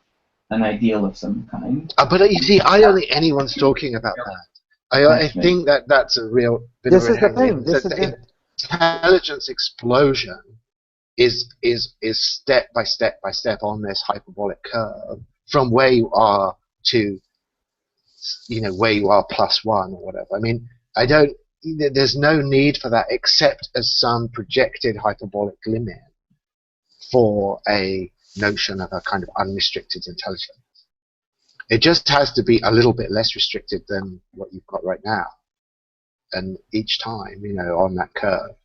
an ideal of some kind. But you see, I don't think anyone's talking about that. I think that's a real bit of a thing. The intelligence explosion is step by step by step on this hyperbolic curve from where you are to where you are +1 or whatever. I mean, there's no need for that except as some projected hyperbolic limit for a notion of a kind of unrestricted intelligence. It just has to be a little bit less restricted than what you've got right now, and each time, on that curve.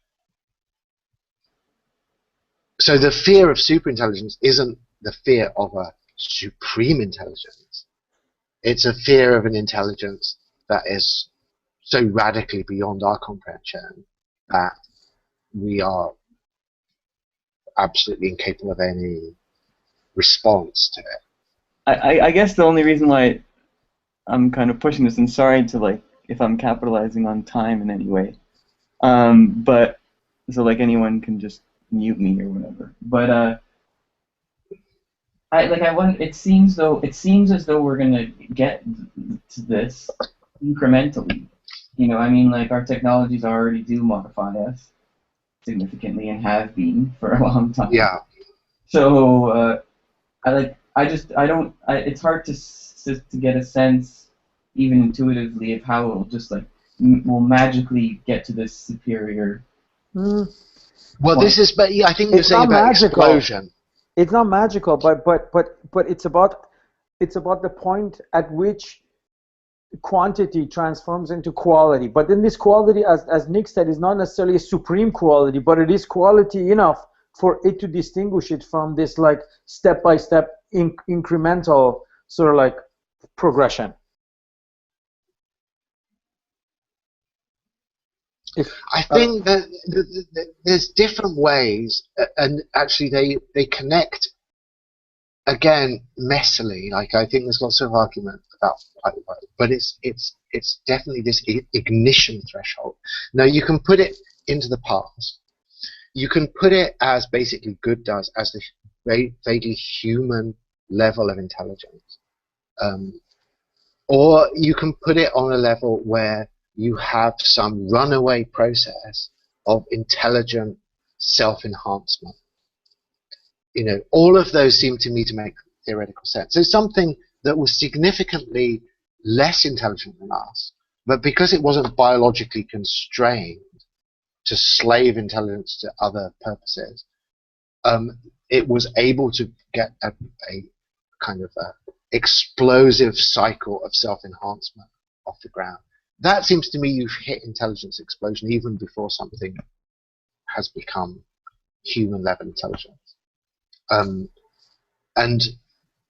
So the fear of superintelligence isn't the fear of a supreme intelligence. It's a fear of an intelligence that is so radically beyond our comprehension that we are absolutely incapable of any response to it. I guess the only reason why I'm kind of pushing this, and sorry to if I'm capitalizing on time in any way, but so anyone can just mute me or whatever. But it seems as though we're gonna get to this incrementally. I mean, our technologies already do modify us significantly and have been for a long time. Yeah. So it's hard to get a sense, even intuitively, of how it'll just will magically get to this superior. Well, but yeah, I think you're saying about explosion. It's not magical, but it's about the point at which quantity transforms into quality. But then this quality, as Nick said, is not necessarily a supreme quality, but it is quality enough for it to distinguish it from this step-by-step incremental sort of progression. I think that there's different ways, and actually they connect again messily. I think there's lots of argument about why, but it's definitely this ignition threshold. Now you can put it into the past. You can put it as basically good does, as the vaguely human level of intelligence, or you can put it on a level where you have some runaway process of intelligent self-enhancement. All of those seem to me to make theoretical sense. So something that was significantly less intelligent than us, but because it wasn't biologically constrained to slave intelligence to other purposes, it was able to get a kind of explosive cycle of self-enhancement off the ground. That seems to me you've hit intelligence explosion even before something has become human-level intelligence. And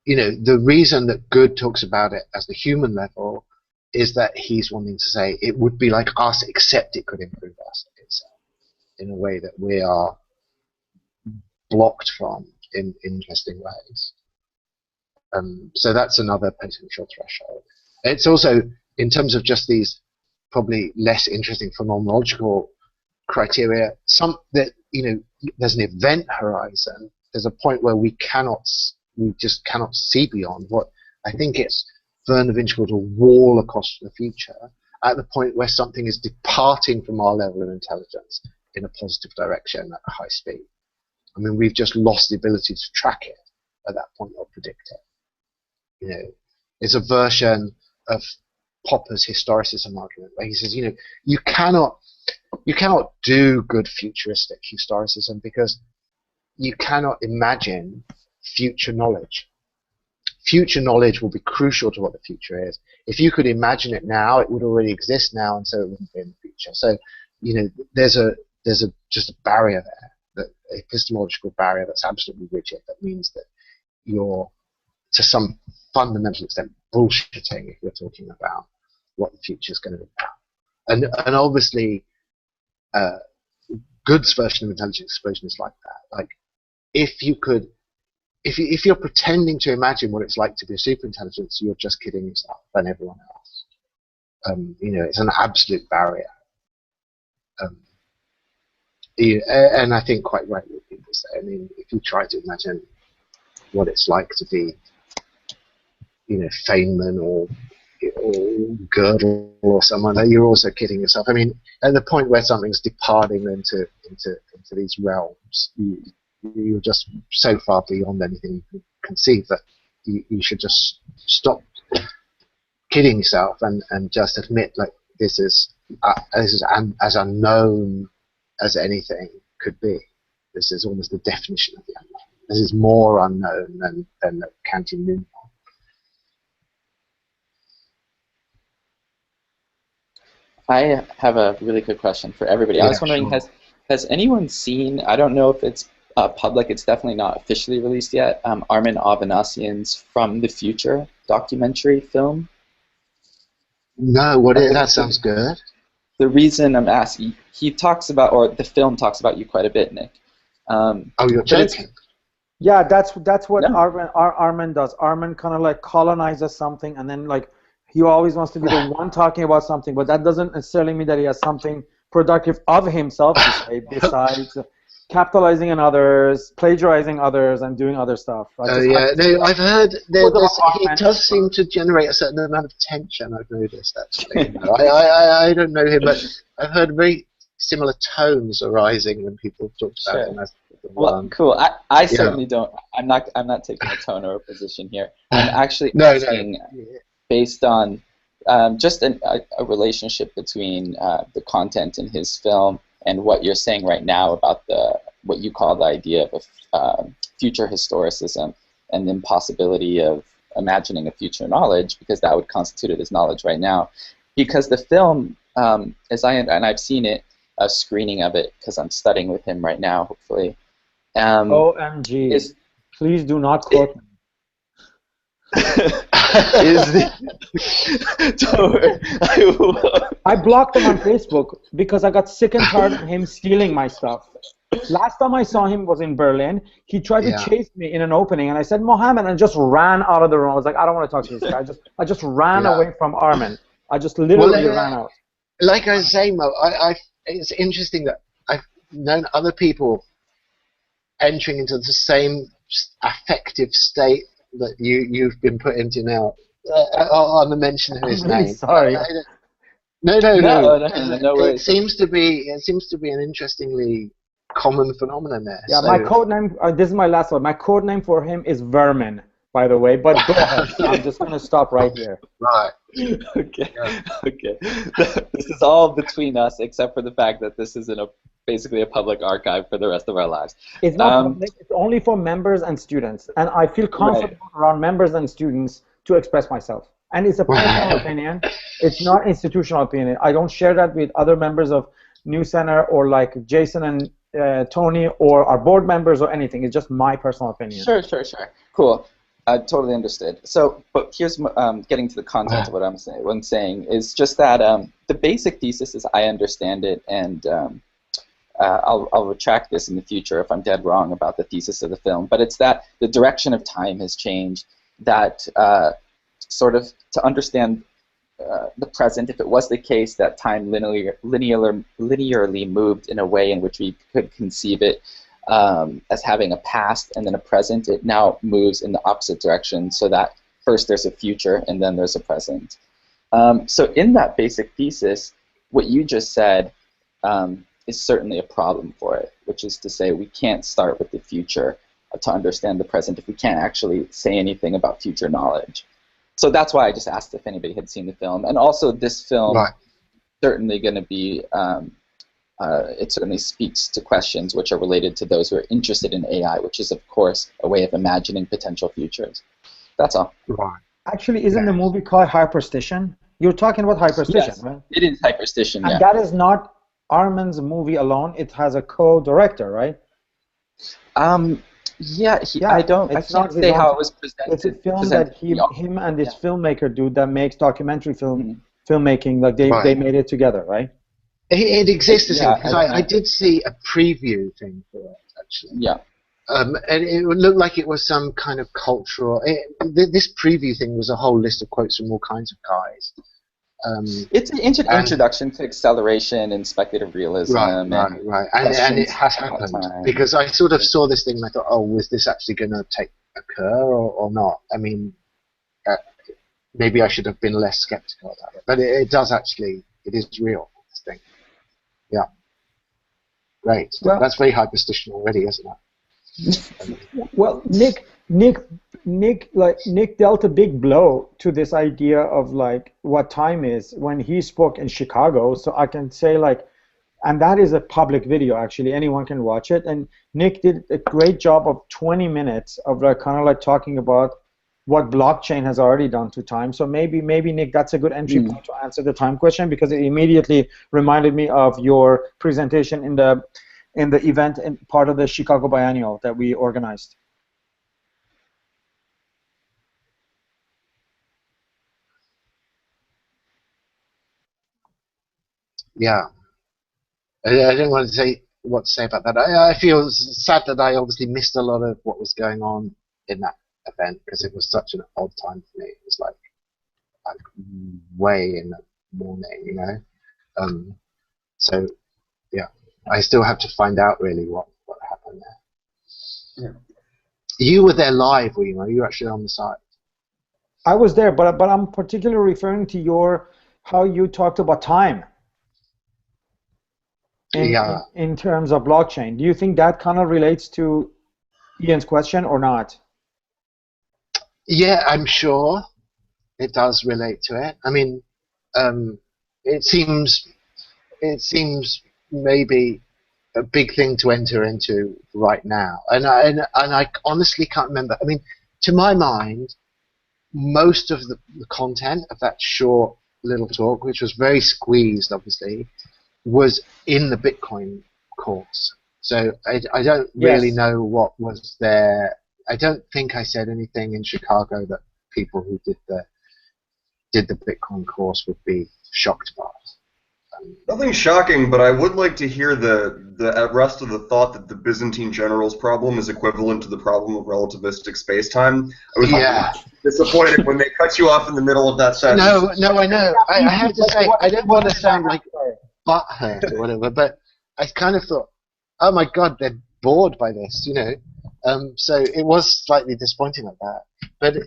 you know, the reason that Good talks about it as the human level is that he's wanting to say it would be like us, except it could improve us itself in a way that we are blocked from in interesting ways. So that's another potential threshold. It's also, in terms of just these probably less interesting phenomenological criteria, some that, you know, there's an event horizon. There's a point where we just cannot see beyond what I think it's Werner Vinge called a wall across the future, at the point where something is departing from our level of intelligence in a positive direction at a high speed. I mean, we've just lost the ability to track it at that point or predict it. You know, it's a version of Popper's historicism argument, where he says, you know, you cannot do good futuristic historicism because you cannot imagine future knowledge. Future knowledge will be crucial to what the future is. If you could imagine it now, it would already exist now, and so it wouldn't be in the future. So, you know, there's just a barrier there, that epistemological barrier that's absolutely rigid. That means that you're, to some fundamental extent, bullshitting if you're talking about what the future is going to be about. And obviously, Good's version of intelligence explosion is like that. Like, if you're pretending to imagine what it's like to be a superintelligence, you're just kidding yourself and everyone else. You know, it's an absolute barrier. And I think quite rightly people say, I mean, if you try to imagine what it's like to be, you know, Feynman or Gödel or someone, you're also kidding yourself. I mean, at the point where something's departing into these realms, you're just so far beyond anything you can conceive that you should just stop kidding yourself and just admit, like, this is as unknown as anything could be. This is almost the definition of the unknown. This is more unknown than the Kantian noumenon. I have a really good question for everybody. I was wondering, sure. has anyone seen, I don't know if it's public, it's definitely not officially released yet, Armin Avanasian's From the Future documentary film? No, that sounds good. The reason I'm asking, he talks about, or the film talks about you quite a bit, Nick. Oh, you're joking? Yeah, that's what No. Armin does. Armin kind of like colonizes something, and then like he always wants to be the one talking about something, but that doesn't necessarily mean that he has something productive of himself to say besides capitalizing on others, plagiarizing others, and doing other stuff. I've heard he does seem to generate a certain amount of tension. I've noticed, actually. You know, I don't know him, but I've heard very similar tones arising when people talk about him as the one. Well, cool. I certainly don't. I'm not taking a tone or a position here. I'm actually asking, based on just a relationship between the content in his film and what you're saying right now about what you call the idea of future historicism and the impossibility of imagining a future knowledge, because that would constitute it as knowledge right now. Because the film, and I've seen it, a screening of it, because I'm studying with him right now, hopefully. OMG. Please do not quote me. I blocked him on Facebook because I got sick and tired of him stealing my stuff. Last time I saw him was in Berlin. He tried to chase me in an opening, and I said, Mohammed, and just ran out of the room. I was like, I don't want to talk to this guy. I just ran away from Armin. I just literally ran out. Like I say, Mo, it's interesting that I've known other people entering into the same affective state that you've been put into now. On the mention of his name. Sorry. No worries. It seems to be an interestingly common phenomenon there. Yeah, so. My code name. This is my last one. My code name for him is Vermin, by the way. But go ahead. I'm just gonna stop right here. Right. Okay. Yeah. Okay. This is all between us, except for the fact that this isn't a basically a public archive for the rest of our lives. It's not public. It's only for members and students, and I feel comfortable around members and students to express myself. And it's a personal opinion. It's not institutional opinion. I don't share that with other members of New Center or like Jason and Tony or our board members or anything. It's just my personal opinion. Sure. Cool. Totally understood. So, but here's getting to the content of what I'm saying. What I'm saying is just that the basic thesis, as I understand it, and I'll retract this in the future if I'm dead wrong about the thesis of the film, but it's that the direction of time has changed, that sort of to understand the present, if it was the case that time linearly moved in a way in which we could conceive it as having a past and then a present, it now moves in the opposite direction, so that first there's a future and then there's a present. So in that basic thesis, what you just said is certainly a problem for it, which is to say we can't start with the future to understand the present if we can't actually say anything about future knowledge. So that's why I just asked if anybody had seen the film. And also this film certainly going to be, it certainly speaks to questions which are related to those who are interested in AI, which is, of course, a way of imagining potential futures. That's all. Right. Actually, isn't the movie called Hyperstition? You're talking about Hyperstition, right? It is Hyperstition, and that is not Armin's movie alone. It has a co-director, right? Yeah, I can't say how it was presented. It's a film that him and this filmmaker dude that makes documentary filmmaking, like they made it together, right? It exists, because I did see a preview thing for it, actually. Yeah. And it looked like it was some kind of cultural... this preview thing was a whole list of quotes from all kinds of guys. It's an introduction to acceleration and speculative realism. Right. And it has happened. Because I sort of saw this thing and I thought, oh, was this actually going to occur or not? I mean, maybe I should have been less skeptical about it. But it does actually, it is real, this thing. Yeah. Great. Well, that's very hyperstition already, isn't it? Well, Nick dealt a big blow to this idea of like what time is when he spoke in Chicago. So I can say like, and that is a public video actually. Anyone can watch it. And Nick did a great job of 20 minutes of like kind of like talking about what blockchain has already done to time. So maybe Nick, that's a good entry point to answer the time question, because it immediately reminded me of your presentation in the event and part of the Chicago Biennial that we organized. Yeah, I didn't want to say what to say about that. I feel sad that I obviously missed a lot of what was going on in that event, because it was such an odd time for me. It was like way in the morning, you know. So yeah, I still have to find out really what happened there. Yeah. You were there live, were you? Were you actually on the site? I was there, but I'm particularly referring to how you talked about time. In terms of blockchain, do you think that kind of relates to Ian's question or not? Yeah, I'm sure it does relate to it. I mean, it seems maybe a big thing to enter into right now, and I honestly can't remember. I mean, to my mind, most of the content of that short little talk, which was very squeezed, obviously, was in the Bitcoin course. So I don't really know what was there. I don't think I said anything in Chicago that people who did the Bitcoin course would be shocked by. Nothing shocking, but I would like to hear the rest of the thought that the Byzantine generals problem is equivalent to the problem of relativistic spacetime. I was disappointed when they cut you off in the middle of that sentence. No, I know. I have to say, I don't want to sound like butthurt or whatever, but I kind of thought, oh my God, they're bored by this, you know. So it was slightly disappointing like that. But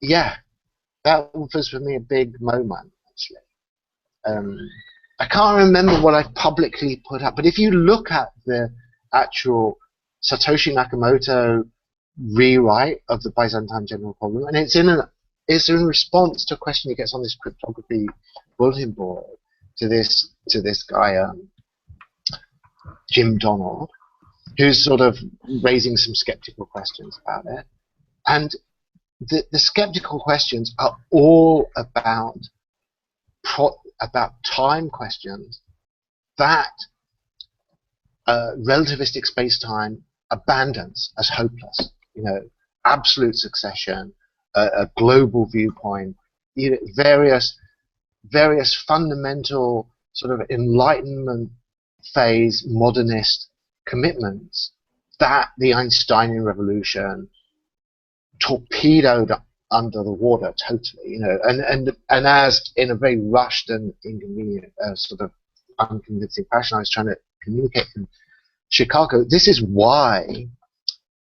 yeah, that was for me a big moment, actually. I can't remember what I publicly put up, but if you look at the actual Satoshi Nakamoto rewrite of the Byzantine general problem, and it's in response to a question he gets on this cryptography bulletin board to this guy Jim Donald, who's sort of raising some skeptical questions about it. And the skeptical questions are all about time questions that relativistic space-time abandons as hopeless. Absolute succession, a global viewpoint, various fundamental sort of Enlightenment phase modernist commitments that the Einsteinian revolution torpedoed under the water totally, and as in a very rushed and inconvenient sort of unconvincing fashion I was trying to communicate from Chicago, this is why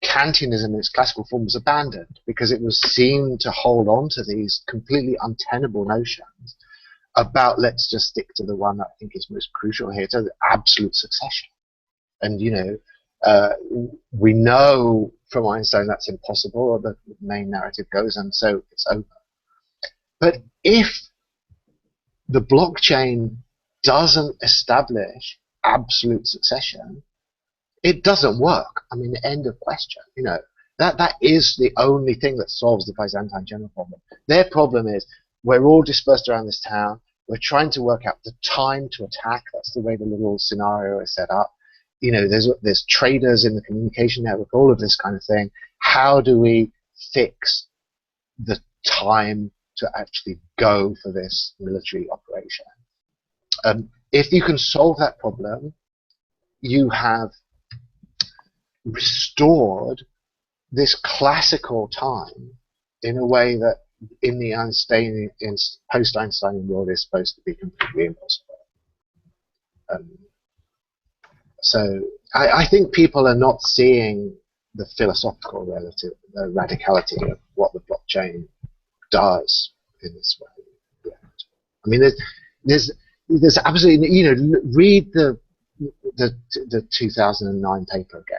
Kantianism in its classical form was abandoned, because it was seen to hold on to these completely untenable notions about, let's just stick to the one that I think is most crucial here, to absolute succession. And we know from Einstein that's impossible, or the main narrative goes, and so it's over. But if the blockchain doesn't establish absolute succession, it doesn't work. I mean, end of question. That is the only thing that solves the Byzantine general problem. Their problem is we're all dispersed around this town. We're trying to work out the time to attack. That's the way the little scenario is set up. There's traders in the communication network, all of this kind of thing. How do we fix the time to actually go for this military operation? If you can solve that problem, you have restored this classical time in a way that in the post-Einsteinian world is supposed to be completely impossible. So I think people are not seeing the philosophical radicality of what the blockchain does in this way. Yeah. I mean, there's absolutely, read the 2009 paper again.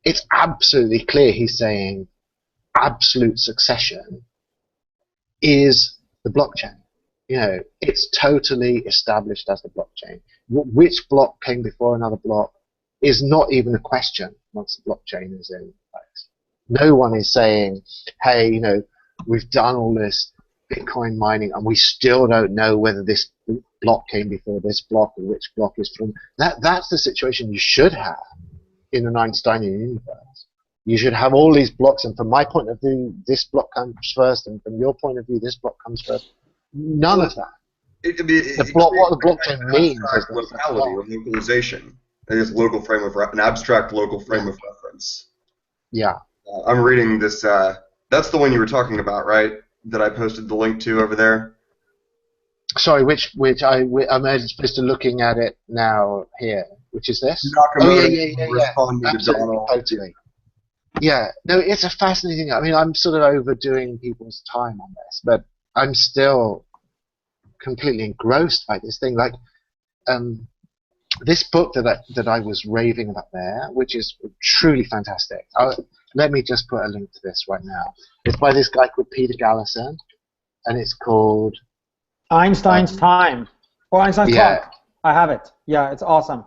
It's absolutely clear he's saying absolute succession is the blockchain. It's totally established as the blockchain. Which block came before another block is not even a question once the blockchain is in place. No one is saying, hey, we've done all this Bitcoin mining and we still don't know whether this block came before this block or which block is from. That's the situation you should have in an Einsteinian universe. You should have all these blocks, and from my point of view, this block comes first, and from your point of view, this block comes first. None of that. What the blockchain means is locality or localization. It is local frame of an abstract local frame of reference. Yeah. I'm reading this. That's the one you were talking about, right? That I posted the link to over there. Sorry, which I'm supposed to looking at it now here. Which is this? Nakamoto yeah. Responding to Donald. Totally. Yeah. No, it's a fascinating. I mean, I'm sort of overdoing people's time on this, but I'm still completely engrossed by this thing. Like, this book that I was raving about there, which is truly fantastic. Let me just put a link to this right now. It's by this guy called Peter Gallison, and it's called Einstein's Time or Einstein's Clock. I have it. Yeah, it's awesome.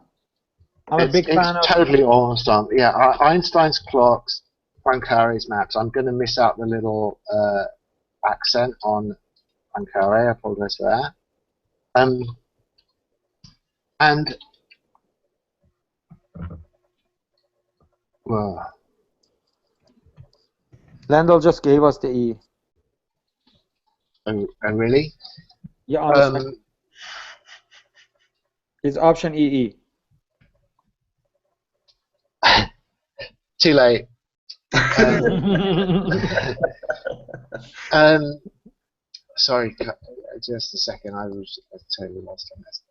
I'm a big fan of. It's totally awesome. Yeah, Einstein's clocks, Poincaré's maps. I'm going to miss out the little accent on Poincaré. I apologize for that. And well, Lendl just gave us the E. Oh, really? Yeah, on the it's option EE. Too late. Sorry, just a second. I totally lost on this.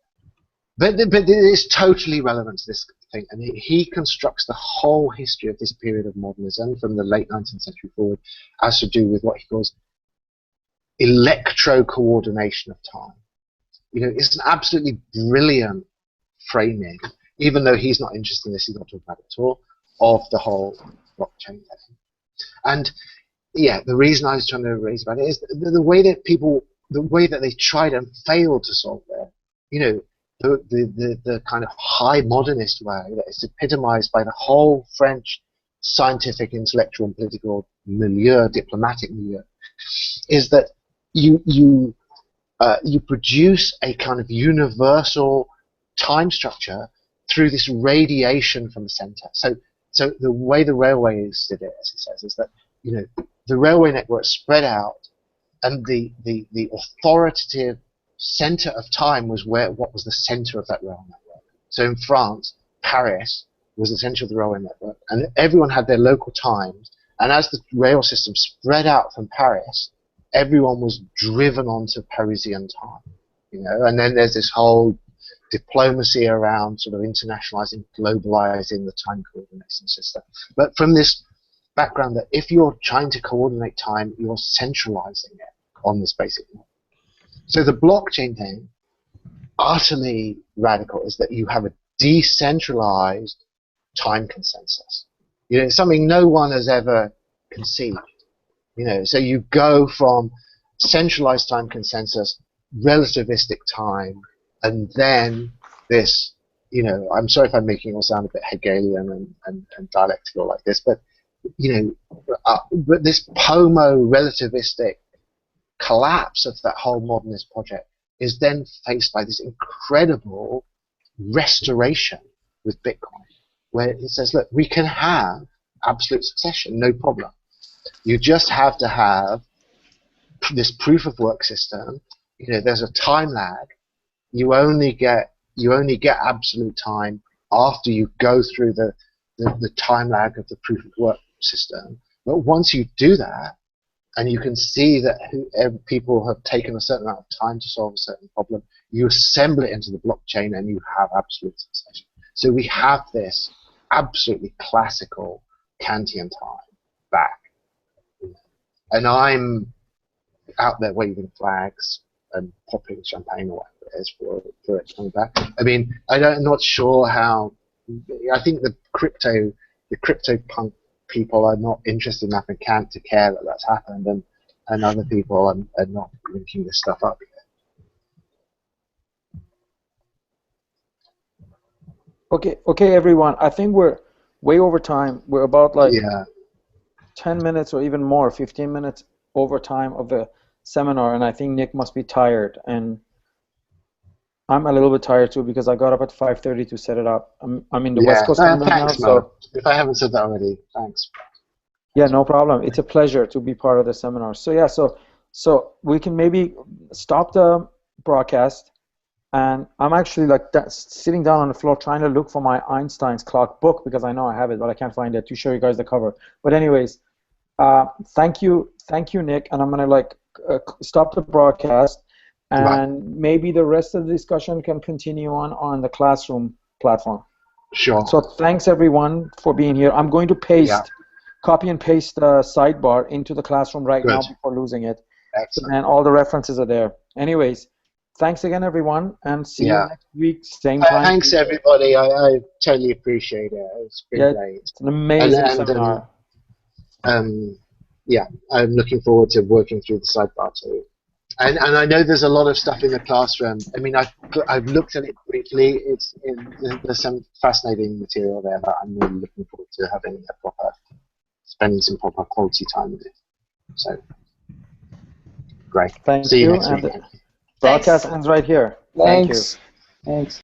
But it is totally relevant to this thing, and he constructs the whole history of this period of modernism from the late 19th century forward as to do with what he calls electro-coordination of time. It's an absolutely brilliant framing, even though he's not interested in this, he's not talking about it at all, of the whole blockchain thing. And yeah, the reason I was trying to raise about it is the way that they tried and failed to solve it. the kind of high modernist way that is epitomized by the whole French scientific, intellectual, and political milieu, diplomatic milieu, is that you produce a kind of universal time structure through this radiation from the center. So the way the railways did it, as he says, is that the railway network spread out, and the authoritative center of time was what was the center of that rail network. So in France, Paris was the center of the railway network, and everyone had their local times. And as the rail system spread out from Paris, everyone was driven onto Parisian time, And then there's this whole diplomacy around sort of internationalizing, globalizing the time coordination system. But from this background that if you're trying to coordinate time, you're centralizing it on this basic model. So the blockchain thing, utterly radical, is that you have a decentralized time consensus. Something no one has ever conceived. So you go from centralized time consensus, relativistic time, and then this, I'm sorry if I'm making it all sound a bit Hegelian and dialectical like this, but but this pomo-relativistic collapse of that whole modernist project is then faced by this incredible restoration with Bitcoin, where it says, look, we can have absolute succession, no problem. You just have to have this proof of work system. There's a time lag. You only get absolute time after you go through the time lag of the proof of work system. But once you do that, and you can see that people have taken a certain amount of time to solve a certain problem, you assemble it into the blockchain and you have absolute succession. So we have this absolutely classical Kantian time back. And I'm out there waving flags and popping champagne or whatever it is for it coming back. I mean, I'm not sure how. I think the CryptoPunk people are not interested enough in Kant to care that that's happened, and other people are not linking this stuff up yet. Okay, everyone. I think we're way over time. We're about 10 minutes or even more, 15 minutes over time of the seminar, and I think Nick must be tired, and I'm a little bit tired too because I got up at 5:30 to set it up. I'm in the West Coast time now, so if I haven't said that already, thanks. Yeah, no problem. It's a pleasure to be part of the seminar. So yeah, so we can maybe stop the broadcast, and I'm actually sitting down on the floor trying to look for my Einstein's clock book because I know I have it, but I can't find it to show you guys the cover. But anyways, thank you, Nick, and I'm gonna stop the broadcast, and maybe the rest of the discussion can continue on the Classroom platform. Sure. So thanks everyone for being here. I'm going to copy and paste the sidebar into the Classroom right now before losing it. Excellent. And all the references are there. Anyways, thanks again, everyone, and see you next week, same time. Thanks, everybody. I totally appreciate it. It's been great. It's an amazing seminar. I'm looking forward to working through the sidebar too. And I know there's a lot of stuff in the classroom. I mean, I've looked at it briefly. There's some fascinating material there that I'm really looking forward to spending some proper quality time with it. So, great. Thank See you you. next week. And the broadcast ends right here. Thanks. Thank you. Thanks.